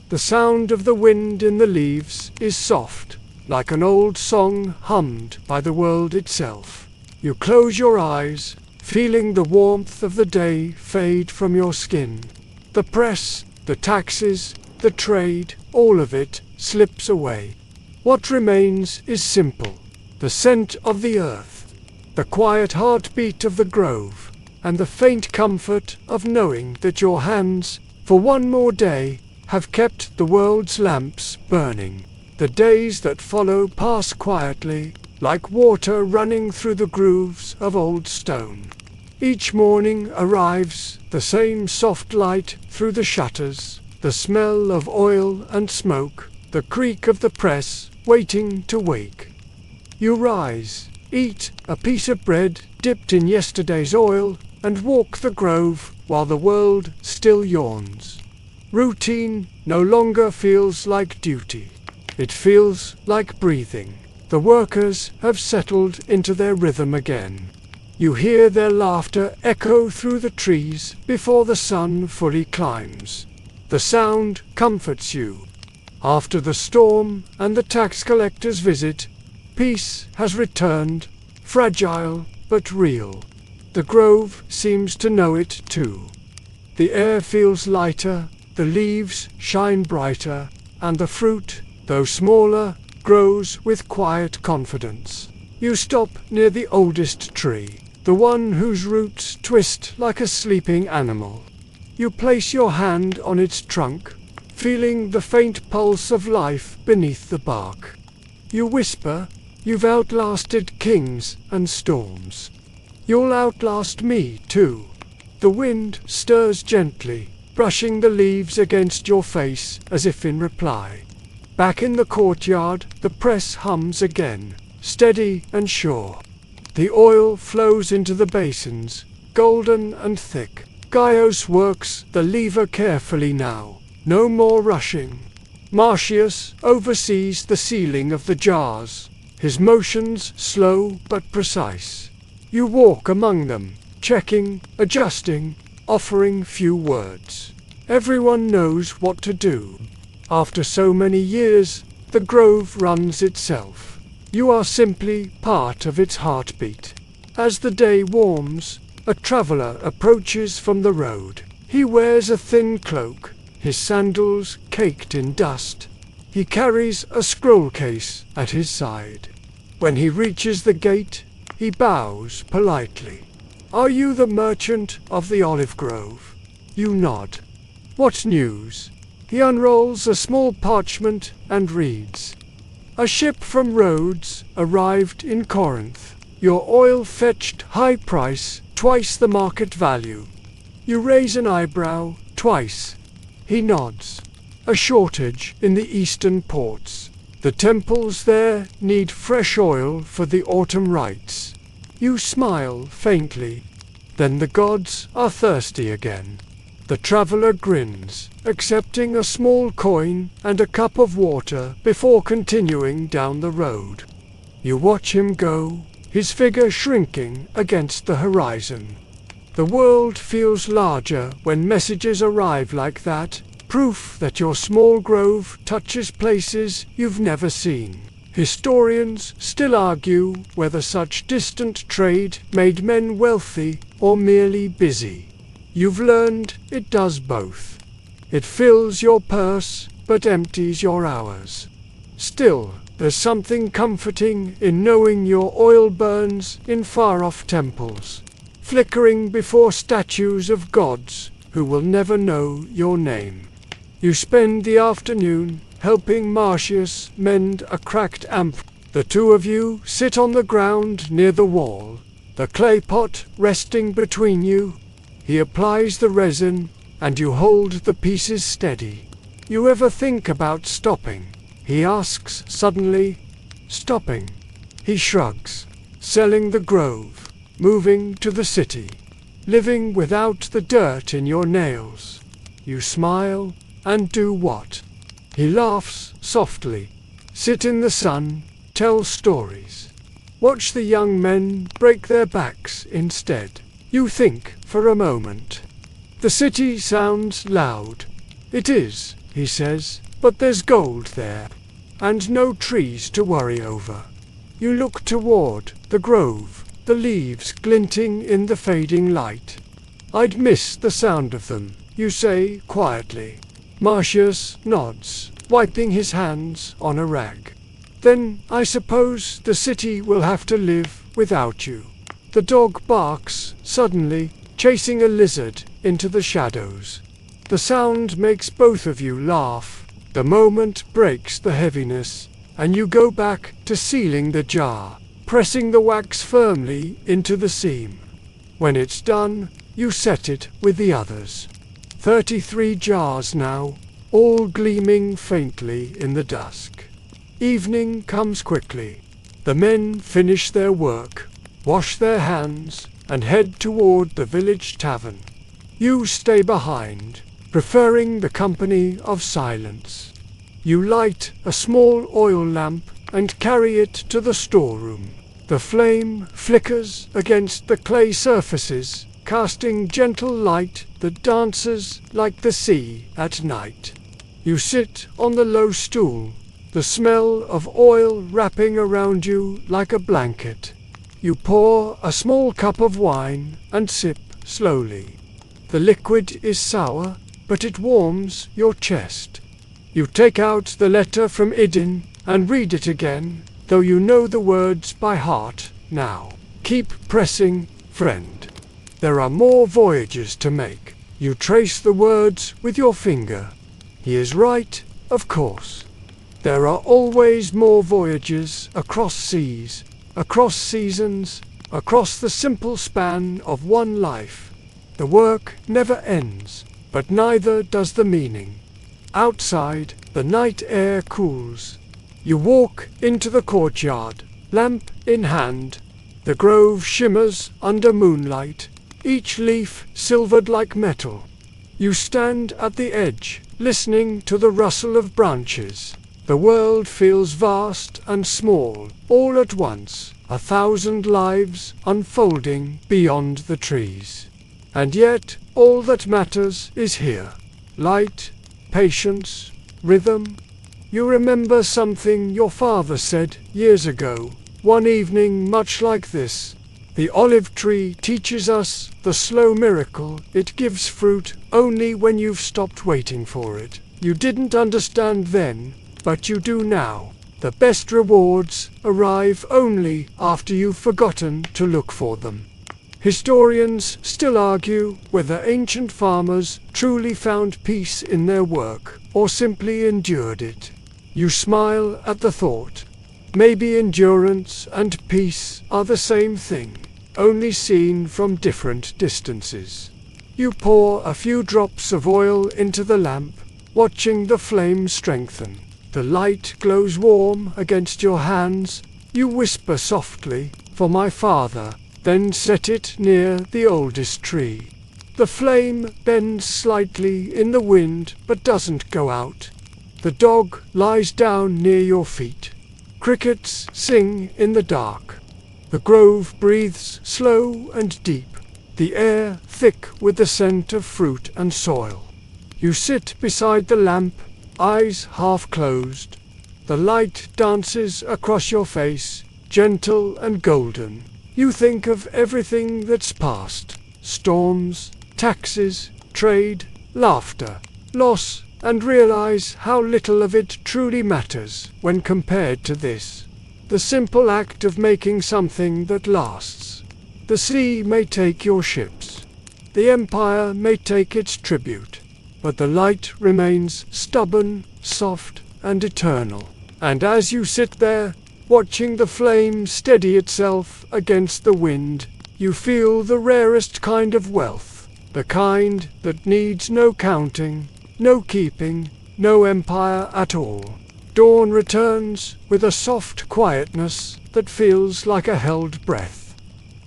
The sound of the wind in the leaves is soft, like an old song hummed by the world itself. You close your eyes, feeling the warmth of the day fade from your skin. The press, the taxes, the trade, all of it slips away. What remains is simple. The scent of the earth, the quiet heartbeat of the grove, and the faint comfort of knowing that your hands, for one more day, have kept the world's lamps burning. The days that follow pass quietly, like water running through the grooves of old stone. Each morning arrives the same soft light through the shutters, the smell of oil and smoke, the creak of the press waiting to wake. You rise, eat a piece of bread dipped in yesterday's oil, and walk the grove while the world still yawns. Routine no longer feels like duty. It feels like breathing. The workers have settled into their rhythm again. You hear their laughter echo through the trees before the sun fully climbs. The sound comforts you. After the storm and the tax collector's visit, peace has returned, fragile but real. The grove seems to know it too. The air feels lighter, the leaves shine brighter, and the fruit, though smaller, grows with quiet confidence. You stop near the oldest tree, the one whose roots twist like a sleeping animal. You place your hand on its trunk, feeling the faint pulse of life beneath the bark. You whisper, "You've outlasted kings and storms. You'll outlast me, too." The wind stirs gently, brushing the leaves against your face as if in reply. Back in the courtyard, the press hums again, steady and sure. The oil flows into the basins, golden and thick. Gaius works the lever carefully now, no more rushing. Marcius oversees the sealing of the jars, his motions slow but precise. You walk among them, checking, adjusting, offering few words. Everyone knows what to do. After so many years, the grove runs itself. You are simply part of its heartbeat. As the day warms, a traveller approaches from the road. He wears a thin cloak, his sandals caked in dust. He carries a scroll case at his side. When he reaches the gate, he bows politely. "Are you the merchant of the olive grove?" You nod. "What news?" He unrolls a small parchment and reads. "A ship from Rhodes arrived in Corinth. Your oil fetched high price, twice the market value." You raise an eyebrow, twice. He nods. "A shortage in the eastern ports. The temples there need fresh oil for the autumn rites." You smile faintly. "Then the gods are thirsty again." The traveller grins, accepting a small coin and a cup of water before continuing down the road. You watch him go, his figure shrinking against the horizon. The world feels larger when messages arrive like that, proof that your small grove touches places you've never seen. Historians still argue whether such distant trade made men wealthy or merely busy. You've learned it does both. It fills your purse, but empties your hours. Still, there's something comforting in knowing your oil burns in far-off temples, flickering before statues of gods who will never know your name. You spend the afternoon helping Marcius mend a cracked amp. The two of you sit on the ground near the wall, the clay pot resting between you. He applies the resin, and you hold the pieces steady. "You ever think about stopping?" he asks suddenly. "Stopping?" He shrugs. "Selling the grove, moving to the city, living without the dirt in your nails." You smile, and do what? He laughs softly. "Sit in the sun, tell stories. Watch the young men break their backs instead." You think for a moment. The city sounds loud. "It is," he says, "but there's gold there, and no trees to worry over." You look toward the grove, the leaves glinting in the fading light. "I'd miss the sound of them," you say quietly. Marcius nods, wiping his hands on a rag. "Then I suppose the city will have to live without you." The dog barks suddenly, chasing a lizard into the shadows. The sound makes both of you laugh. The moment breaks the heaviness, and you go back to sealing the jar, pressing the wax firmly into the seam. When it's done, you set it with the others. 33 jars now, all gleaming faintly in the dusk. Evening comes quickly. The men finish their work, wash their hands, and head toward the village tavern. You stay behind, preferring the company of silence. You light a small oil lamp and carry it to the storeroom. The flame flickers against the clay surfaces, casting gentle light that dances like the sea at night. You sit on the low stool, the smell of oil wrapping around you like a blanket. You pour a small cup of wine and sip slowly. The liquid is sour, but it warms your chest. You take out the letter from Idin and read it again, though you know the words by heart now. Keep pressing, friend. There are more voyages to make. You trace the words with your finger. He is right, of course. There are always more voyages across seas, across seasons, across the simple span of one life. The work never ends, but neither does the meaning. Outside, the night air cools. You walk into the courtyard, lamp in hand. The grove shimmers under moonlight, each leaf silvered like metal. You stand at the edge, listening to the rustle of branches. The world feels vast and small, all at once, 1,000 lives unfolding beyond the trees. And yet, all that matters is here. Light, patience, rhythm. You remember something your father said years ago, one evening much like this. The olive tree teaches us the slow miracle. It gives fruit only when you've stopped waiting for it. You didn't understand then, but you do now. The best rewards arrive only after you've forgotten to look for them. Historians still argue whether ancient farmers truly found peace in their work or simply endured it. You smile at the thought. Maybe endurance and peace are the same thing, only seen from different distances. You pour a few drops of oil into the lamp, watching the flame strengthen. The light glows warm against your hands. You whisper softly, "For my father," then set it near the oldest tree. The flame bends slightly in the wind but doesn't go out. The dog lies down near your feet. Crickets sing in the dark. The grove breathes slow and deep, the air thick with the scent of fruit and soil. You sit beside the lamp, eyes half closed. The light dances across your face, gentle and golden. You think of everything that's past: storms, taxes, trade, laughter, loss, and realize how little of it truly matters when compared to this. The simple act of making something that lasts. The sea may take your ships. The empire may take its tribute. But the light remains stubborn, soft, and eternal. And as you sit there, watching the flame steady itself against the wind, you feel the rarest kind of wealth. The kind that needs no counting, no keeping, no empire at all. Dawn returns with a soft quietness that feels like a held breath.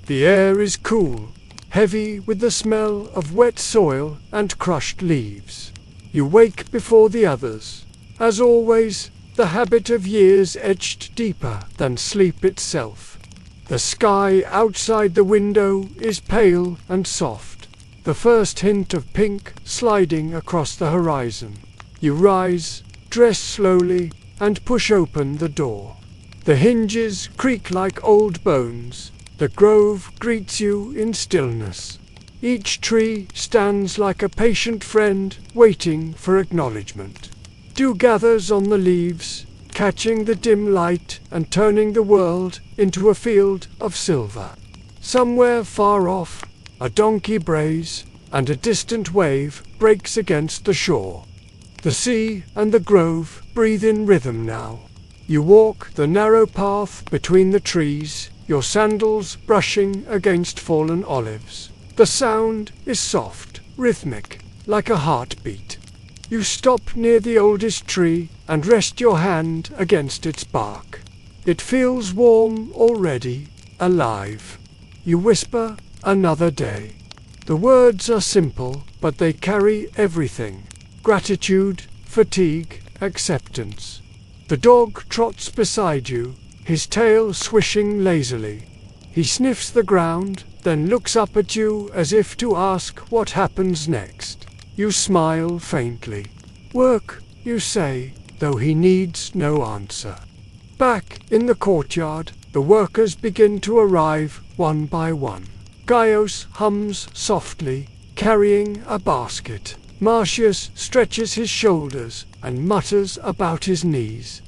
The air is cool, heavy with the smell of wet soil and crushed leaves. You wake before the others. As always, the habit of years etched deeper than sleep itself. The sky outside the window is pale and soft, the first hint of pink sliding across the horizon. You rise, dress slowly, and push open the door. The hinges creak like old bones. The grove greets you in stillness. Each tree stands like a patient friend waiting for acknowledgement. Dew gathers on the leaves, catching the dim light and turning the world into a field of silver. Somewhere far off, a donkey brays, and a distant wave breaks against the shore. The sea and the grove breathe in rhythm now. You walk the narrow path between the trees, your sandals brushing against fallen olives. The sound is soft, rhythmic, like a heartbeat. You stop near the oldest tree and rest your hand against its bark. It feels warm already, alive. You whisper, "Another day." The words are simple, but they carry everything: gratitude, fatigue, acceptance. The dog trots beside you, his tail swishing lazily. He sniffs the ground, then looks up at you as if to ask what happens next. You smile faintly. "Work," you say, though he needs no answer. Back in the courtyard, The workers begin to arrive, one by one. Gaius hums softly, carrying a basket. Marcius stretches his shoulders and mutters about his knees.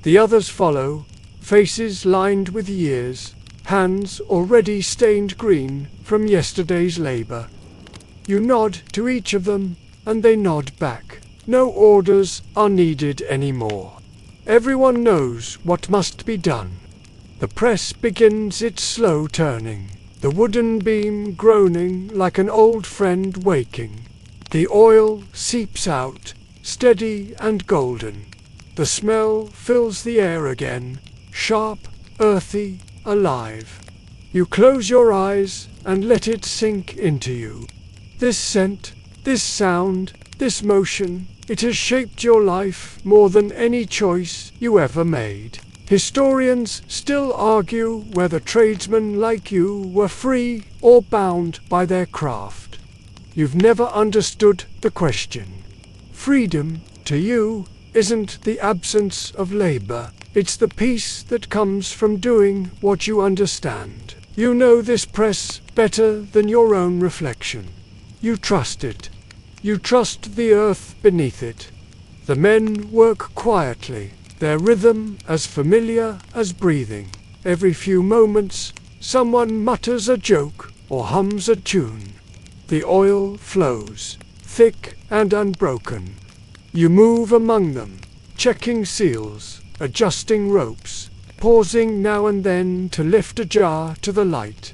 The others follow, faces lined with years, hands already stained green from yesterday's labor. You nod to each of them, and they nod back. No orders are needed anymore. Everyone knows what must be done. The press begins its slow turning, the wooden beam groaning like an old friend waking. The oil seeps out, steady and golden. The smell fills the air again, sharp, earthy, alive. You close your eyes and let it sink into you. This scent, this sound, this motion, it has shaped your life more than any choice you ever made. Historians still argue whether tradesmen like you were free or bound by their craft. You've never understood the question. Freedom, to you, isn't the absence of labor. It's the peace that comes from doing what you understand. You know this press better than your own reflection. You trust it. You trust the earth beneath it. The men work quietly, their rhythm as familiar as breathing. Every few moments, someone mutters a joke or hums a tune. The oil flows, thick and unbroken. You move among them, checking seals, adjusting ropes, pausing now and then to lift a jar to the light.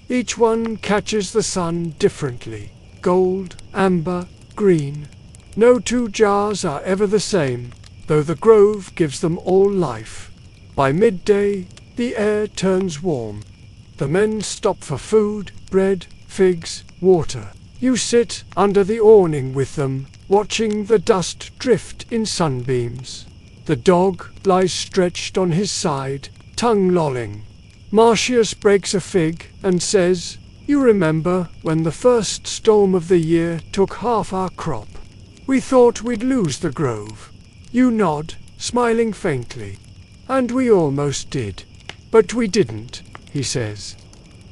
Each one catches the sun differently, gold, amber, green. No two jars are ever the same, though the grove gives them all life. By midday, the air turns warm. The men stop for food, bread, figs, water. You sit under the awning with them, watching the dust drift in sunbeams. The dog lies stretched on his side, tongue lolling. Marcius breaks a fig and says, "You remember when the first storm of the year took half our crop? We thought we'd lose the grove." You nod, smiling faintly. "And we almost did. But we didn't," he says.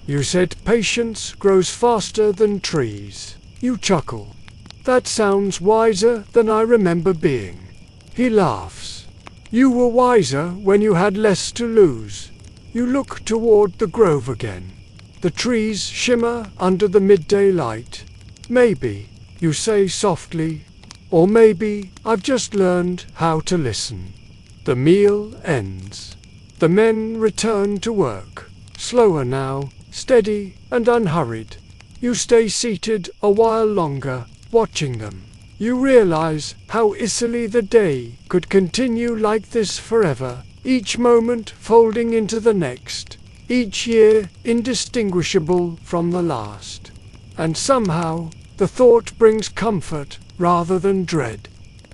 "You said patience grows faster than trees." You chuckle. "That sounds wiser than I remember being." He laughs. "You were wiser when you had less to lose." You look toward the grove again. The trees shimmer under the midday light. "Maybe," you say softly, "or maybe I've just learned how to listen." The meal ends. The men return to work, slower now, steady and unhurried. You stay seated a while longer, watching them. You realize how easily the day could continue like this forever, each moment folding into the next, each year indistinguishable from the last. And somehow, the thought brings comfort rather than dread.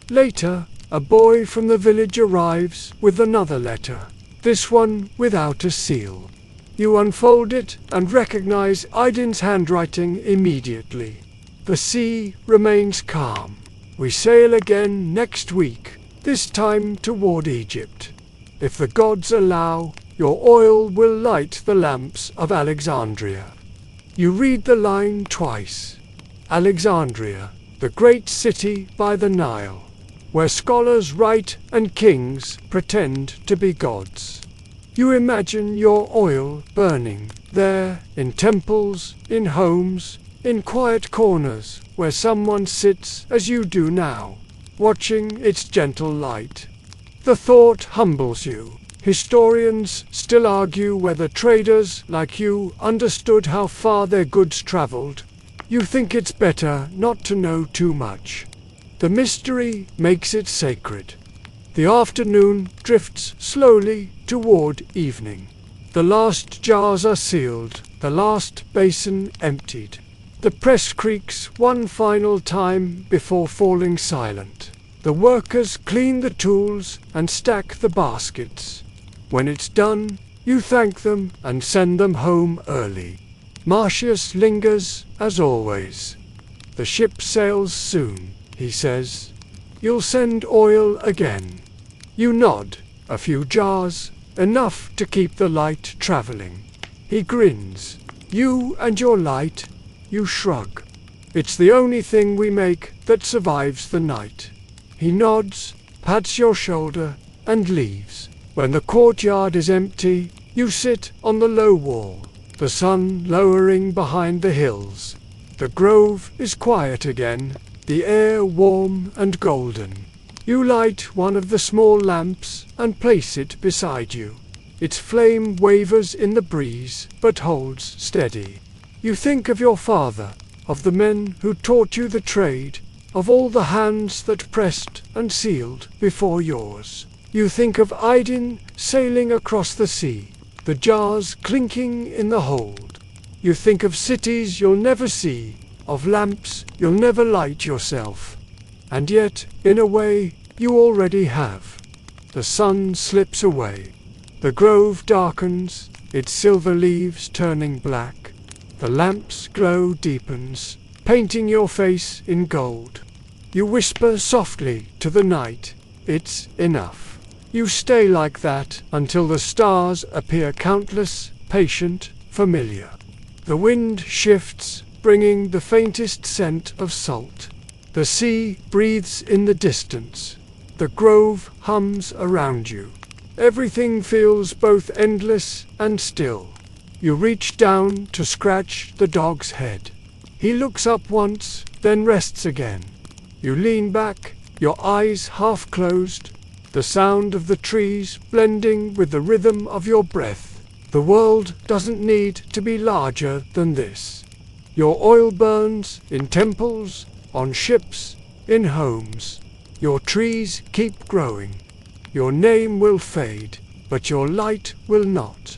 Later, a boy from the village arrives with another letter, this one without a seal. You unfold it and recognize Aydin's handwriting immediately. The sea remains calm. We sail again next week, this time toward Egypt. If the gods allow, your oil will light the lamps of Alexandria. You read the line twice. Alexandria, the great city by the Nile, where scholars write and kings pretend to be gods. You imagine your oil burning there, in temples, in homes, in quiet corners where someone sits as you do now, watching its gentle light. The thought humbles you. Historians still argue whether traders like you understood how far their goods traveled. You think it's better not to know too much. The mystery makes it sacred. The afternoon drifts slowly toward evening. The last jars are sealed, the last basin emptied. The press creaks one final time before falling silent. The workers clean the tools and stack the baskets. When it's done, you thank them and send them home early. Marcius lingers as always. "The ship sails soon," he says. "You'll send oil again." You nod. A few jars, enough to keep the light traveling. He grins. You and your light, you shrug. It's the only thing we make that survives the night. He nods, pats your shoulder, and leaves. When the courtyard is empty, you sit on the low wall, the sun lowering behind the hills. The grove is quiet again, the air warm and golden. You light one of the small lamps and place it beside you. Its flame wavers in the breeze, but holds steady. You think of your father, of the men who taught you the trade, of all the hands that pressed and sealed before yours. You think of Aydin sailing across the sea, the jars clinking in the hold. You think of cities you'll never see, of lamps you'll never light yourself. And yet, in a way, you already have. The sun slips away. The grove darkens, its silver leaves turning black. The lamp's glow deepens, painting your face in gold. You whisper softly to the night, "It's enough." You stay like that until the stars appear countless, patient, familiar. The wind shifts, bringing the faintest scent of salt. The sea breathes in the distance. The grove hums around you. Everything feels both endless and still. You reach down to scratch the dog's head. He looks up once, then rests again. You lean back, your eyes half closed, the sound of the trees blending with the rhythm of your breath. The world doesn't need to be larger than this. Your oil burns in temples, on ships, in homes. Your trees keep growing. Your name will fade, but your light will not.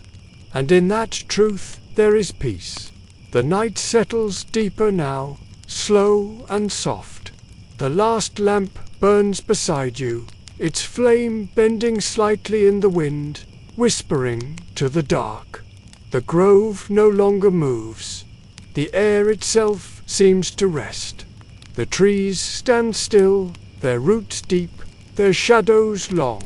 And in that truth there is peace. The night settles deeper now, slow and soft. The last lamp burns beside you, its flame bending slightly in the wind, whispering to the dark. The grove no longer moves. The air itself seems to rest. The trees stand still, their roots deep, their shadows long.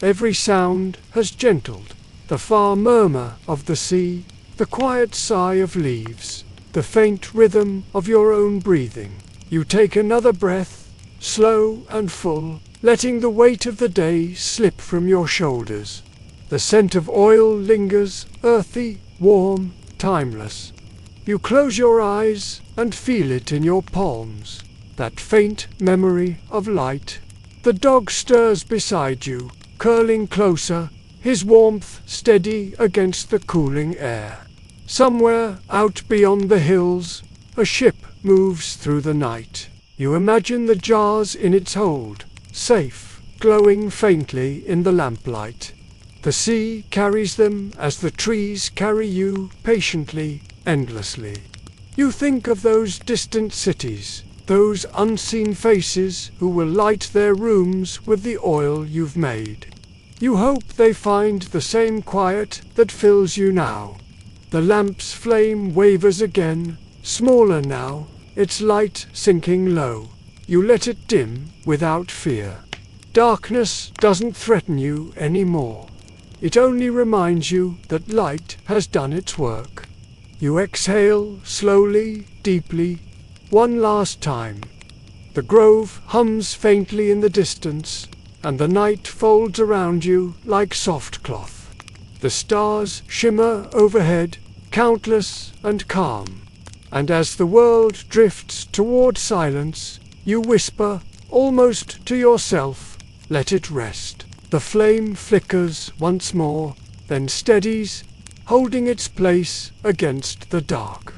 Every sound has gentled. The far murmur of the sea, the quiet sigh of leaves, the faint rhythm of your own breathing. You take another breath, slow and full, letting the weight of the day slip from your shoulders. The scent of oil lingers, earthy, warm, timeless. You close your eyes and feel it in your palms, that faint memory of light. The dog stirs beside you, curling closer, his warmth steady against the cooling air. Somewhere out beyond the hills, a ship moves through the night. You imagine the jars in its hold, safe, glowing faintly in the lamplight. The sea carries them as the trees carry you, patiently, endlessly. You think of those distant cities, those unseen faces who will light their rooms with the oil you've made. You hope they find the same quiet that fills you now. The lamp's flame wavers again, smaller now, its light sinking low. You let it dim without fear. Darkness doesn't threaten you anymore. It only reminds you that light has done its work. You exhale slowly, deeply, one last time. The grove hums faintly in the distance, and the night folds around you like soft cloth. The stars shimmer overhead, countless and calm. And as the world drifts toward silence, you whisper, almost to yourself, "Let it rest." The flame flickers once more, then steadies, holding its place against the dark.